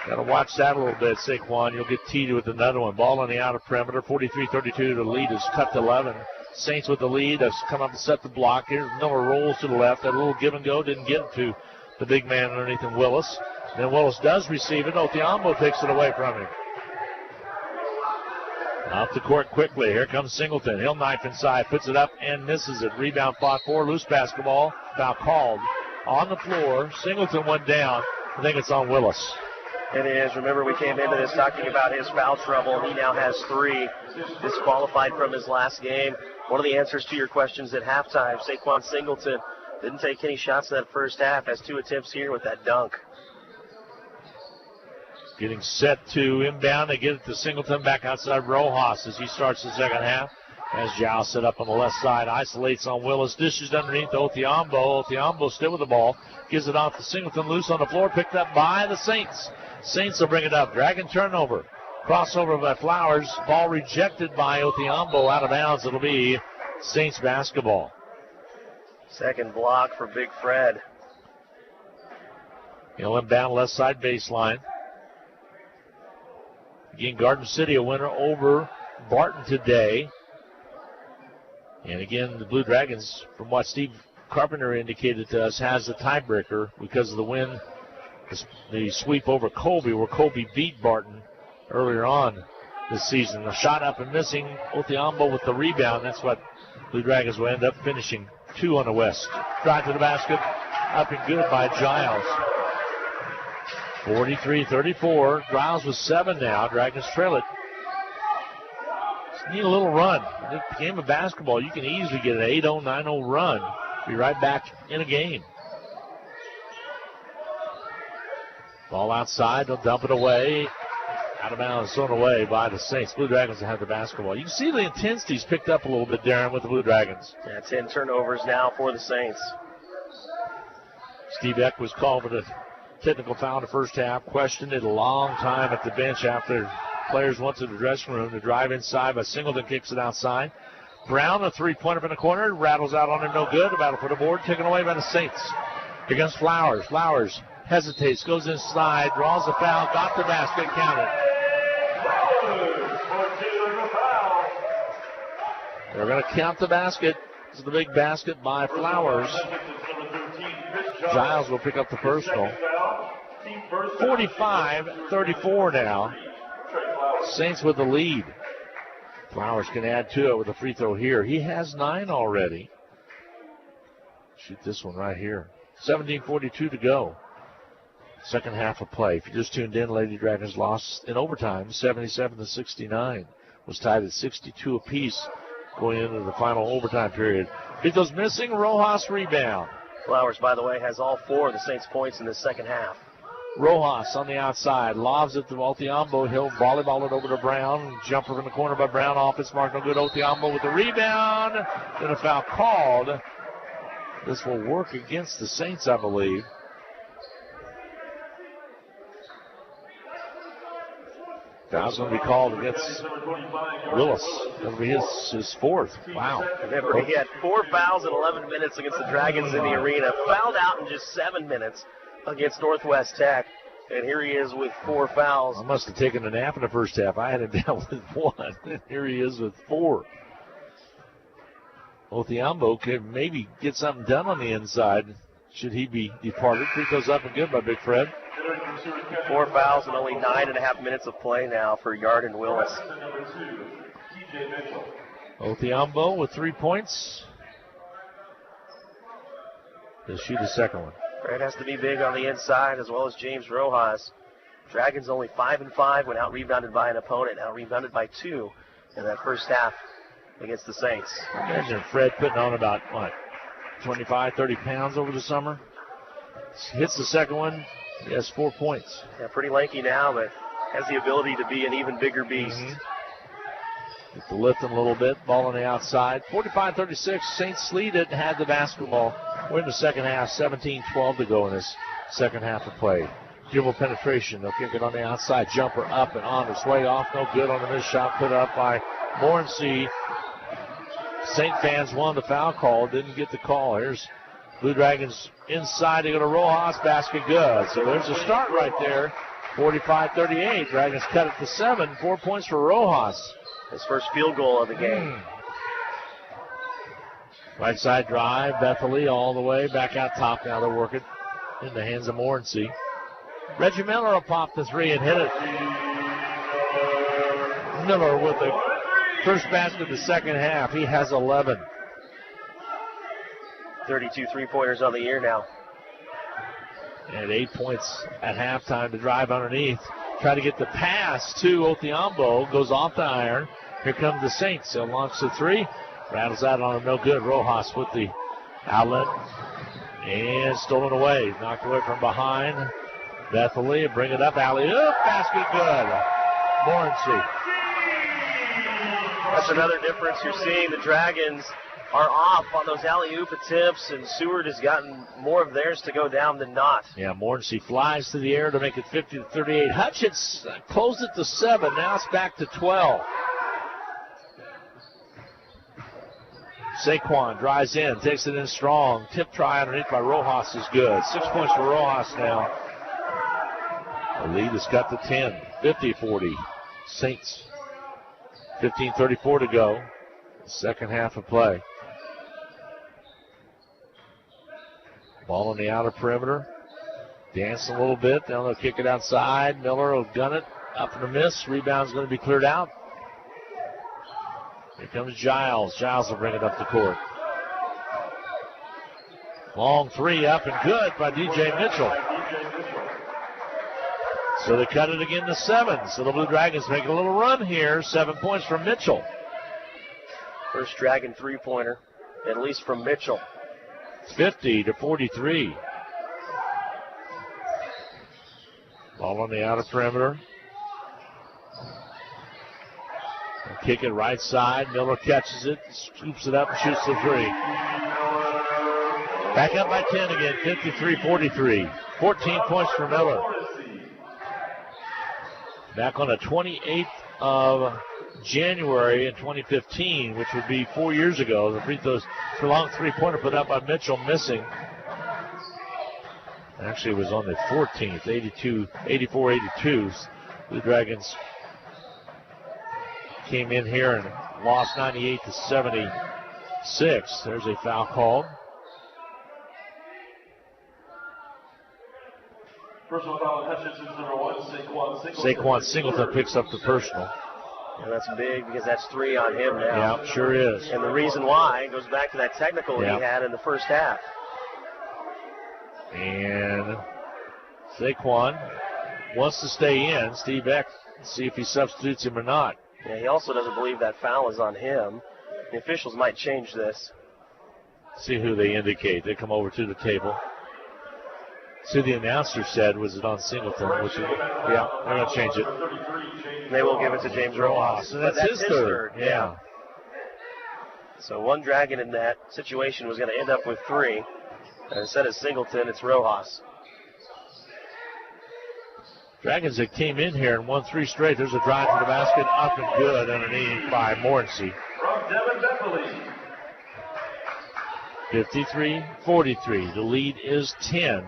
Got to watch that a little bit, Saquon. You'll get teed with another one. Ball on the outer perimeter. 43-32. The lead is cut to 11. Saints with the lead. Has come up and set the block here. Miller rolls to the left. That little give and go didn't get to the big man underneath him, Willis. Then Willis does receive it. Othiambo takes it away from him. Off the court quickly. Here comes Singleton. He'll knife inside, puts it up and misses it. Rebound fought for. Loose basketball. Foul called on the floor. Singleton went down. I think it's on Willis. It is. Remember, we came into this talking about his foul trouble. He now has 3. Disqualified from his last game. One of the answers to your questions at halftime, Saquon Singleton didn't take any shots in that first half. Has 2 attempts here with that dunk. Getting set to inbound. They get it to Singleton back outside Rojas as he starts the second half. As Giles set up on the left side, isolates on Willis. Dishes underneath to Othiambo. Othiambo still with the ball. Gives it off to Singleton. Loose on the floor. Picked up by the Saints. Saints will bring it up. Dragon turnover. Crossover by Flowers. Ball rejected by Othiambo. Out of bounds. It'll be Saints basketball. Second block for Big Fred. He'll inbound left side baseline. Again, Garden City a winner over Barton today. And again, the Blue Dragons, from what Steve Carpenter indicated to us, has the tiebreaker because of the win, the sweep over Colby, where Colby beat Barton earlier on this season. A shot up and missing. Othiambo with the rebound. That's what Blue Dragons will end up finishing 2 on the West. Drive to the basket. Up and good by Giles. 43-34. Giles with 7 now. Dragons trail it. Just need a little run. In the game of basketball, you can easily get an 8-0, 9-0 run. Be right back in a game. Ball outside. They'll dump it away. Out of bounds, thrown away by the Saints. Blue Dragons have the basketball. You can see the intensity's picked up a little bit, Darren, with the Blue Dragons. Yeah, 10 turnovers now for the Saints. Steve Eck was called for the technical foul in the first half. Questioned it a long time at the bench after players went to the dressing room to drive inside, but Singleton kicks it outside. Brown, a three-pointer in the corner, rattles out on it, no good. A battle for the board, taken away by the Saints. Here comes Flowers. Flowers hesitates, goes inside, draws the foul, got the basket, counted. They're going to count the basket. This is the big basket by Flowers. Giles will pick up the personal. 45-34 now. Saints with the lead. Flowers can add to it with a free throw here. He has 9 already. Shoot this one right here. 17:42 to go. Second half of play. If you just tuned in, Lady Dragons lost in overtime, 77-69. Was tied at 62 apiece going into the final overtime period. Free throws missing. Rojas rebound. Flowers, by the way, has all 4 of the Saints' points in the second half. Rojas on the outside, lobs it to Othiambo. He'll volleyball it over to Brown. Jumper in the corner by Brown. Offense mark no good. Othiambo with the rebound. Then a foul called. This will work against the Saints, I believe. Foul's going to be called against Willis. That'll be his 4th. Wow. Remember, he had 4 fouls in 11 minutes against the Dragons in the arena. Fouled out in just 7 minutes against Northwest Tech. And here he is with 4 fouls. I must have taken a nap in the first half. I had him down with 1. And here he is with 4. Othiambo could maybe get something done on the inside should he be departed. Free throws up and good by Big Fred. 4 fouls and only 9.5 minutes of play now for Yard and Willis. Othiambo with 3 points. He'll shoot his second one. Fred has to be big on the inside as well as James Rojas. Dragons only 5-5 when out-rebounded by an opponent. Out-rebounded by 2 in that first half against the Saints. Imagine Fred putting on about, 25, 30 pounds over the summer. Hits the second one. He has 4 points. Yeah, pretty lanky now, but has the ability to be an even bigger beast. Get the lifting a little bit. Ball on the outside. 45-36. Saints lead it and had the basketball. We're in the second half. 17-12 to go in this second half of play. Dribble penetration. They'll kick it on the outside. Jumper up and on its way off. No good on the missed shot put up by Morency. Saint fans wanted the foul call. Didn't get the call. Here's Blue Dragons inside. They go to Rojas. Basket good. So there's a start right there. 45-38. Dragons cut it to 7. 4 points for Rojas. His first field goal of the game. Right side drive. Bethely all the way. Back out top now. They're working in the hands of Morency. Reggie Miller will pop the 3 and hit it. Miller with the first basket of the second half. He has 11. 32 3-pointers on the year now. And 8 points at halftime to drive underneath. Try to get the pass to Othiambo. Goes off the iron. Here comes the Saints. They'll launch the 3. Rattles out on him. No good. Rojas with the outlet. And stolen away. Knocked away from behind. Bethely bring it up. Alley-oop. Basket good. Morency. That's another difference you're seeing. The Dragons are off on those alley-oop attempts, and Seward has gotten more of theirs to go down than not. Yeah, Morency flies to the air to make it 50-38. Hutchins closed it to 7. Now it's back to 12. Saquon drives in, takes it in strong. Tip try underneath by Rojas is good. 6 points for Rojas now. The lead is cut to 10. 50-40. Saints. 15:34 to go. Second half of play. Ball on the outer perimeter. Dancing a little bit. Then they'll kick it outside. Miller will gun it. Up and a miss. Rebound's going to be cleared out. Here comes Giles. Giles will bring it up the court. Long 3 up and good by DJ Mitchell. So they cut it again to 7. So the Blue Dragons make a little run here. 7 points from Mitchell. First Dragon 3-pointer, at least from Mitchell. 50-43. Ball on the outer perimeter. They'll kick it right side. Miller catches it, scoops it up, and shoots the 3. Back up by 10 again, 53-43. 14 points for Miller. Back on the 28th of January in 2015, which would be 4 years ago. The free throws for long three-pointer put up by Mitchell missing. Actually, it was on the 14th, 84-82. The Dragons came in here and lost 98-76. There's a foul called. Personal foul, Hutchinson's number 1, Saquon Singleton picks up the personal. And that's big because that's 3 on him now. Yeah, sure is. And the reason why goes back to that technical he had in the first half. And Saquon wants to stay in. Steve Beck, see if he substitutes him or not. Yeah, he also doesn't believe that foul is on him. The officials might change this. See who they indicate. They come over to the table. See, the announcer said, was it on Singleton? Which is, yeah, they're going to change it. They will give it to James Rojas. So that's his third. Yeah. So one Dragon in that situation was going to end up with 3. And instead of Singleton, it's Rojas. Dragons that came in here and won 3 straight. There's a drive to the basket, up and good underneath by Morrissey. From Devin Bethely. 53-43. The lead is 10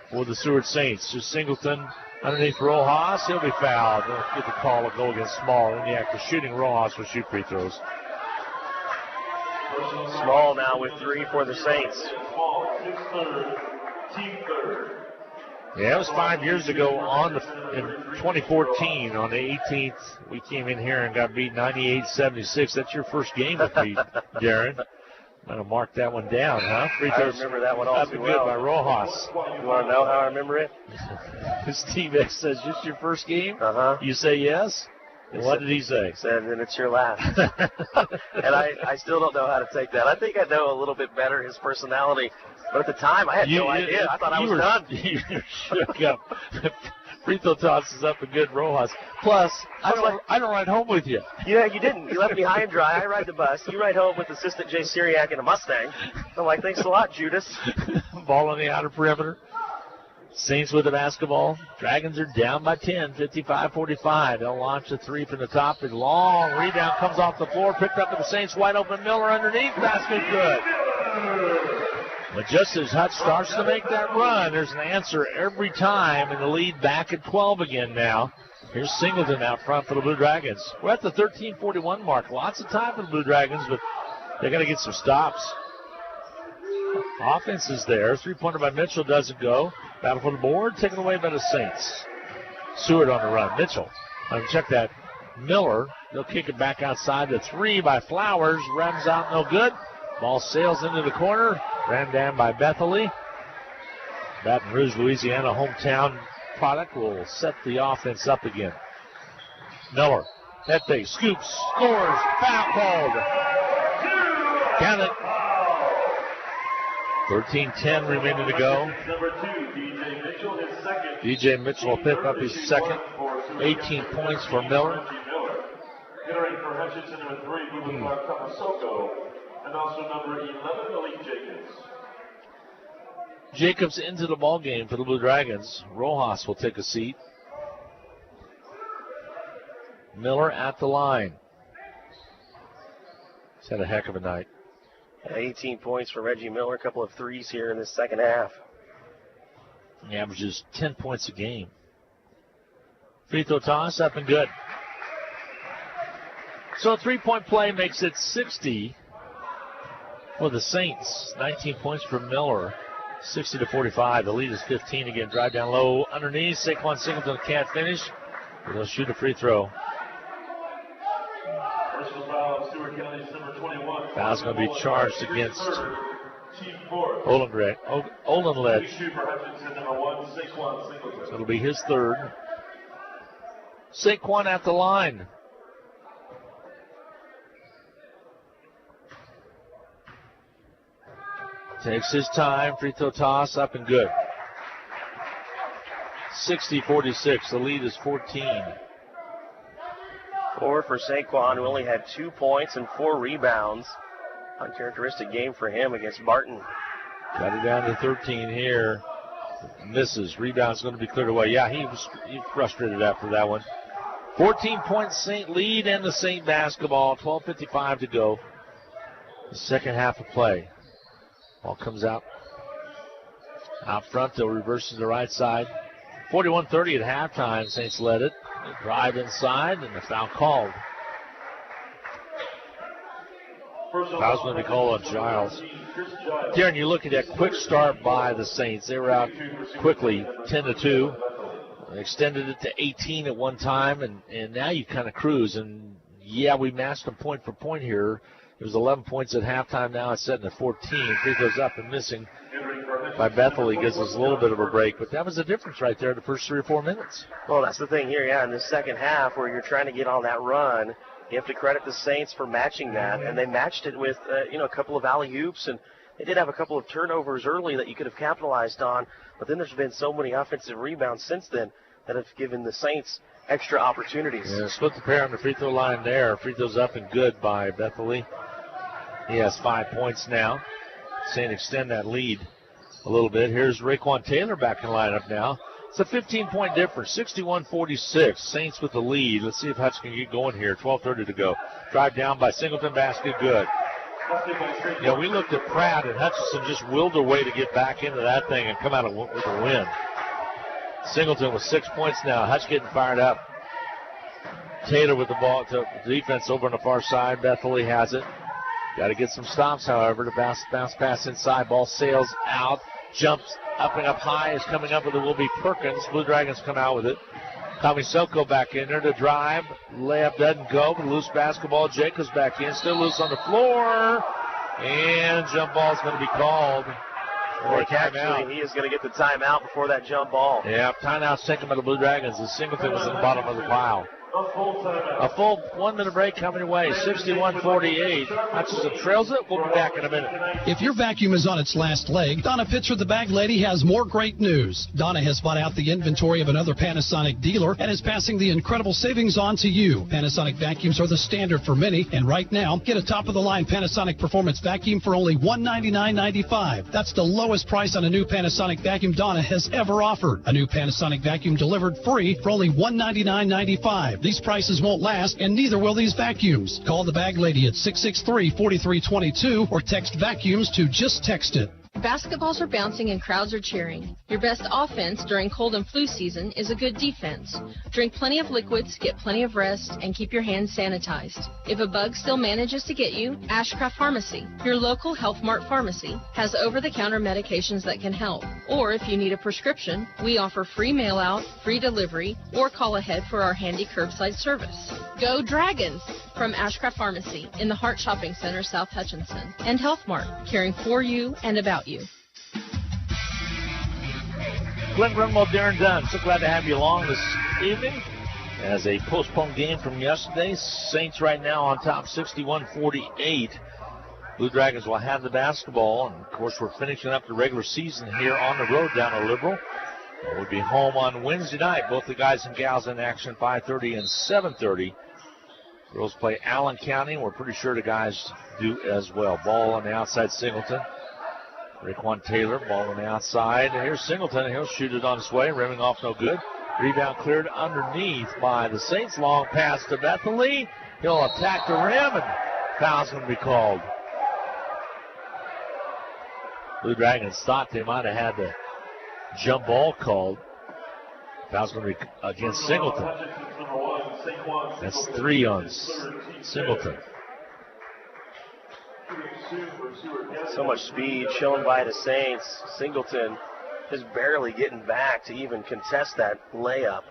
for the Seward Saints. Just Singleton underneath Rojas. He'll be fouled. They'll get the call to go against Small. In the act of shooting, Rojas will shoot free throws. Small now with 3 for the Saints. Small, his third, team third. Yeah, it was 5 years ago in 2014 on the 18th. We came in here and got beat 98-76. That's your first game with me, Darren. I'm going to mark that one down, huh? Free throws. I remember that one all too well. Good by Rojas. You want to know how I remember it? Steve X says, just your first game? Uh-huh. You say yes? And what did he say? He said, and it's your last. And I still don't know how to take that. I think I know a little bit better his personality. But at the time, I had no idea. I thought I was done. You shook up. Free throw tosses up a good Rojas. Plus, I don't ride home with you. Yeah, you didn't. You left me high and dry. I ride the bus. You ride home with Assistant Jay Syriac in a Mustang. I'm like, thanks a lot, Judas. Ball on the outer perimeter. Saints with the basketball. Dragons are down by 10, 55-45. They'll launch a 3 from the top. A long rebound comes off the floor. Picked up by the Saints. Wide open Miller underneath. Basket good. But just as Hutch starts to make that run, there's an answer every time, and the lead back at 12 again now. Here's Singleton out front for the Blue Dragons. We're at the 13:41 mark. Lots of time for the Blue Dragons, but they're going to get some stops. Offense is there. 3-pointer by Mitchell doesn't go. Battle for the board, taken away by the Saints. Seward on the run. Mitchell. Check that. Miller. They'll kick it back outside. The 3 by Flowers. Runs out, no good. Ball sails into the corner. Ran down by Bethely. Baton Rouge, Louisiana, hometown product will set the offense up again. Miller. That thing scoops, scores, foul called. Count it. 13:10 remaining to go. Number 2, DJ Mitchell, his second. DJ Mitchell will pick up his second. 18 points for Miller. Entering for Hutchinson, number 3, Bubakar Kamasoko, and also number 11, Malik Jacobs. Jacobs into the ball game for the Blue Dragons. Rojas will take a seat. Miller at the line. He's had a heck of a night. 18 points for Reggie Miller, a couple of threes here in the second half. He averages 10 points a game. Free throw toss up and good. So a 3-point play makes it 60 for the Saints. 19 points for Miller. 60-45. The lead is 15 again. Drive down low underneath. Saquon Singleton can't finish. But he'll shoot a free throw. Personal foul, Seward County, number 21. Foul's going to be charged against Olenledge. So it'll be his third. Saquon at the line. Takes his time. Free throw toss up and good. 60-46. The lead is 14. 4 for Saquon, who only had 2 points and 4 rebounds. Uncharacteristic game for him against Barton. Got it down to 13 here. Misses. Rebound's going to be cleared away. Yeah, he frustrated after that one. 14-point Saint lead in the Saint basketball. 12:55 to go. The second half of play. Ball comes out front. They'll reverse to the right side. 41-30 at halftime. Saints led it. They drive inside, and the foul called. Foul's going to be called on Giles. Darren, you look at that quick start by the Saints. They were out quickly, 10-2. They extended it to 18 at one time, and now you kind of cruise. And, yeah, we matched them point for point here. It was 11 points at halftime. Now it's setting at 14. Free throws up and missing by Bethel. He gives us a little bit of a break. But that was the difference right there the first 3 or 4 minutes. Well, that's the thing here, yeah, in the second half where you're trying to get on that run. You have to credit the Saints for matching that, and they matched it with, a couple of alley-oops, and they did have a couple of turnovers early that you could have capitalized on, but then there's been so many offensive rebounds since then that have given the Saints extra opportunities. Yeah, split the pair on the free throw line there. Free throws up and good by Bethel. He has 5 points now. Saints extend that lead a little bit. Here's Raquan Taylor back in lineup now. It's a 15-point difference, 61-46. Saints with the lead. Let's see if Hutch can get going here. 12:30 to go. Drive down by Singleton, basket good. Yeah, we looked at Pratt, and Hutchinson just willed their way to get back into that thing and come out with a win. Singleton with 6 points now. Hutch getting fired up. Taylor with the ball to defense over on the far side. Bethel has it. Got to get some stops, however, to bounce pass inside. Ball sails out. Jumps up and up high. Is coming up with it will be Perkins. Blue Dragons come out with it. Kamisoko back in there to drive. Layup doesn't go, but loose basketball. Jacobs back in. Still loose on the floor. And jump ball is going to be called for a timeout. He is going to get the timeout before that jump ball. Yeah, timeout's taken by the Blue Dragons. The Singleton was in the bottom of the pile. A full 1 minute break coming away, 61-48. Hutchinson trails it. We'll be back in a minute. If your vacuum is on its last leg, Donna Pitcher, the bag lady, has more great news. Donna has bought out the inventory of another Panasonic dealer and is passing the incredible savings on to you. Panasonic vacuums are the standard for many, and right now, get a top-of-the-line Panasonic Performance vacuum for only $199.95. That's the lowest price on a new Panasonic vacuum Donna has ever offered. A new Panasonic vacuum delivered free for only $199.95. These prices won't last, and neither will these vacuums. Call the bag lady at 663-4322 or text vacuums to just text it. Basketballs are bouncing and crowds are cheering. Your best offense during cold and flu season is a good defense. Drink plenty of liquids, get plenty of rest, and keep your hands sanitized. If a bug still manages to get you, Ashcraft Pharmacy, your local Health Mart pharmacy, has over-the-counter medications that can help. Or if you need a prescription, we offer free mail-out, free delivery, or call ahead for our handy curbside service. Go Dragons! From Ashcraft Pharmacy in the Hart Shopping Center, South Hutchinson, and Health Mart, caring for you and about you. Glenn Grunwald, Darren Dunn, so glad to have you along this evening. As a postponed game from yesterday, Saints right now on top 61-48. Blue Dragons will have the basketball, and of course we're finishing up the regular season here on the road down at Liberal. We'll be home on Wednesday night. Both the guys and gals in action, 5:30 and 7:30. Girls play Allen County, and we're pretty sure the guys do as well. Ball on the outside, Singleton. Raquan Taylor, ball on the outside. And here's Singleton, and he'll shoot it on his way, rimming off no good. Rebound cleared underneath by the Saints. Long pass to Bethel. He'll attack the rim, and foul's going to be called. Blue Dragons thought they might have had the jump ball called. Foul's going to be against Singleton. That's 3 on Singleton. So much speed shown by the Saints. Singleton just barely getting back to even contest that layup.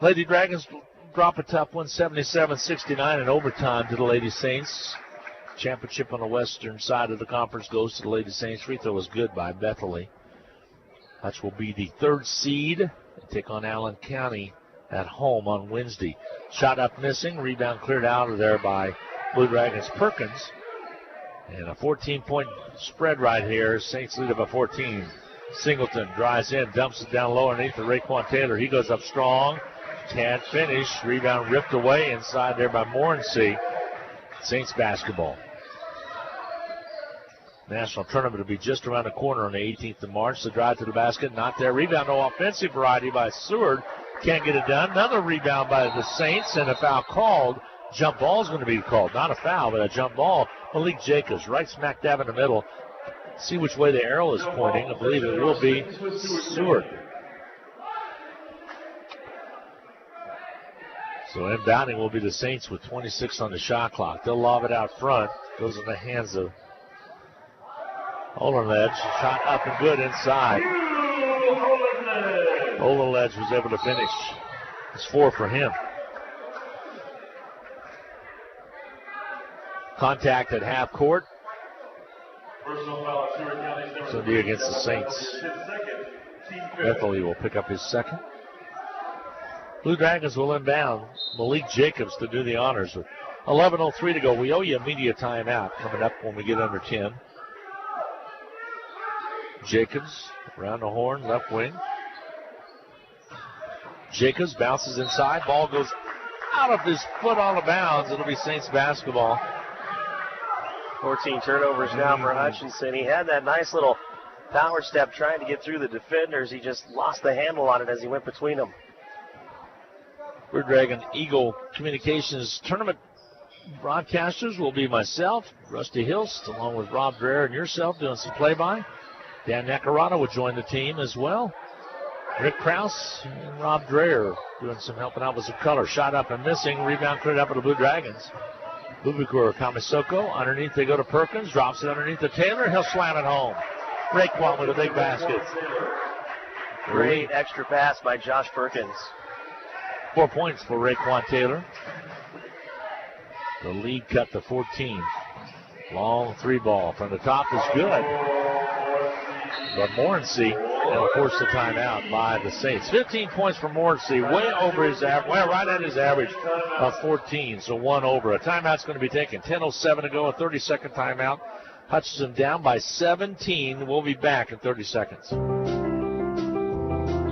Lady Dragons drop a tough one, 77-69 in overtime to the Lady Saints. Championship on the western side of the conference goes to the Lady Saints. Free throw was good by Bethel. Hutch will be the 3rd seed. They take on Allen County at home on Wednesday. Shot up missing. Rebound cleared out of there by Blue Dragons Perkins. And a 14-point spread right here. Saints lead by 14. Singleton drives in, dumps it down low underneath to Raquan Taylor. He goes up strong. Can't finish. Rebound ripped away inside there by Morency. Saints basketball. National tournament will be just around the corner on the 18th of March. The drive to the basket, not there. Rebound, no offensive variety by Seward. Can't get it done. Another rebound by the Saints, and a foul called. Jump ball is going to be called. Not a foul, but a jump ball. Malik Jacobs right smack dab in the middle. See which way the arrow is pointing. I believe it will be Seward. So inbounding will be the Saints with 26 on the shot clock. They'll lob it out front. Goes in the hands of Oleledge. Shot up and good inside. Oleledge was able to finish. It's 4 for him. Contact at half court. It's going to be against the Saints. Bethany will pick up his second. Blue Dragons will inbound. Malik Jacobs to do the honors with 11:03 to go. We owe you a media timeout coming up when we get under 10. Jacobs around the horn, left wing. Jacobs bounces inside. Ball goes out of his foot out of bounds. It'll be Saints basketball. 14 turnovers now for Hutchinson. He had that nice little power step trying to get through the defenders. He just lost the handle on it as he went between them. Blue Dragon Eagle Communications Tournament broadcasters will be myself, Rusty Hilst, along with Rob Dreher and yourself doing some play-by. Dan Nacarata will join the team as well. Rick Krause and Rob Dreher doing some helping out with some color. Shot up and missing. Rebound cleared up for the Blue Dragons. Bubakura Kamisoko. Underneath they go to Perkins. Drops it underneath to Taylor. He'll slam it home. Raekwon with a big basket. Great extra pass by Josh Perkins. 4 points for Raekwon Taylor. The lead cut to 14. Long 3 ball from the top is good. But Morency will force the timeout by the Saints. 15 points for Morency, way over his average, well, right at his average of 14, so 1 over. A timeout's going to be taken. 10:07 to go, a 30-second timeout. Hutchinson down by 17. We'll be back in 30 seconds.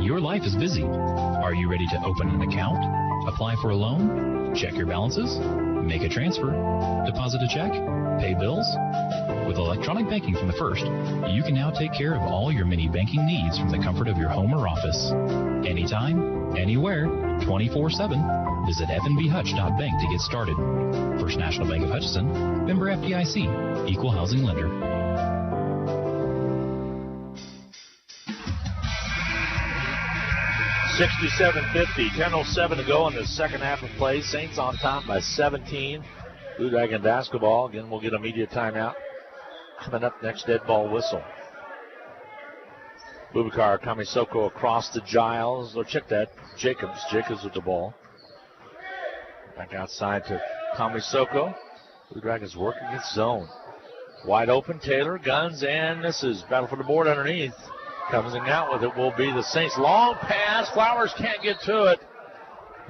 Your life is busy. Are you ready to open an account, apply for a loan, check your balances, make a transfer, deposit a check, pay bills? With electronic banking from The First, you can now take care of all your mini banking needs from the comfort of your home or office. Anytime, anywhere, 24/7. Visit fnbhutch.bank to get started. First National Bank of Hutchinson, member FDIC, equal housing lender. $67-50, 10:07 to go in the second half of play. Saints on top by 17. Blue Dragon basketball. Again, we'll get a media timeout. Coming up next, dead ball whistle. Bubakar Kamisoko across to Giles. Or check that. Jacobs with the ball. Back outside to Kamisoko. Blue Dragons work against zone. Wide open, Taylor, guns, and misses. Battle for the board underneath. Coming out with it will be the Saints. Long pass. Flowers can't get to it.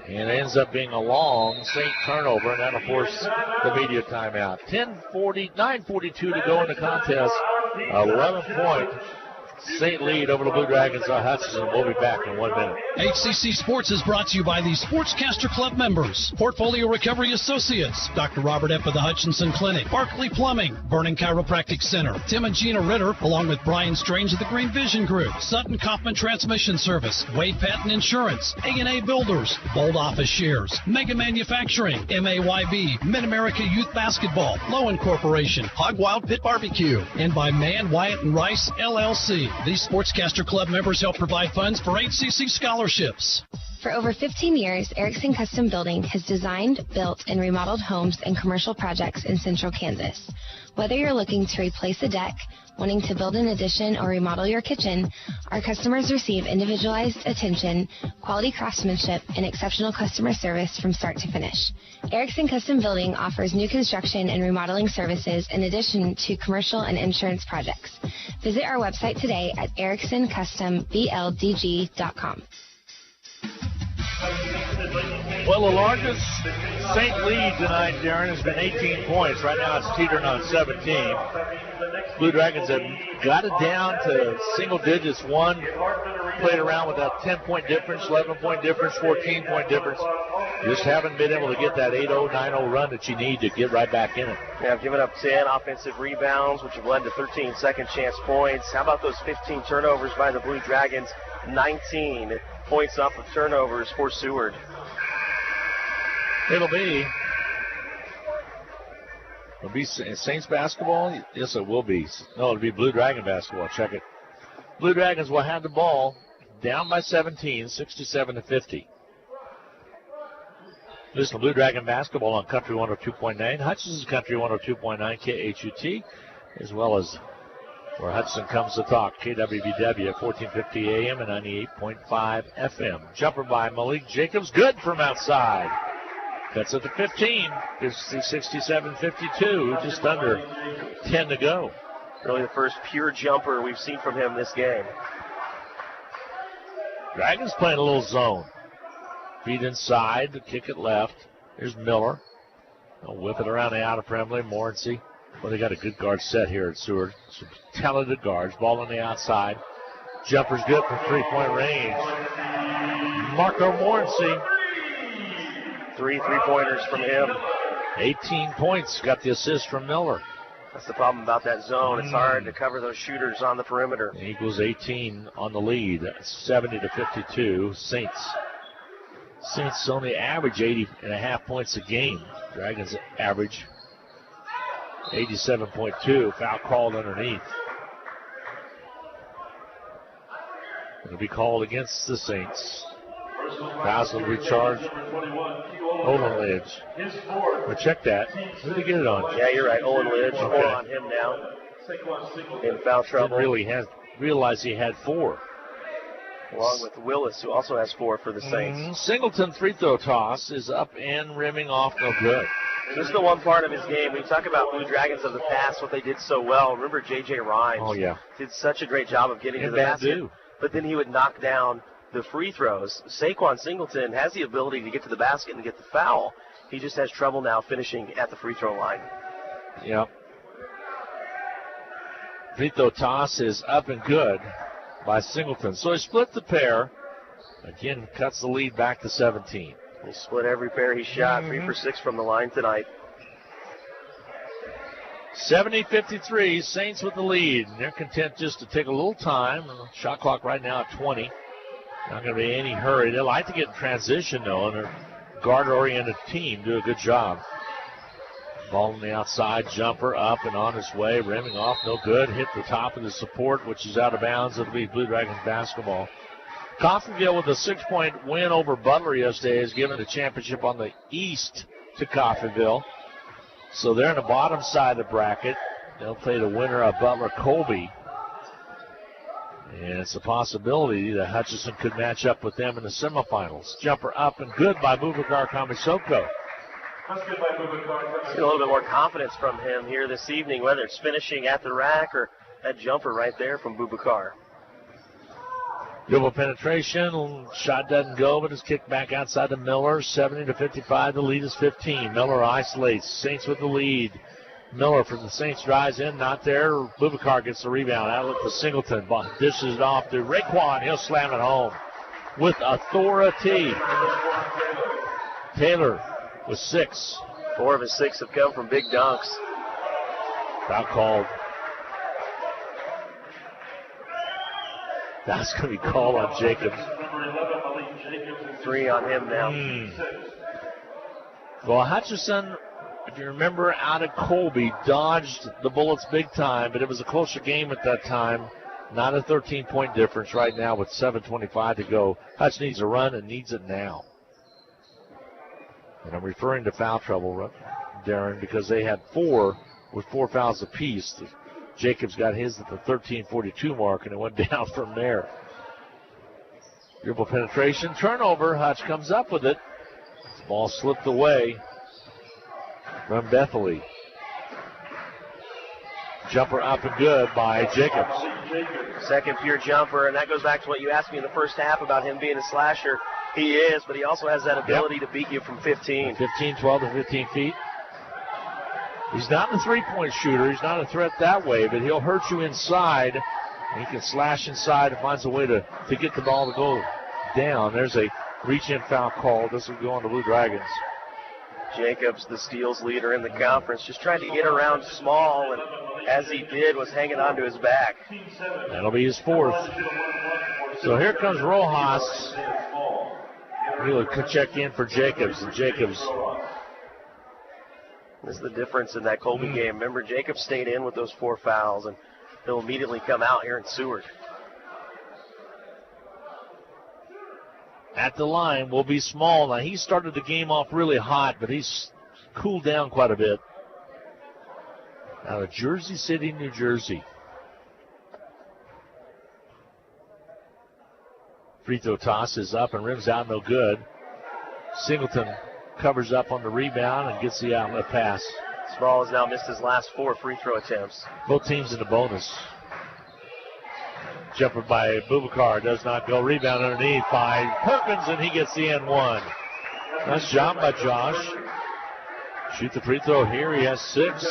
And it ends up being a long Saint turnover, and that'll force the media timeout. 9:42 to go in the contest. 11-point Saint lead over the Blue Dragons on Hutchinson. We'll be back in 1 minute. HCC Sports is brought to you by the Sportscaster Club members. Portfolio Recovery Associates, Dr. Robert Epp of the Hutchinson Clinic, Barkley Plumbing, Vernon Chiropractic Center, Tim and Gina Ritter, along with Brian Strange of the Green Vision Group, Sutton Kaufman Transmission Service, Wade Patton Insurance, A&A Builders, Bold Office Shares, Mega Manufacturing, MAYB, Mid-America Youth Basketball, Lowen Corporation, Hog Wild Pit Barbecue, and by Mann, Wyatt, and Rice, LLC. These Sportscaster Club members help provide funds for HCC scholarships. For over 15 years, Erickson Custom Building has designed, built, and remodeled homes and commercial projects in central Kansas. Whether you're looking to replace a deck, wanting to build an addition, or remodel your kitchen, our customers receive individualized attention, quality craftsmanship, and exceptional customer service from start to finish. Erickson Custom Building offers new construction and remodeling services in addition to commercial and insurance projects. Visit our website today at ericksoncustombldg.com. Well, the largest Saint lead tonight, Darren, has been 18 points. Right now it's teetering on 17. Blue Dragons have got it down to single digits. One played around with a 10-point difference, 11-point difference, 14-point difference. Just haven't been able to get that 8-0, 9-0 run that you need to get right back in it. They have given up 10 offensive rebounds, which have led to 13 second chance points. How about those 15 turnovers by the Blue Dragons? 19 points off of turnovers for Seward. It'll be Saints basketball? Yes, it will be. No, it'll be Blue Dragon basketball. Check it. Blue Dragons will have the ball down by 17, 67-50. Listen to Blue Dragon basketball on Country 102.9, Hutchinson Country 102.9 KHUT, as well as where Hudson comes to talk, KWBW at 1450 AM and 98.5 FM. Jumper by Malik Jacobs, good from outside. Cuts it to 15. It's 67-52, just under 10 to go. Really the first pure jumper we've seen from him this game. Dragons playing a little zone. Feet inside, the kick it left. Here's Miller. They'll whip it around the outer perimeter. Morency. Well, they got a good guard set here at Seward. Some talented guards. Ball on the outside. Jumper's good from three-point range. Marco Morency. 3 3-pointers from him. 18 points. Got the assist from Miller. That's the problem about that zone. It's hard to cover those shooters on the perimeter. Equals 18 on the lead. 70-52. Saints only average 80.5 points a game. Dragons average 87.2. Foul called underneath. It'll be called against the Saints. Fouls will be charged. Olin Lidge. But check that. Who did he get it on? Yeah, you're right. Olin Lidge. Okay. Hold on him now. In foul trouble. Didn't really realize he had 4. Along with Willis, who also has 4 for the Saints. Singleton free throw toss is up and rimming off, no good. This is the one part of his game. We talk about Blue Dragons of the past, what they did so well. Remember J.J. Rhymes? Oh, yeah. Did such a great job of getting to the basket. But then he would knock down the free throws. Saquon Singleton has the ability to get to the basket and get the foul. He just has trouble now finishing at the free throw line. Yep. Free throw toss is up and good by Singleton. So he split the pair. Again, cuts the lead back to 17. He split every pair he shot. 3 for 6 from the line tonight. 70-53, Saints with the lead. And they're content just to take a little time. Shot clock right now at 20. Not going to be any hurry. They like to get in transition, though, and a guard-oriented team do a good job. Ball on the outside, jumper up and on his way, rimming off, no good. Hit the top of the support, which is out of bounds. It'll be Blue Dragons basketball. Coffeyville with a 6-point win over Butler yesterday has given the championship on the east to Coffeyville. So they're in the bottom side of the bracket. They'll play the winner of Butler-Colby. And it's a possibility that Hutchinson could match up with them in the semifinals. Jumper up and good by Boubacar Kamisoko. See a little bit more confidence from him here this evening, whether it's finishing at the rack or that jumper right there from Boubacar. Dribble penetration, shot doesn't go, but it's kicked back outside to Miller. 70-55, the lead is 15. Miller isolates, Saints with the lead. Miller from the Saints drives in, not there. Boubacar gets the rebound. Outlet to Singleton, dishes it off to Raekwon. He'll slam it home with authority. Taylor with 6. 4 of his 6 have come from big dunks. Foul called. That's going to be called on Jacobs. 3 on him now. Well, Hutchinson, if you remember, out of Colby, dodged the Bullets big time, but it was a closer game at that time. Not a 13-point difference right now with 7:25 to go. Hutch needs a run and needs it now. And I'm referring to foul trouble, Darren, because they had 4 with 4 fouls apiece. Jacobs got his at the 13:42 mark, and it went down from there. Dribble penetration, turnover. Hutch comes up with it. Ball slipped away from Bethely. Jumper up and good by Jacobs. Second pure jumper, and that goes back to what you asked me in the first half about him being a slasher. He is, but he also has that ability to beat you from 15. 12 to 15 feet. He's not a three-point shooter. He's not a threat that way, but he'll hurt you inside. And he can slash inside and finds a way to get the ball to go down. There's a reach-in foul call. This will go on the Blue Dragons. Jacobs, the steals leader in the conference, just trying to get around Small, and as he did, was hanging onto his back. That'll be his fourth. So here comes Rojas. He'll check in for Jacobs, and Jacobs. This is the difference in that Colby game. Remember, Jacobs stayed in with those 4 fouls, and he'll immediately come out here in Seward. At the line will be Small. Now, he started the game off really hot, but he's cooled down quite a bit. Out of Jersey City, New Jersey. Free throw toss is up and rims out, no good. Singleton covers up on the rebound and gets the outlet pass. Small has now missed his last 4 free throw attempts. Both teams in the bonus. Jumper by Boubacar does not go. Rebound underneath by Perkins, and he gets the N1. Nice job by Josh. Shoot the free throw here. He has 6.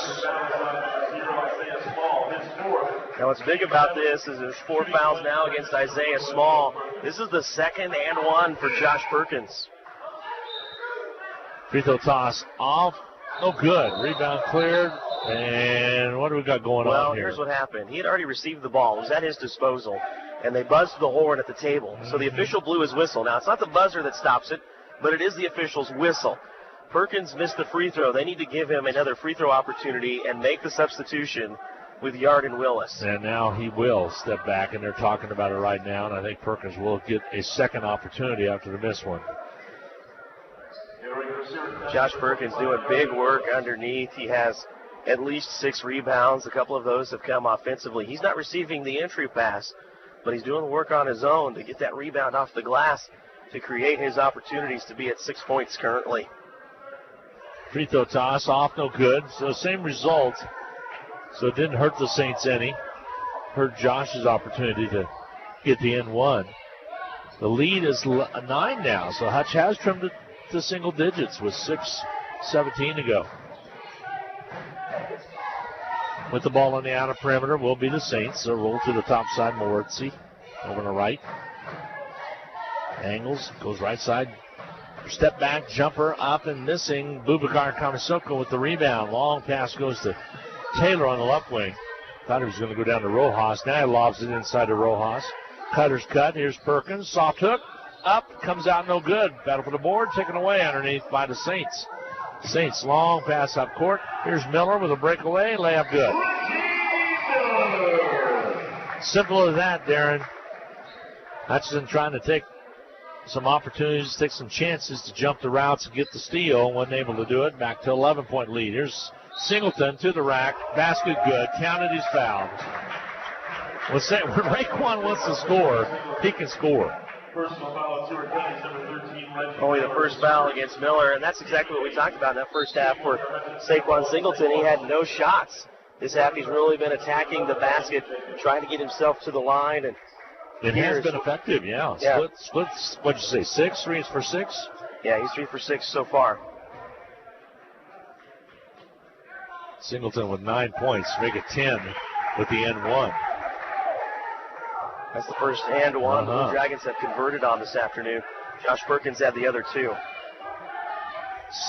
Now what's big about this is there's 4 fouls now against Isaiah Small. This is the second and 1 for Josh Perkins. Free throw toss off. Oh, good. Rebound cleared. And what do we got going on here? Well, here's what happened. He had already received the ball. It was at his disposal. And they buzzed the horn at the table. So the official blew his whistle. Now, it's not the buzzer that stops it, but it is the official's whistle. Perkins missed the free throw. They need to give him another free throw opportunity and make the substitution with Yard and Willis. And now he will step back, and they're talking about it right now, and I think Perkins will get a second opportunity after the missed one. Josh Perkins doing big work underneath. He has at least 6 rebounds. A couple of those have come offensively. He's not receiving the entry pass, but he's doing the work on his own to get that rebound off the glass to create his opportunities to be at 6 points currently. Free throw toss off, no good. So same result. So it didn't hurt the Saints any. Hurt Josh's opportunity to get the N1. The lead is 9 now, so Hutch has trimmed it to single digits with 6:17 to go. With the ball on the outer perimeter will be the Saints. They'll roll to the top side. Moritzi over on the right. Angles, goes right side. Step back, jumper up and missing. Boubacar Kamasoko with the rebound. Long pass goes to Taylor on the left wing. Thought he was going to go down to Rojas. Now he lobs it inside to Rojas. Cutter's cut. Here's Perkins. Soft hook. Up. Comes out no good. Battle for the board. Taken away underneath by the Saints. Saints long pass up court. Here's Miller with a breakaway. Layup good. Simple as that, Darren. Hutchinson trying to take some opportunities, take some chances to jump the routes and get the steal. Wasn't able to do it. Back to 11-point lead. Here's Singleton to the rack. Basket good. Counted. He's fouled. When Raekwon wants to score, he can score. Personal foul at Seward County, number 13. Only the first foul against Miller, and that's exactly what we talked about in that first half for Saquon Singleton. He had no shots. This half he's really been attacking the basket, trying to get himself to the line. And it has been effective, yeah. Splits, what'd you say, 6? 3 for 6? Yeah, he's 3 for 6 so far. Singleton with 9 points, make it 10 with the N1. That's the first and one the Blue Dragons have converted on this afternoon. Josh Perkins had the other 2.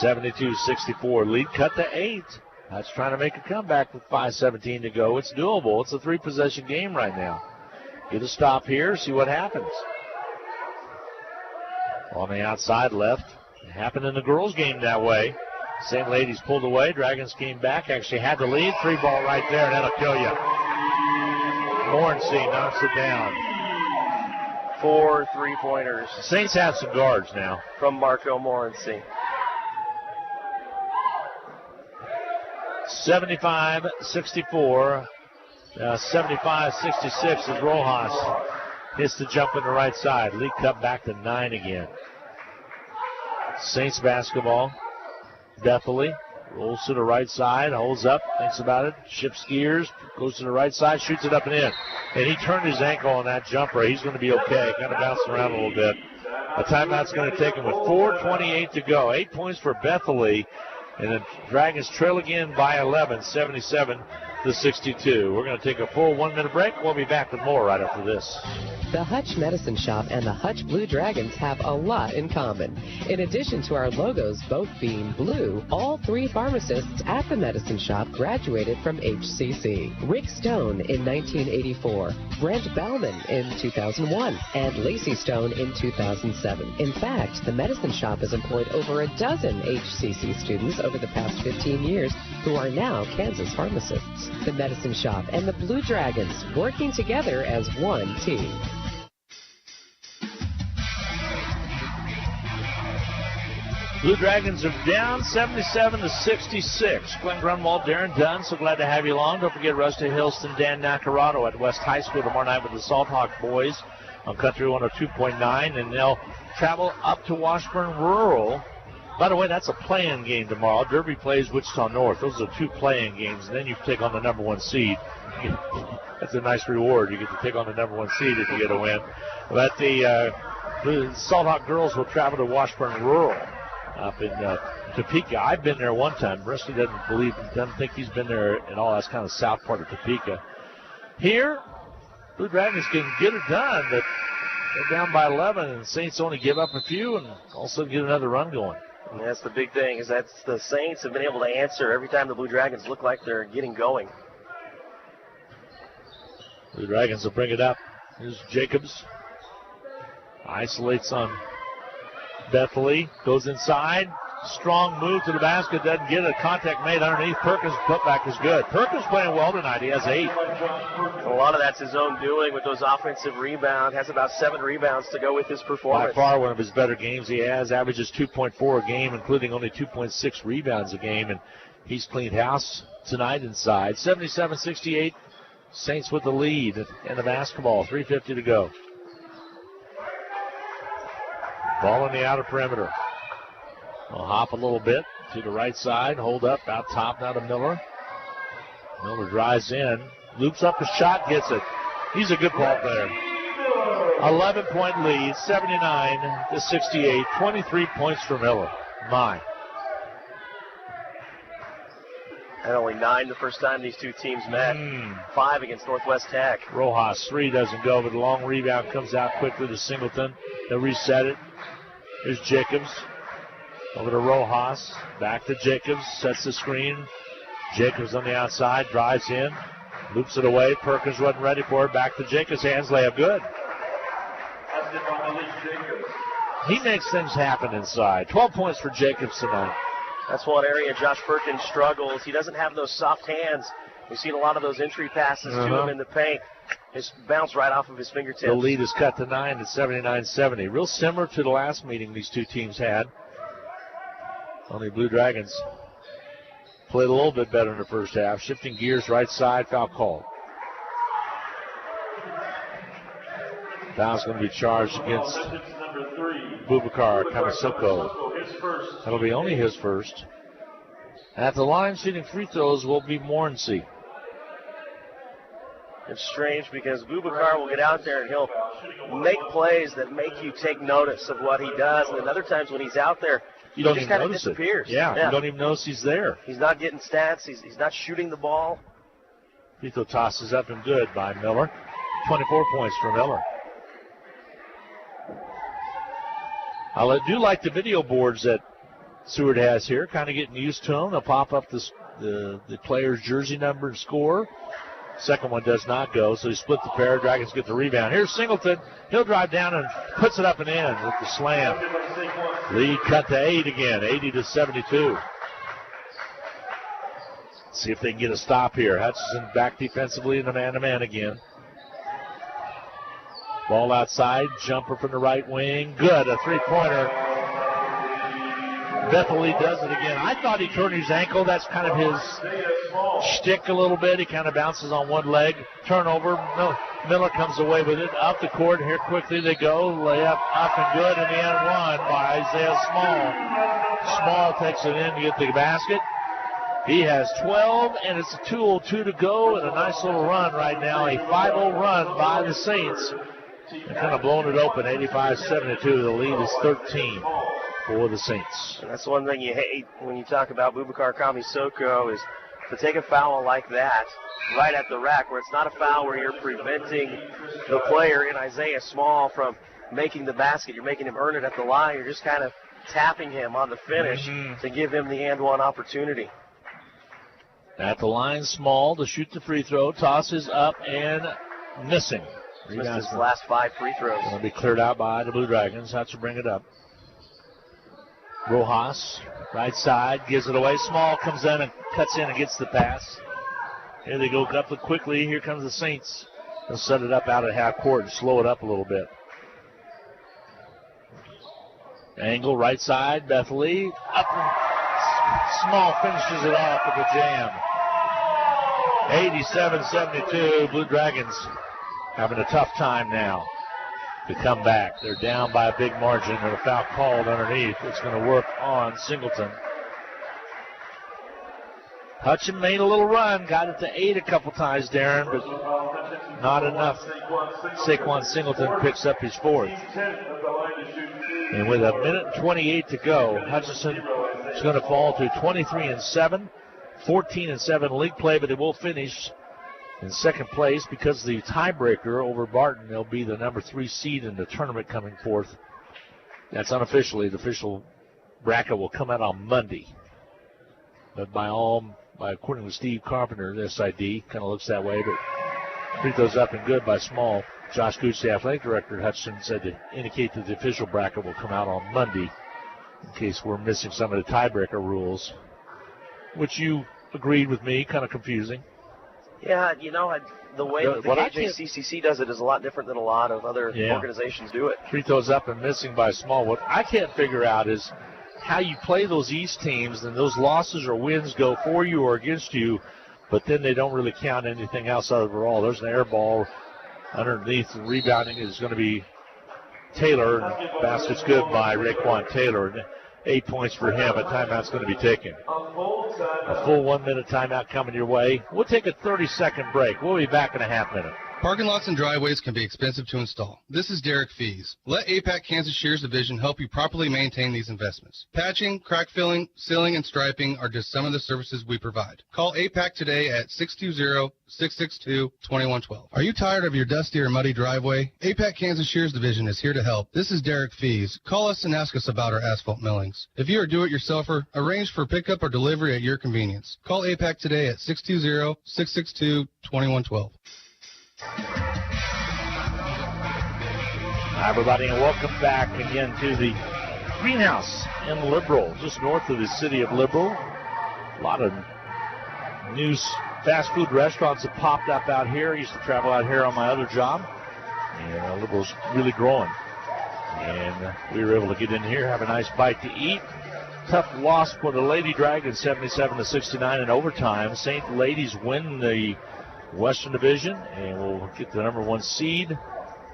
72-64. Lead cut to 8. That's trying to make a comeback with 5:17 to go. It's doable. It's a 3-possession game right now. Get a stop here, see what happens. On the outside left. It happened in the girls' game that way. Same ladies pulled away. Dragons came back. Actually had the lead. 3-ball right there. That'll kill you. Morency knocks it down. 4 3-pointers. Saints have some guards now. From Marco Morency. 75-64. 75-66 as Rojas hits the jump in the right side. Lead cut back to 9 again. Saints basketball. Bethely rolls to the right side, holds up, thinks about it, shifts gears, goes to the right side, shoots it up and in. And he turned his ankle on that jumper. He's going to be okay. Kind of bouncing around a little bit. A timeout's going to take him with 4:28 to go. 8 points for Bethely. And the Dragons trail again by 11, 77-62. We're going to take a full 1-minute break. We'll be back with more right after this. The Hutch Medicine Shop and the Hutch Blue Dragons have a lot in common. In addition to our logos both being blue, all 3 pharmacists at the Medicine Shop graduated from HCC. Rick Stone in 1984, Brent Bellman in 2001, and Lacey Stone in 2007. In fact, the Medicine Shop has employed over a dozen HCC students over the past 15 years who are now Kansas pharmacists. The Medicine Shop and the Blue Dragons working together as one team. Blue Dragons are down 77-66. Glenn Grunwald, Darren Dunn, so glad to have you along. Don't forget Rusty Hillston, Dan Nacarado at West High School tomorrow night with the Salt Hawk boys on Country 102.9, and they'll travel up to Washburn Rural. By the way, that's a play-in game tomorrow. Derby plays Wichita North. Those are 2 play-in games, and then you take on the number 1 seed. That's a nice reward. You get to take on the number 1 seed if you get a win. But the Salt Hawk girls will travel to Washburn Rural up in Topeka. I've been there one time. Rusty doesn't think he's been there at all. That's kind of south part of Topeka. Here, Blue Dragons can get it done, but they're down by 11, and the Saints only give up a few and also get another run going. And that's the big thing, is that the Saints have been able to answer every time the Blue Dragons look like they're getting going. Blue Dragons will bring it up. Here's Jacobs. Isolates on Bethley. Goes inside. Strong move to the basket. Doesn't get it. Contact made underneath. Perkins' putback is good. Perkins playing well tonight. He has 8. A lot of that's his own doing with those offensive rebounds. Has about 7 rebounds to go with his performance. By far one of his better games he has. Averages 2.4 a game, including only 2.6 rebounds a game. And he's cleaned house tonight inside. 77-68. Saints with the lead in the basketball. 3:50 to go. Ball in the outer perimeter. We'll hop a little bit to the right side. Hold up out top now to Miller. Miller drives in. Loops up the shot. Gets it. He's a good ball player. 11-point lead. 79-68. 23 points for Miller. My. And only 9 the first time these 2 teams met. 5 against Northwest Tech. Rojas, 3 doesn't go, but the long rebound comes out quickly to Singleton. They'll reset it. Here's Jacobs. Over to Rojas. Back to Jacobs. Sets the screen. Jacobs on the outside. Drives in. Loops it away. Perkins wasn't ready for it. Back to Jacobs. Hands layup good. He makes things happen inside. 12 points for Jacobs tonight. That's one area Josh Perkins struggles. He doesn't have those soft hands. We've seen a lot of those entry passes to him in the paint. Just bounce right off of his fingertips. The lead is cut to 9 at 79-70. Real similar to the last meeting these 2 teams had. Only Blue Dragons played a little bit better in the first half. Shifting gears right side, foul call. Foul's going to be charged against Boubacar Kamasoko. That'll be only his first. At the line, shooting free throws will be Morency. It's strange because Boubacar will get out there and he'll make plays that make you take notice of what he does. And then other times when he's out there, you don't he just even kind of notice disappears. it. Yeah, you don't even notice he's there. He's not getting stats. He's not shooting the ball. Free throw tosses up and good by Miller. 24 points for Miller. I do like the video boards that Seward has here. Kind of getting used to them. They'll pop up the player's jersey number and score. Second one does not go, so he split the pair. Dragons get the rebound. Here's Singleton. He'll drive down and puts it up and in with the slam. Lead cut to 8 again, 80-72. See if they can get a stop here. Hutchinson back defensively in the man-to-man again. Ball outside, jumper from the right wing. Good, a three-pointer. Bethley does it again. I thought he turned his ankle. That's kind of his shtick a little bit. He kind of bounces on one leg. Turnover. Miller comes away with it. Up the court. Here quickly they go. Layup up and good. And the end one by Isaiah Small. Small takes it in to get the basket. He has 12, and it's a 2:02 to go, and a nice little run right now. A 5-0 run by the Saints. They're kind of blowing it open, 85-72. The lead is 13 for the Saints. And that's one thing you hate when you talk about Boubacar Kamasoko is to take a foul like that right at the rack, where it's not a foul where you're preventing the player in Isaiah Small from making the basket. You're making him earn it at the line. You're just kind of tapping him on the finish to give him the and one opportunity. At the line, Small to shoot the free throw. Tosses up and missing. Missed his last 5 free throws. Going to be cleared out by the Blue Dragons. Have to bring it up. Rojas, right side, gives it away. Small comes in and cuts in and gets the pass. Here they go up quickly. Here comes the Saints. They'll set it up out at half court and slow it up a little bit. Angle, right side, Bethely. Up and Small finishes it off with a jam. 87-72. Blue Dragons having a tough time now to come back. They're down by a big margin and a foul called underneath. It's going to work on Singleton. Hutchin made a little run, got it to 8 a couple times, Darren, but not enough. Saquon Singleton picks up his 4th. And with 1:28 to go, Hutchinson is going to fall to 23-7, 14-7 league play, but they will finish in second place because the tiebreaker over Barton. They'll be the number 3 seed in the tournament coming forth. That's unofficially. The official bracket will come out on Monday. But according to Steve Carpenter, the SID kind of looks that way. But free throws up and good by Small. Josh Gooch, the athletic director at Hutchinson, said to indicate that the official bracket will come out on Monday in case we're missing some of the tiebreaker rules, which you agreed with me, kind of confusing. Yeah, the way that the KJCCC does it is a lot different than a lot of other organizations do it. Free throws up and missing by Small. What I can't figure out is how you play those East teams, and those losses or wins go for you or against you, but then they don't really count anything else overall. There's an air ball underneath. The rebounding is going to be Taylor. Basket's good by Raekwon Taylor. 8 points for him. A timeout's going to be taken. A full 1 minute timeout coming your way. We'll take a 30-second break. We'll be back in a half minute. Parking lots and driveways can be expensive to install. This is Derek Fees. Let APAC Kansas Shears Division help you properly maintain these investments. Patching, crack filling, sealing, and striping are just some of the services we provide. Call APAC today at 620-662-2112. Are you tired of your dusty or muddy driveway? APAC Kansas Shears Division is here to help. This is Derek Fees. Call us and ask us about our asphalt millings. If you are a do-it-yourselfer, arrange for pickup or delivery at your convenience. Call APAC today at 620-662-2112. Hi, everybody, and welcome back again to the greenhouse in Liberal, just north of the city of Liberal. A lot of new fast food restaurants have popped up out here. I used to travel out here on my other job, and Liberal's really growing. And we were able to get in here, have a nice bite to eat. Tough loss for the Lady Dragons, 77-69 in overtime. St. Ladies win the Western Division, and we'll get the number 1 seed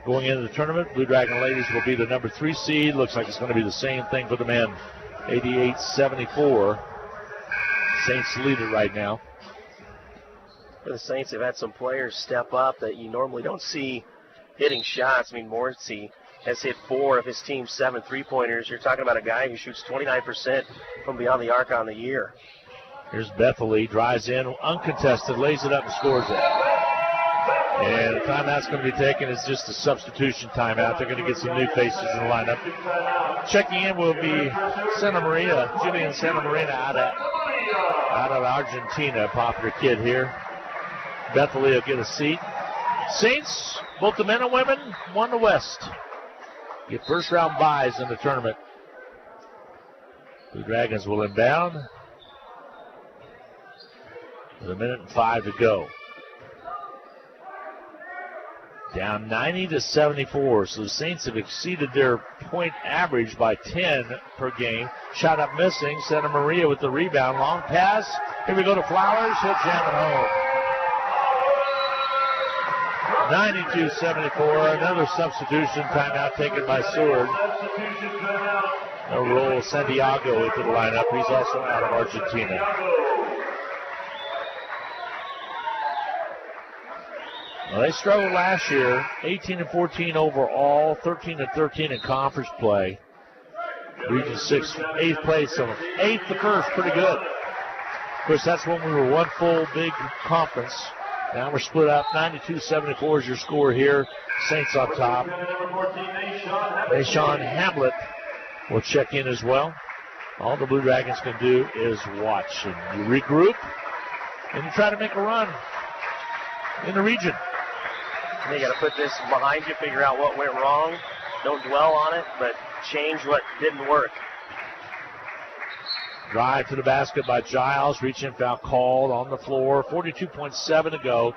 going into the tournament. Blue Dragon Ladies will be the number 3 seed. Looks like it's going to be the same thing for the men. 88-74. Saints lead it right now. For the Saints, they've had some players step up that you normally don't see hitting shots. I mean, Morrissey has hit 4 of his team's 7 3-pointers. You're talking about a guy who shoots 29% from beyond the arc on the year. Here's Bethely, drives in, uncontested, lays it up and scores it. And the timeout's going to be taken. It's just a substitution timeout. They're going to get some new faces in the lineup. Checking in will be Santa Maria, Julian Santa Maria out of Argentina, popular kid here. Bethely will get a seat. Saints, both the men and women, won the West. Get first round buys in the tournament. The Dragons will inbound. With 1:05 to go. Down 90-74. So the Saints have exceeded their point average by 10 per game. Shot up missing. Santa Maria with the rebound. Long pass. Here we go to Flowers. He'll jam it home. 92-74. Another substitution timeout taken by Seward. They'll roll Santiago into the lineup. He's also out of Argentina. Well, they struggled last year, 18-14 overall, 13-13 in conference play. Region 6, 8th place, so 8th the first, pretty good. Of course, that's when we were one full big conference. Now we're split up. 92-74 is your score here. Saints on top. Deshaun Hamlet will check in as well. All the Blue Dragons can do is watch. And you regroup, and you try to make a run in the region. And you got to put this behind you, figure out what went wrong. Don't dwell on it, but change what didn't work. Drive to the basket by Giles. Reach-in foul called on the floor. 42.7 to go.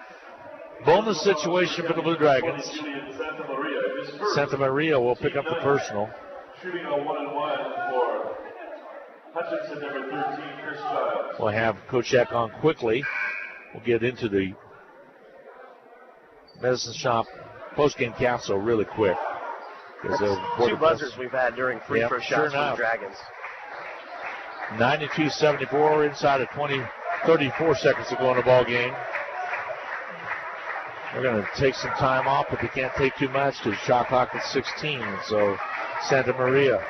Bonus situation for the Blue Dragons. Santa Maria will pick up the personal. Shooting a 1-and-1 for Hutchinson, number 13, Chris Giles. We'll have Coach Eck on quickly. We'll get into the Medicine Shop postgame capsule really quick. Two buzzers we've had during free throw shots for the Dragons. 92-74 inside of 34 seconds to go in the ball game. We're going to take some time off, but they can't take too much because shot clock is 16. And so Santa Maria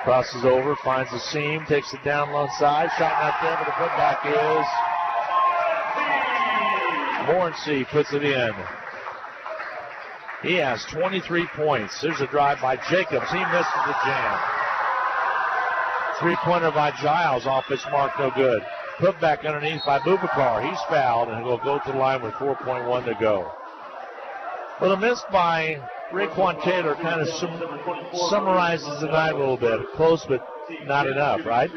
crosses over, finds the seam, takes it down low side. Shot not there, but the putback is Morency puts it in. He has 23 points. There's a drive by Jacobs. He misses the jam. Three-pointer by Giles off his mark, no good. Put back underneath by Bubakar. He's fouled, and he'll go to the line with 4.1 to go. Well, the miss by Raekwon Taylor kind of summarizes the night a little bit. Close, but not enough, right?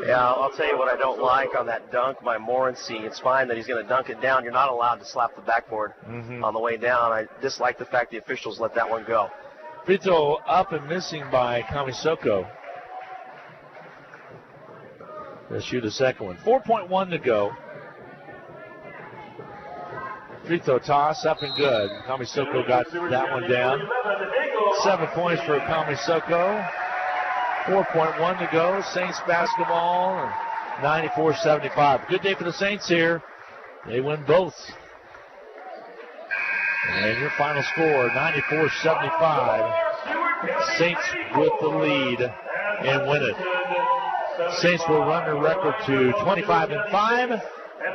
Yeah, I'll tell you what I don't like on that dunk by Morency. It's fine that he's going to dunk it down. You're not allowed to slap the backboard on the way down. I dislike the fact the officials let that one go. Free throw up and missing by Kamisoko. They'll shoot a second one. 4.1 to go. Free throw toss up and good. Kamisoko got that one down. 7 points for Kamisoko. 4.1 to go. Saints basketball. 94-75. Good day for the Saints here. They win both. And your final score, 94-75. Saints with the lead and win it. Saints will run their record to 25-5.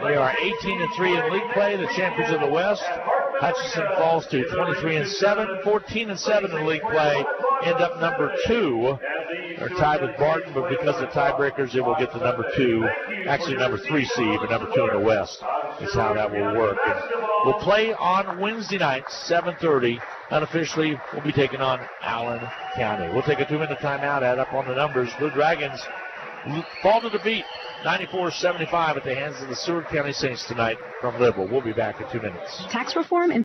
They are 18-3 in league play, the champions of the West. Hutchinson falls to 23-7, 14-7 in league play. End up number 2. They're tied with Barton, but because of tiebreakers, they will get the number 2, actually number 3 seed, but number 2 in the West. Is how that will work. And we'll play on Wednesday night, 7:30. Unofficially, we'll be taking on Allen County. We'll take a 2-minute timeout, add up on the numbers. Blue Dragons fall to defeat 94-75 at the hands of the Seward County Saints tonight from Liberal. We'll be back in 2 minutes. Tax reform